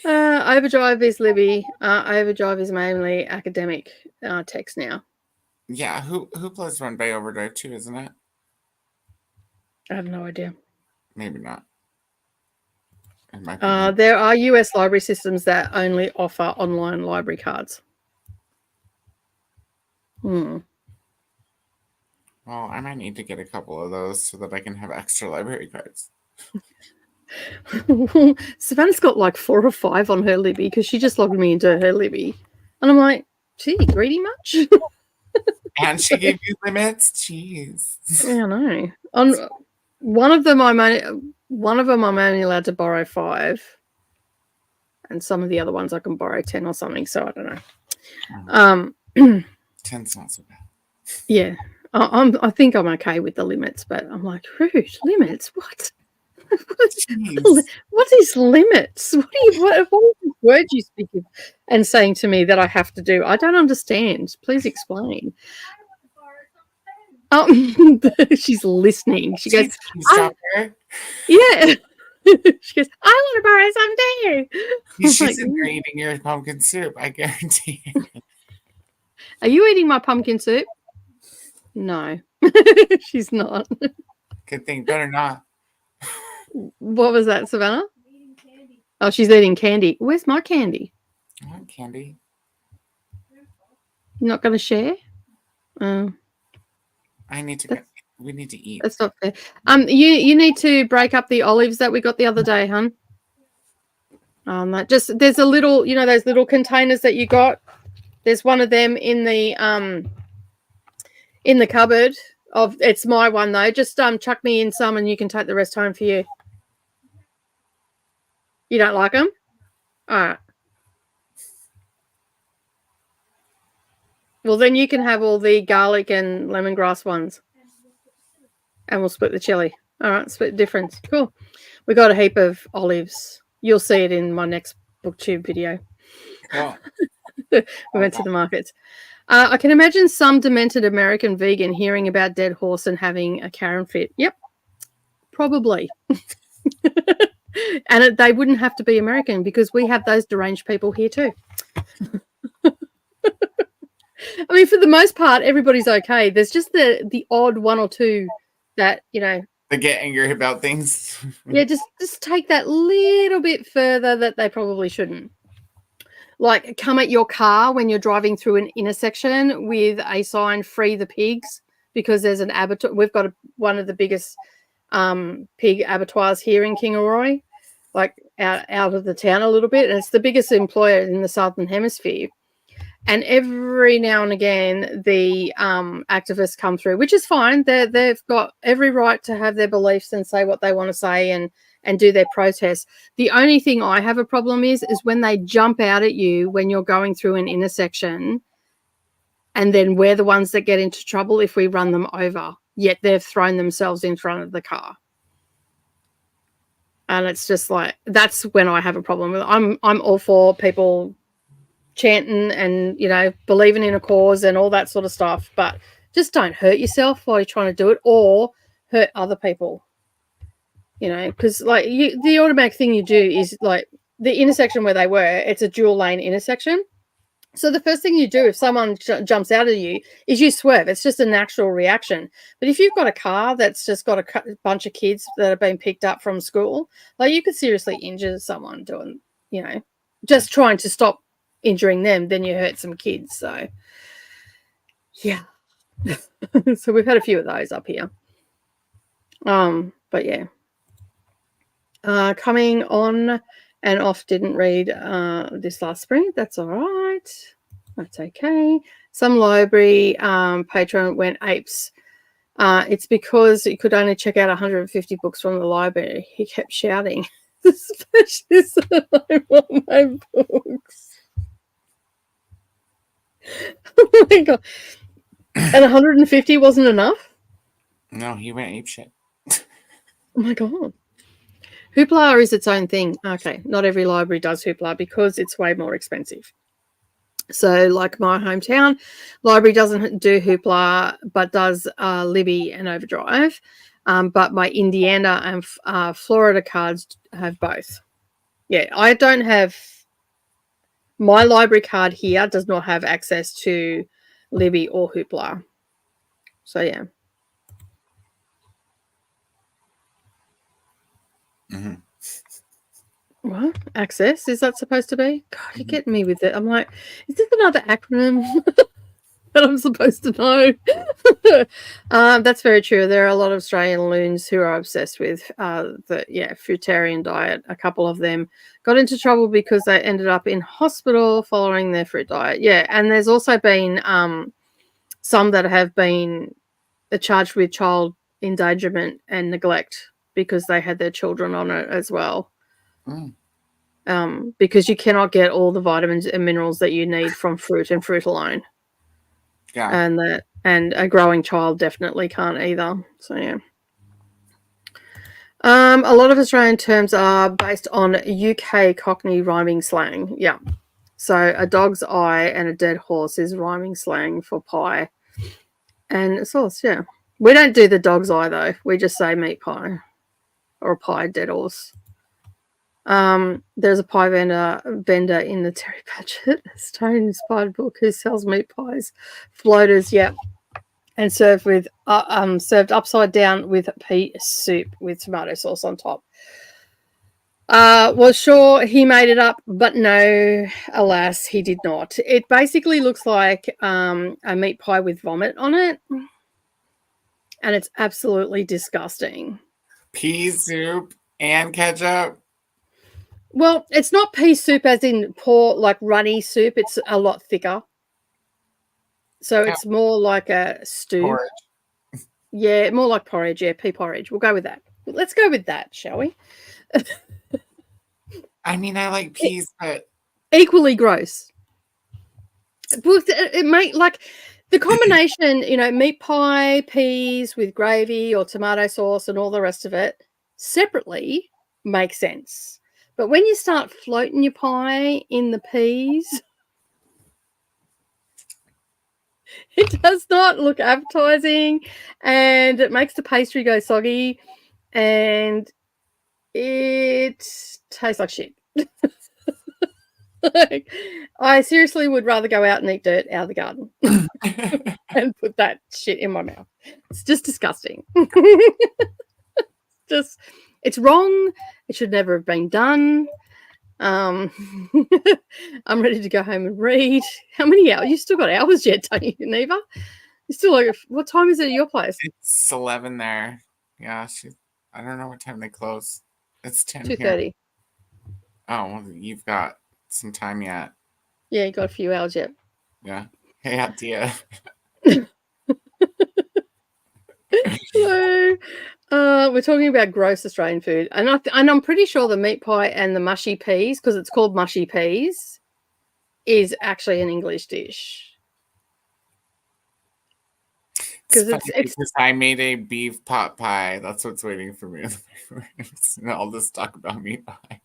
Overdrive is Libby. Overdrive is mainly academic text now. Yeah, who plays run by Overdrive too, isn't it? I have no idea. Maybe not. There are US library systems that only offer online library cards. Well, I might need to get a couple of those so that I can have extra library cards. Savannah's got like 4 or 5 on her Libby because she just logged me into her Libby. And I'm like, gee, greedy much? And she gave you limits? Jeez. Yeah, I know. On one of them I'm only allowed to borrow 5. And some of the other ones I can borrow 10 or something, so I don't know. 10's not so bad. Yeah. I think I'm okay with the limits, but I'm like, rude limits? What? What is limits? What is this word you speak of and saying to me that I have to do? I don't understand. Please explain. She's listening. She goes, yeah. She goes, I want to borrow some too. She's in there eating your pumpkin soup, I guarantee it. Are you eating my pumpkin soup? No, she's not. Good thing, better not. What was that, Savannah? Oh, she's eating candy. Where's my candy? I want candy. You're not going to share? I need to. We need to eat. That's not fair. You need to break up the olives that we got the other day, hun. There's a little, those little containers that you got. There's one of them in the cupboard. It's my one though. Just chuck me in some, and you can take the rest home for you. You don't like them? All right. Well, then you can have all the garlic and lemongrass ones. And we'll split the chili. All right, split difference. Cool. We got a heap of olives. You'll see it in my next booktube video. Oh. We went to the markets. I can imagine some demented American vegan hearing about dead horse and having a Karen fit. Yep, probably. And they wouldn't have to be American because we have those deranged people here too. I mean, for the most part, everybody's okay. There's just the odd one or two that, they get angry about things. Yeah, just take that little bit further that they probably shouldn't. Like, come at your car when you're driving through an intersection with a sign, free the pigs, because there's an abattoir. We've got one of the biggest pig abattoirs here in Kingaroy, like out of the town a little bit. And it's the biggest employer in the Southern Hemisphere. And every now and again, the activists come through, which is fine. They've got every right to have their beliefs and say what they want to say and do their protests. The only thing I have a problem is when they jump out at you when you're going through an intersection, and then we're the ones that get into trouble if we run them over, yet they've thrown themselves in front of the car. And it's just like, that's when I have a problem with it. I'm all for people chanting and, you know, believing in a cause and all that sort of stuff, but just don't hurt yourself while you're trying to do it or hurt other people, you know, because like the automatic thing you do is like the intersection where they were, it's a dual lane intersection. So the first thing you do if someone jumps out at you is you swerve. It's just a natural reaction. But if you've got a car that's just got a bunch of kids that have been picked up from school, like you could seriously injure someone doing, you know, just trying to stop injuring them. Then you hurt some kids. So, yeah. So we've had a few of those up here. But yeah. Coming on and off, didn't read this last spring. That's all right. That's okay. Some library patron went apes. It's because he could only check out 150 books from the library. He kept shouting, "The specialist, I want my books." Oh my god! And 150 wasn't enough? No, he went apeshit. Oh my god! Hoopla is its own thing. Okay, not every library does Hoopla because it's way more expensive. So, like my hometown library doesn't do Hoopla, but does Libby and Overdrive. But my Indiana and Florida cards have both. Yeah, I don't have my library card here does not have access to Libby or Hoopla. So yeah. Mm-hmm. What? Access? Is that supposed to be? God, you're getting me with it. I'm like, is this another acronym that I'm supposed to know? That's very true. There are a lot of Australian loons who are obsessed with the fruitarian diet. A couple of them got into trouble because they ended up in hospital following their fruit diet. Yeah, and there's also been some that have been charged with child endangerment and neglect because they had their children on it as well. Because you cannot get all the vitamins and minerals that you need from fruit and fruit alone. Yeah. And a growing child definitely can't either. So yeah. A lot of Australian terms are based on UK Cockney rhyming slang. Yeah. So a dog's eye and a dead horse is rhyming slang for pie. And sauce, yeah. We don't do the dog's eye though. We just say meat pie or a pie dead horse. There's a pie vendor in the Terry Pratchett stone-inspired book who sells meat pies, floaters, yeah, and served upside down with pea soup with tomato sauce on top. Was sure he made it up, but no, alas, he did not. It basically looks like a meat pie with vomit on it, and it's absolutely disgusting. Pea soup and ketchup. Well, it's not pea soup as in poor, like runny soup. It's a lot thicker. So it's more like a stew. Porridge. Yeah, more like porridge. Yeah, pea porridge. We'll go with that. Let's go with that, shall we? I mean, I like peas, but equally gross. It may like the combination, you know, meat pie, peas with gravy or tomato sauce and all the rest of it separately makes sense. But when you start floating your pie in the peas, it does not look appetizing and it makes the pastry go soggy and it tastes like shit. Like, I seriously would rather go out and eat dirt out of the garden and put that shit in my mouth. It's just disgusting. It's wrong. It should never have been done. I'm ready to go home and read. How many hours? You still got hours yet, don't you, Neva? You still like, what time is it at your place? It's 11 there. Yeah, I don't know what time they close. It's 10 2:30. Oh, well, you've got some time yet. Yeah, you got a few hours yet. Yeah. Hey, Atia. So, we're talking about gross Australian food, and I'm pretty sure the meat pie and the mushy peas, because it's called mushy peas, is actually an English dish. Because I made a beef pot pie. That's what's waiting for me. And I'll just talk about meat pie.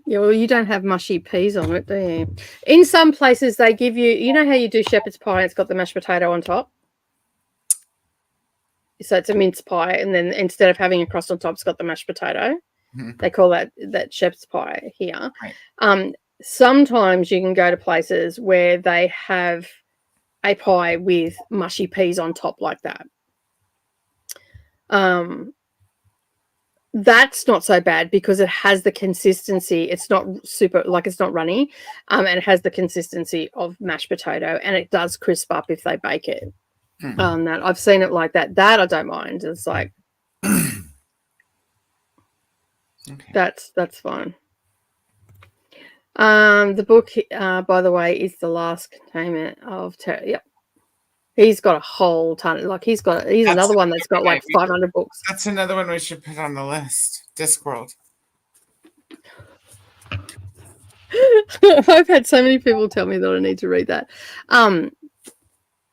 Yeah, well, you don't have mushy peas on it, do you? In some places, they give you, you know how you do shepherd's pie, it's got the mashed potato on top? So it's a mince pie, and then instead of having a crust on top, it's got the mashed potato. Mm-hmm. They call that shepherd's pie here. Right. Sometimes you can go to places where they have a pie with mushy peas on top like that. That's not so bad because it has the consistency. It's not super, like it's not runny, and it has the consistency of mashed potato, and it does crisp up if they bake it. That I've seen it like that. That I don't mind. It's like okay. That's fine. The book, by the way, is The Last Containment of Terror. Yep. He's got a whole ton. Like he's another one that's got like 500 books. That's another one we should put on the list. Discworld. I've had so many people tell me that I need to read that.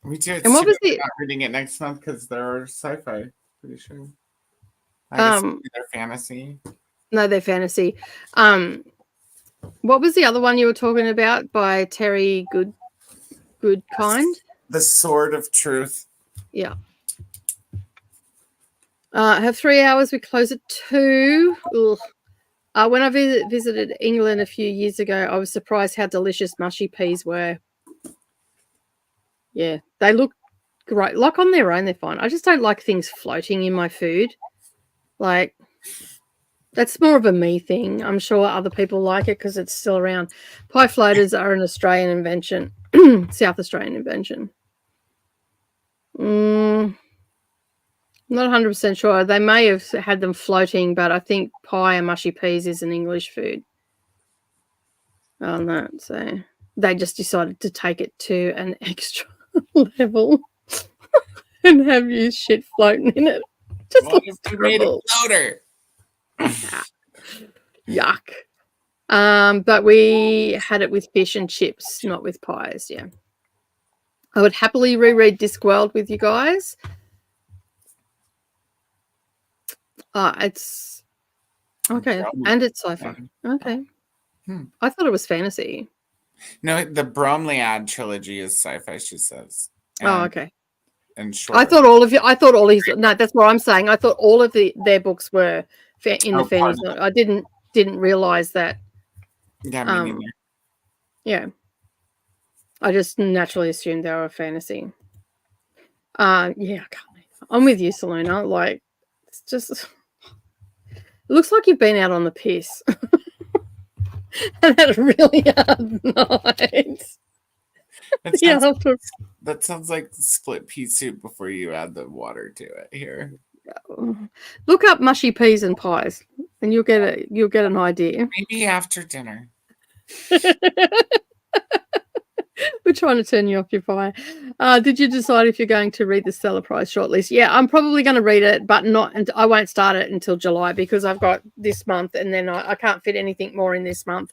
We do. And what was not reading it next month because they're sci-fi. Pretty sure. I guess they're fantasy. No, they're fantasy. What was the other one you were talking about by Terry Goodkind? The Sword of Truth. Yeah. I have 3 hours. We close at 2. When I visited England a few years ago, I was surprised how delicious mushy peas were. Yeah, they look great. Like on their own, they're fine. I just don't like things floating in my food. Like, that's more of a me thing. I'm sure other people like it because it's still around. Pie floaters are an Australian invention, South Australian invention. Not 100% sure. They may have had them floating, but I think pie and mushy peas is an English food. On that, so they just decided to take it to an extra level and have you shit floating in it. Just made a floater. Yuck. But we had it with fish and chips, not with pies. Yeah, I would happily reread Discworld with you guys. It's okay, and it's sci-fi. Okay, I thought it was fantasy. No, the Bromley-Ad trilogy is sci-fi. She says. Okay. And short. I thought all his. No, that's what I'm saying. I thought all of their books were in the fantasy. I didn't realize that. Yeah, me neither. Yeah. I just naturally assumed they were fantasy. Yeah, I'm with you, Selena. Like, it's just. It looks like you've been out on the piss. And had a really hard night. That sounds like split pea soup before you add the water to it here. Look up mushy peas and pies and you'll get an idea. Maybe after dinner. We're trying to turn you off your pie. Did you decide if you're going to read the Stellar Prize shortlist? Yeah, I'm probably going to read it, but I won't start it until July because I've got this month and then I can't fit anything more in this month.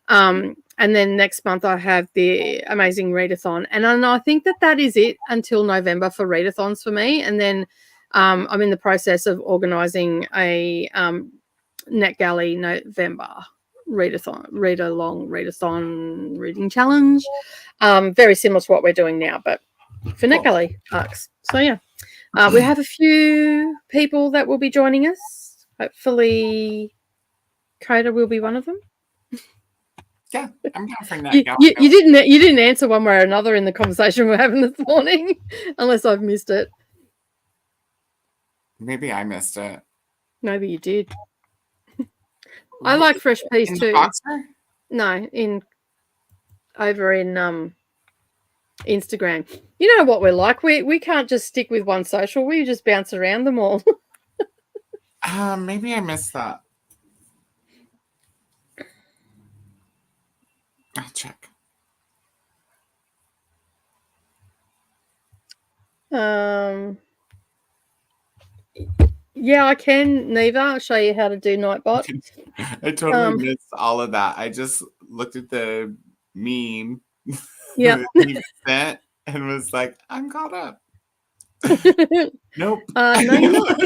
And then next month I have the Amazing Readathon. And I think that is it until November for readathons for me. And then I'm in the process of organising a NetGalley November readathon reading challenge. Very similar to what we're doing now, but for NetGalley arcs. So yeah, we have a few people that will be joining us. Hopefully Coda will be one of them. Yeah, I'm down for NetGalley. You didn't answer one way or another in the conversation we're having this morning, unless I've missed it. Maybe I missed it. Maybe you did. I like fresh peas too. Boxer? No, over in Instagram. You know what we're like. We can't just stick with one social. We just bounce around them all. Maybe I missed that. I'll check. Yeah, I can, Neva. I'll show you how to do Nightbot. I totally missed all of that. I just looked at the meme. Yeah. Sent, and was like, I'm caught up. Nope. No, you're not.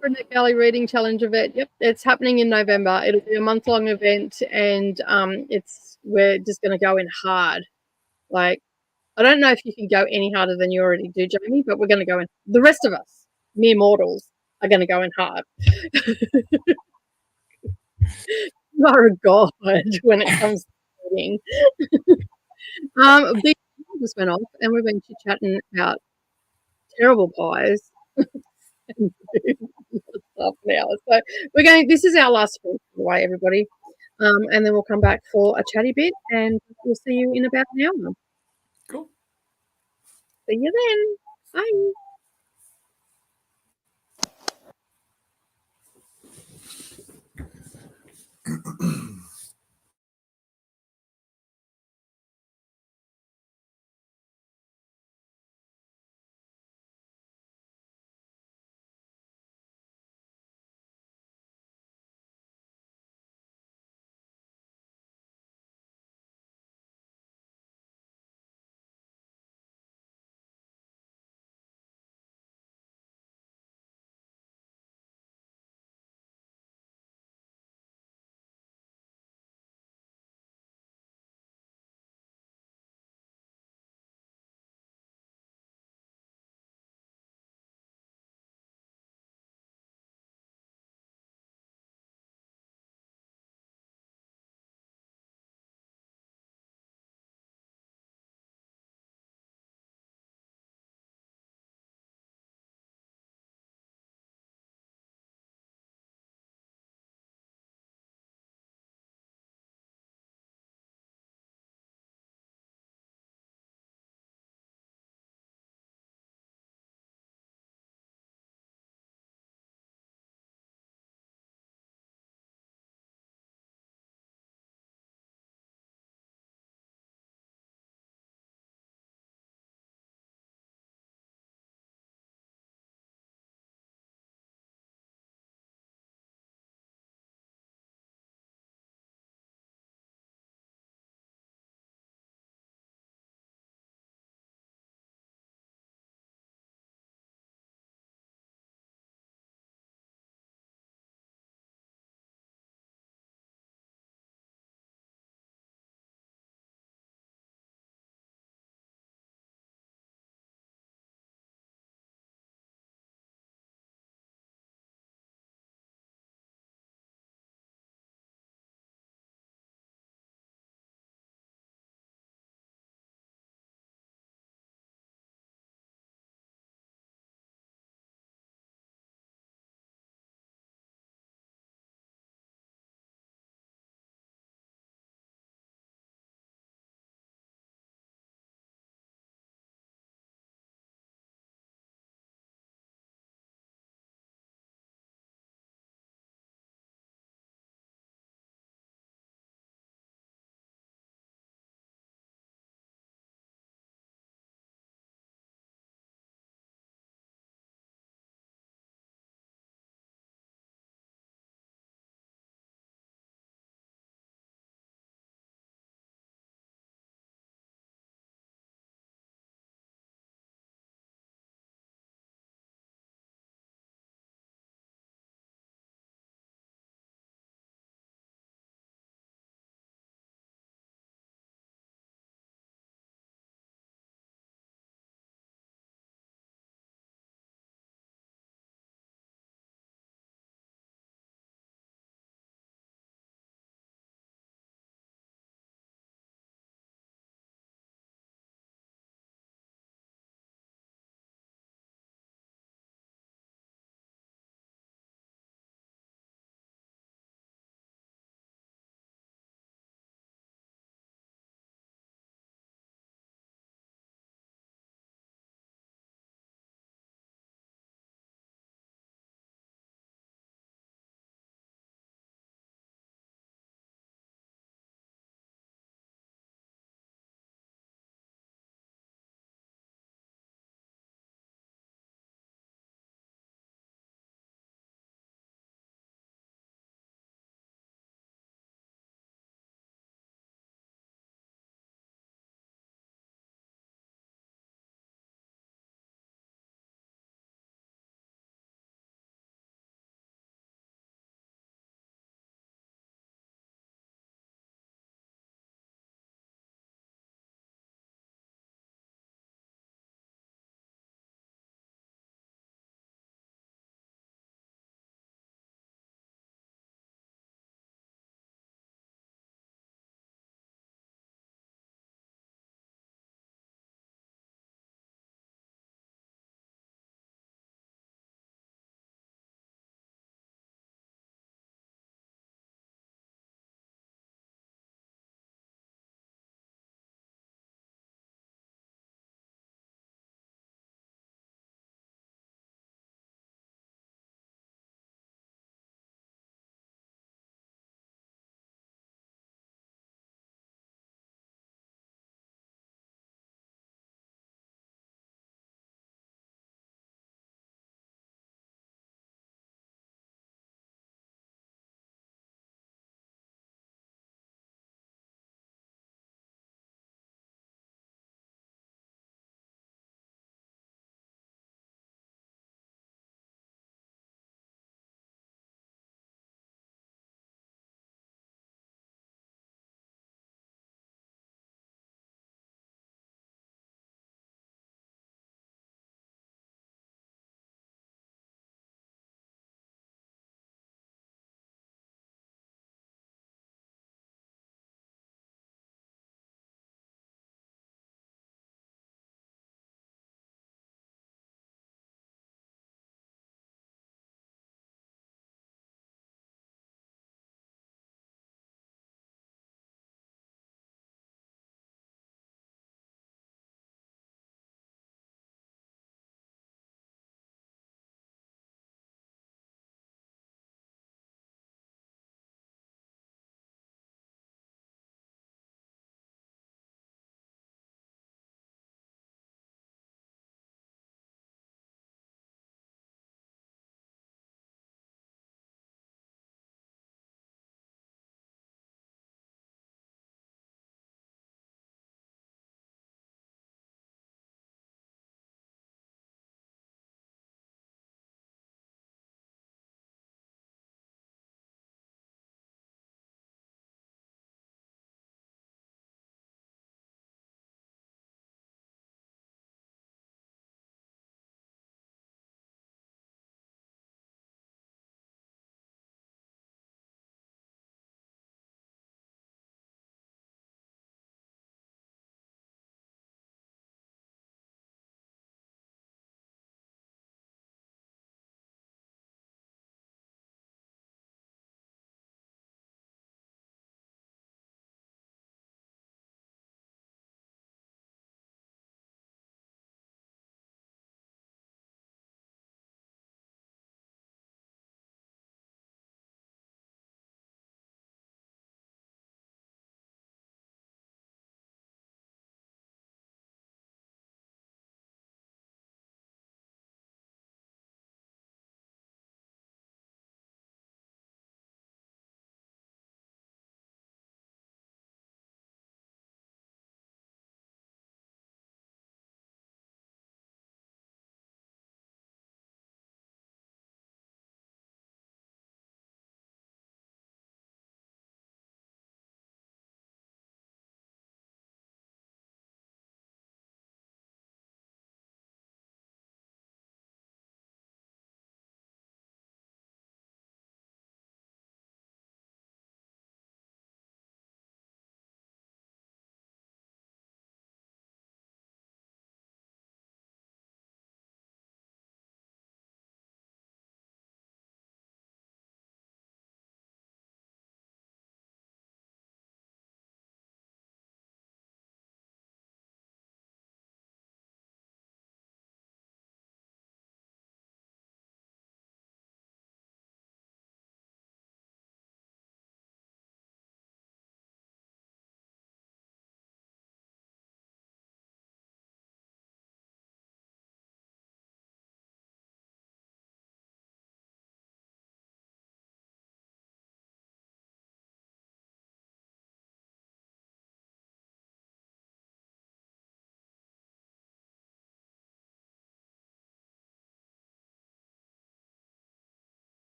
For Nick Alley Reading Challenge event. Yep, it's happening in November. It'll be a month-long event, and we're just going to go in hard. Like, I don't know if you can go any harder than you already do, Jamie, but we're going to go in. The rest of us, mere mortals, are going to go in hard. You are a god when it comes to reading. Big just went off, and we've been chit-chatting about terrible pies. Stuff now. So we're going. This is our last week, by the way, everybody. And then we'll come back for a chatty bit, and we'll see you in about an hour. Cool. See you then. Bye.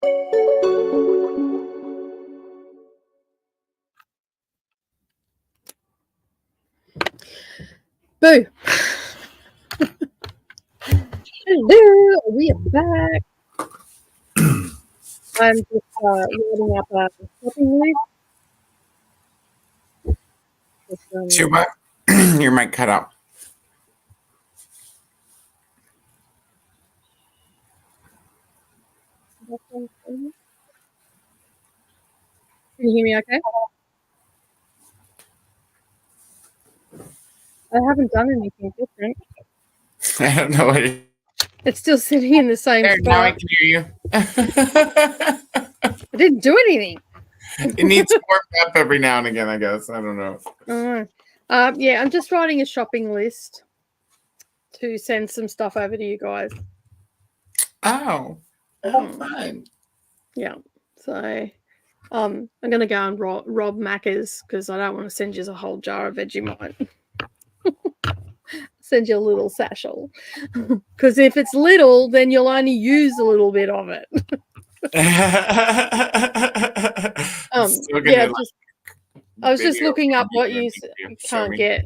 Boo. Hello, we are back. I'm just loading up a shopping list. Your mic cut out. Can you hear me okay? I haven't done anything different. I don't know what it's still sitting in the same spot. Now I can hear you. I didn't do anything. It needs warmed up every now and again, I guess. I don't know. Yeah, I'm just writing a shopping list to send some stuff over to you guys. Oh, fun. Yeah. So I'm going to go and rob Macca's because I don't want to send you a whole jar of Vegemite. Send you a little satchel. Because if it's little, then you'll only use a little bit of it. Yeah, I was just looking up what you can't get.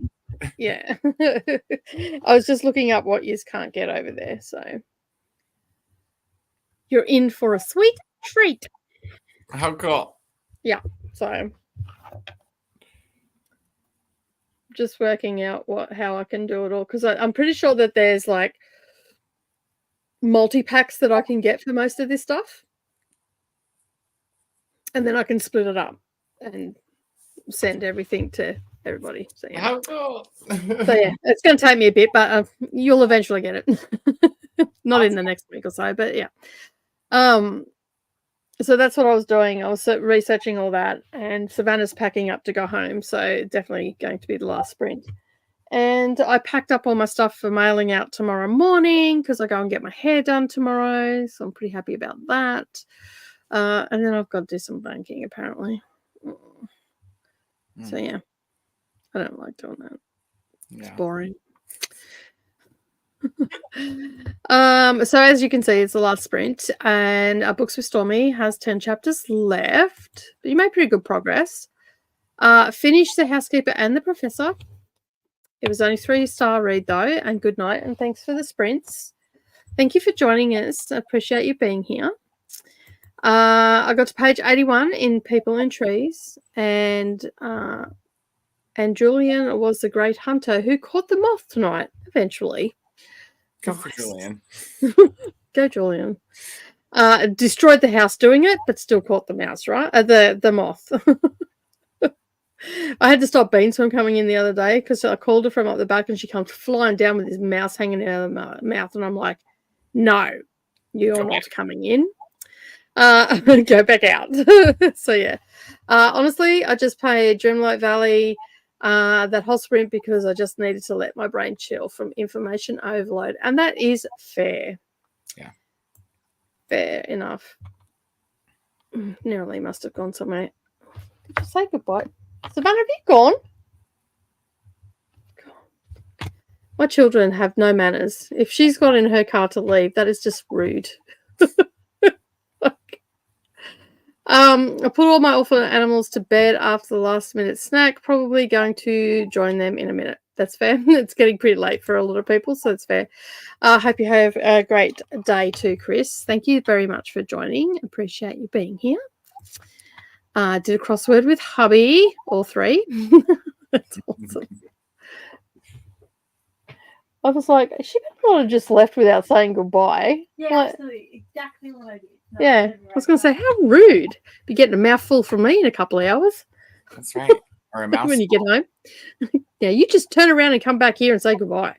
Yeah. I was just looking up what you can't get over there. So you're in for a sweet treat. How cool. Yeah. So just working out how I can do it all because I'm pretty sure that there's like multi-packs that I can get for most of this stuff. And then I can split it up and send everything to everybody. So yeah. How cool. So yeah, it's going to take me a bit, but you'll eventually get it. Not in the next week or so, but yeah. So that's what I was doing. I was researching all that, and Savannah's packing up to go home, so definitely going to be the last sprint. And I packed up all my stuff for mailing out tomorrow morning because I go and get my hair done tomorrow, so I'm pretty happy about that. And then I've got to do some banking apparently. So yeah, I don't like doing that. It's boring. So as you can see, it's the last sprint, and our Books with Stormy has 10 chapters left. But you made pretty good progress. Finished The Housekeeper and the Professor. It was only 3-star read though, and good night, and thanks for the sprints. Thank you for joining us. I appreciate you being here. I got to page 81 in People and Trees, and Julian was the great hunter who caught the moth tonight, eventually. Go for Julian. Go, Julian. Destroyed the house doing it, but still caught the mouse, right? The moth. I had to stop Beans from coming in the other day because I called her from up the back and she comes flying down with this mouse hanging out of her mouth. And I'm like, no, you're not coming in. Go back out. So, yeah. Honestly, I just paid Dreamlight Valley that whole sprint because I just needed to let my brain chill from information overload. And that is fair. Yeah. Fair enough. Nearly must have gone somewhere. Did you say goodbye? Savannah, have you gone? God. My children have no manners. If she's got in her car to leave, that is just rude. I put all my orphan animals to bed after the last minute snack. Probably going to join them in a minute. That's fair. It's getting pretty late for a lot of people, so that's fair. Hope you have a great day too, Chris. Thank you very much for joining. Appreciate you being here. Did a crossword with hubby, all 3. That's awesome. I was like, she better not have just left without saying goodbye. Yeah, absolutely. Exactly what I did. No, yeah, I was going to say, how rude. Be getting a mouthful from me in a couple of hours. That's right. Or a mouthful. When you get home. Yeah, you just turn around and come back here and say goodbye.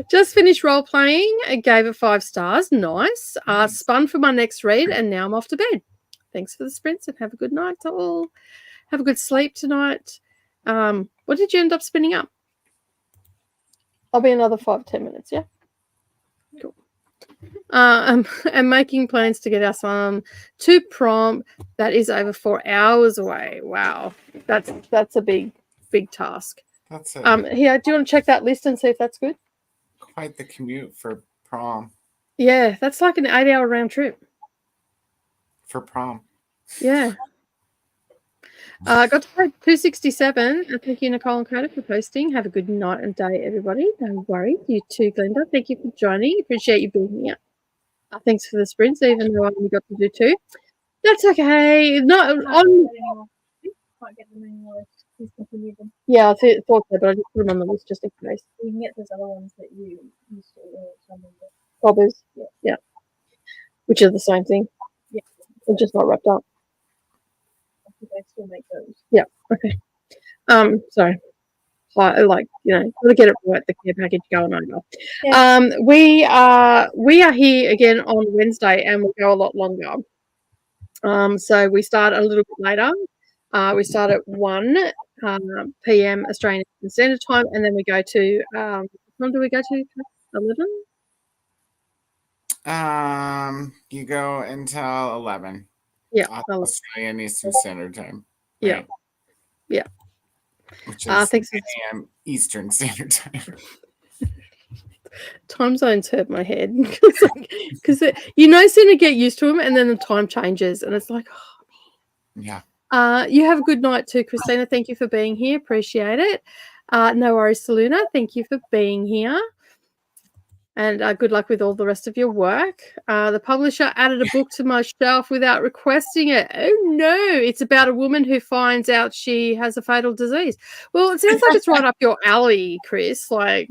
Just finished role playing. I gave it 5 stars. Nice. Spun for my next read, and now I'm off to bed. Thanks for the sprints and have a good night to all. Have a good sleep tonight. What did you end up spinning up? I'll be another 5-10 minutes, yeah? Cool. I'm making plans to get our son to prom. That is over 4 hours away. Wow. That's a big task. That's it. Here, do you want to check that list and see if that's good? Quite the commute for prom. Yeah, that's like an 8-hour round trip. For prom. Yeah. Got to pay 267. Thank you, Nicole and Carter, for posting. Have a good night and day, everybody. Don't worry. You too, Glenda. Thank you for joining. Appreciate you being here. Thanks for the sprints, even though I only got to do 2. That's okay. No, Can't get them anymore. Please continue them. yeah, I thought so, but I just put them on the list just in case. You can get those other ones that you used to some of them. Bobbers. Yeah. Which are the same thing. Yeah. They're just not wrapped up. I think I still make those. Yeah. Okay. Sorry. Like, gotta get it right, the care package going over. Yeah. We are here again on Wednesday and we'll go a lot longer. So we start a little bit later. We start at 1 p.m. Australian Standard Time, and then we go to what time do we go to? 11? You go until 11. Yeah. Australian Eastern Standard Time. Yeah. Right? Yeah. Which is 6 a.m. Eastern Standard Time. Time zones hurt my head because soon to get used to them, and then the time changes, and it's like, oh, yeah. You have a good night too, Christina. Thank you for being here. Appreciate it. No worries, Saluna. Thank you for being here. And good luck with all the rest of your work. The publisher added a book to my shelf without requesting it. Oh, no. It's about a woman who finds out she has a fatal disease. Well, it sounds like it's right up your alley, Chris. Like,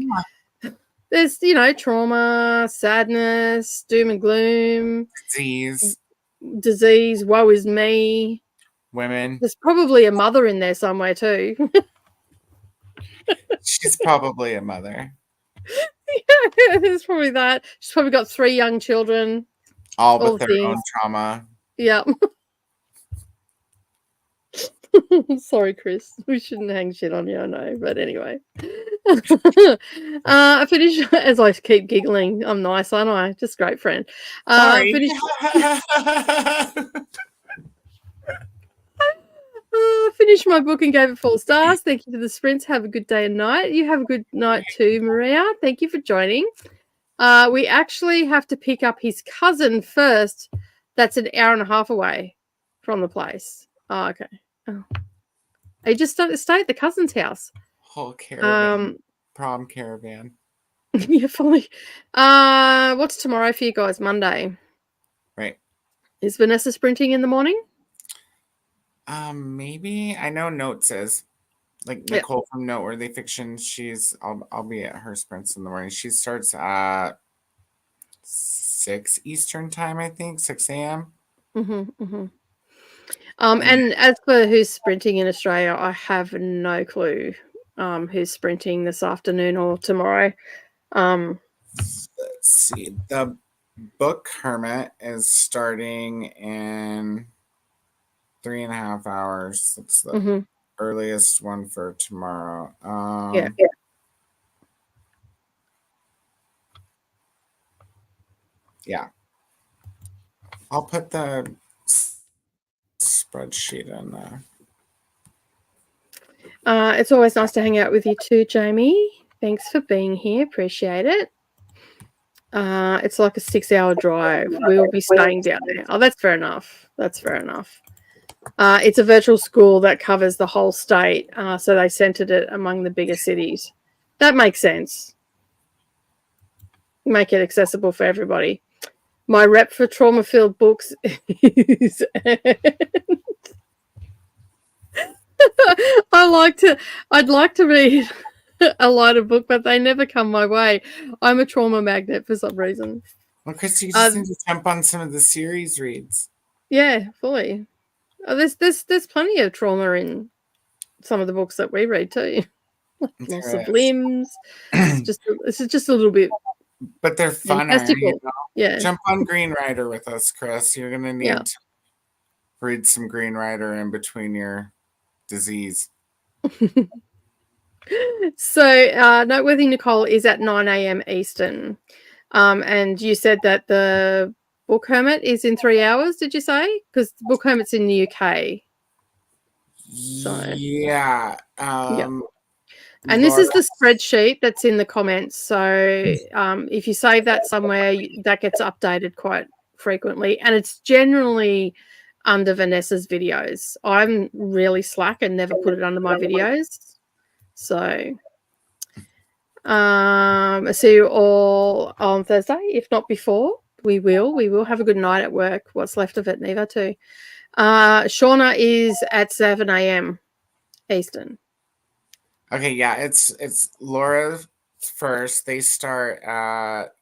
there's, trauma, sadness, doom and gloom. Disease, woe is me. Women. There's probably a mother in there somewhere too. She's probably a mother. Yeah, there's probably that. She's probably got 3 young children. All with their own trauma. Yeah. Sorry, Chris. We shouldn't hang shit on you, I know. But anyway. I finish as I keep giggling. I'm nice, aren't I? Just great friend. Sorry. Finished my book and gave it 4 stars. Thank you for the sprints. Have a good day and night. You have a good night too, Maria. Thank you for joining. We actually have to pick up his cousin first. That's an hour and a half away from the place. Oh, okay. Oh. I just stay at the cousin's house. Whole caravan. Prom caravan. Yeah, fully. What's tomorrow for you guys? Monday. Right. Is Vanessa sprinting in the morning? Maybe. I know Notes is. Like Nicole from Noteworthy Fiction, I'll be at her sprints in the morning. She starts at 6 Eastern time, I think, 6 a.m. And as for who's sprinting in Australia, I have no clue who's sprinting this afternoon or tomorrow. Let's see. The Book Hermit is starting in 3.5 hours. That's the earliest one for tomorrow. Yeah. I'll put the spreadsheet in there. It's always nice to hang out with you too, Jamie. Thanks for being here. Appreciate it. It's like a 6-hour drive. We will be staying down there. Oh, that's fair enough. That's fair enough. It's a virtual school that covers the whole state, so they centered it among the bigger cities. That makes sense. Make it accessible for everybody. My rep for trauma-filled books is I'd like to read a lighter book, but they never come my way. I'm a trauma magnet for some reason. Well, Christy, you just need to jump on some of the series reads. Yeah, fully. There's plenty of trauma in some of the books that we read too. Loss of limbs. It's just a little bit. But they're funner. You know? Yeah. Jump on Green Rider with us, Chris. You're gonna need to read some Green Rider in between your disease. So, Noteworthy Nicole is at 9 a.m. Eastern. And you said that the Book Hermit is in 3 hours, did you say? Because the Book Hermit's in the UK. So. Yeah. And this is the spreadsheet that's in the comments. So if you save that somewhere, that gets updated quite frequently. And it's generally under Vanessa's videos. I'm really slack and never put it under my videos. So see you all on Thursday, if not before. We will have a good night at work. What's left of it, Neva, too. Shauna is at 7 a.m. Eastern. Okay, yeah, it's Laura first. They start at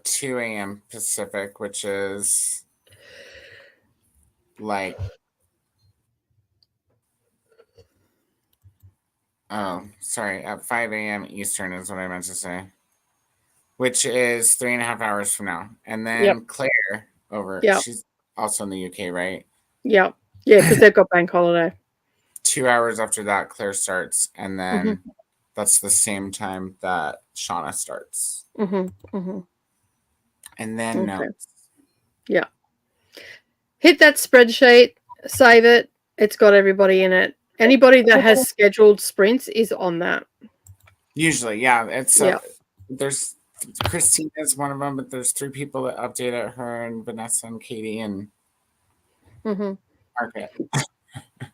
2 a.m. Pacific, which is like at 5 a.m. Eastern is what I meant to say, which is 3.5 hours from now. And then Claire she's also in the UK, right? Yeah, because they've got bank holiday. 2 hours after that, Claire starts, and then that's the same time that Shauna starts. And then notes. Yeah. Hit that spreadsheet, save it. It's got everybody in it. Anybody that has scheduled sprints is on that. Usually, yeah. It's there's Christine is one of them, but there's 3 people that update it: her and Vanessa and Katie and Margaret.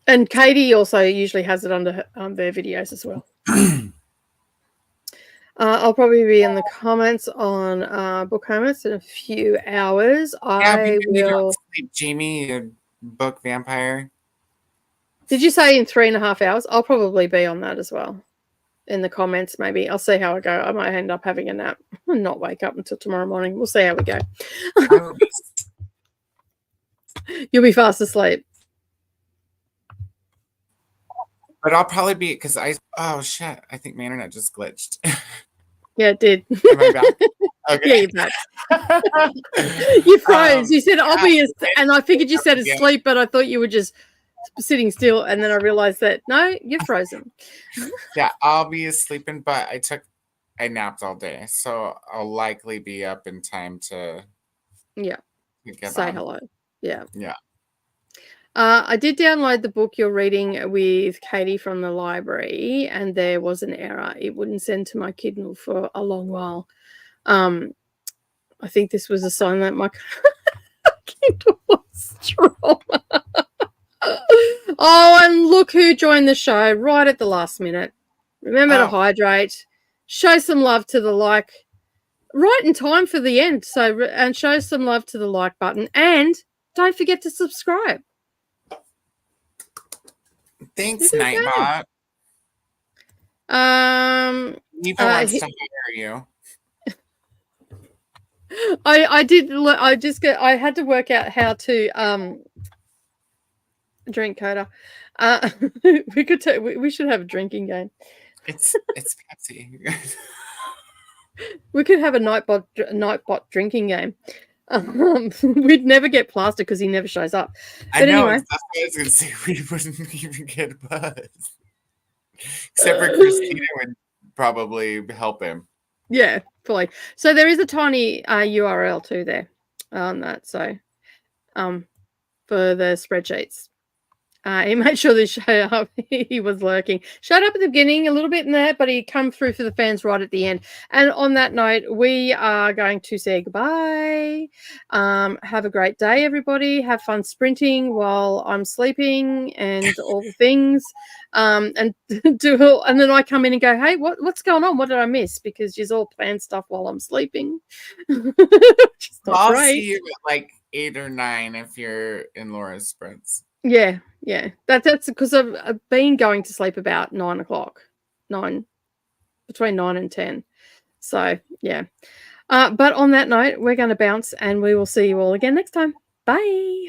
And Katie also usually has it under their videos as well. I'll probably be in the comments on Book Hermits in a few hours. I will. Sleep, Jamie, your book Vampire. Did you say in 3.5 hours? I'll probably be on that as well. In the comments, maybe. I'll see how I go. I might end up having a nap and not wake up until tomorrow morning. We'll see how we go. You'll be fast asleep. But I'll probably be because oh shit! I think my internet just glitched. Yeah, it did. Am I back? Okay. Yeah, you're back. You froze. You said obvious, and I figured you said asleep, but I thought you were just sitting still, and then I realized that no, you're frozen. Yeah, I'll be sleeping, but I napped all day, so I'll likely be up in time to say hello. Yeah. I did download the book you're reading with Katie from the library, and there was an error. It wouldn't send to my Kindle for a long while. I think this was a sign that my Kindle was strong. Oh, and look who joined the show right at the last minute. Remember to hydrate, show some love to the like, right in time for the end. So, and show some love to the like button, and don't forget to subscribe. Thanks, Nightbot. Eva wants to hire you. I had to work out how to drink Coda. We should have a drinking game. It's Pepsi. We could have a Nightbot drinking game. We'd never get Plaster because he never shows up. But I know. Anyway. That's what I was going to say. We wouldn't even get Buzz. Except for Christina would probably help him. Yeah, fully. So there is a tiny URL too there on that. So for the spreadsheets. He made sure they showed up. He was lurking. Showed up at the beginning a little bit in there, but he come through for the fans right at the end. And on that note, we are going to say goodbye. Have a great day, everybody. Have fun sprinting while I'm sleeping and all the things. And then I come in and go, hey, what's going on? What did I miss? Because you're all playing stuff while I'm sleeping. I'll see you at like 8 or 9 if you're in Laura's sprints. Yeah. That's because I've been going to sleep about 9 o'clock, between 9 and 10. So yeah. But on that note, we're going to bounce, and we will see you all again next time. Bye.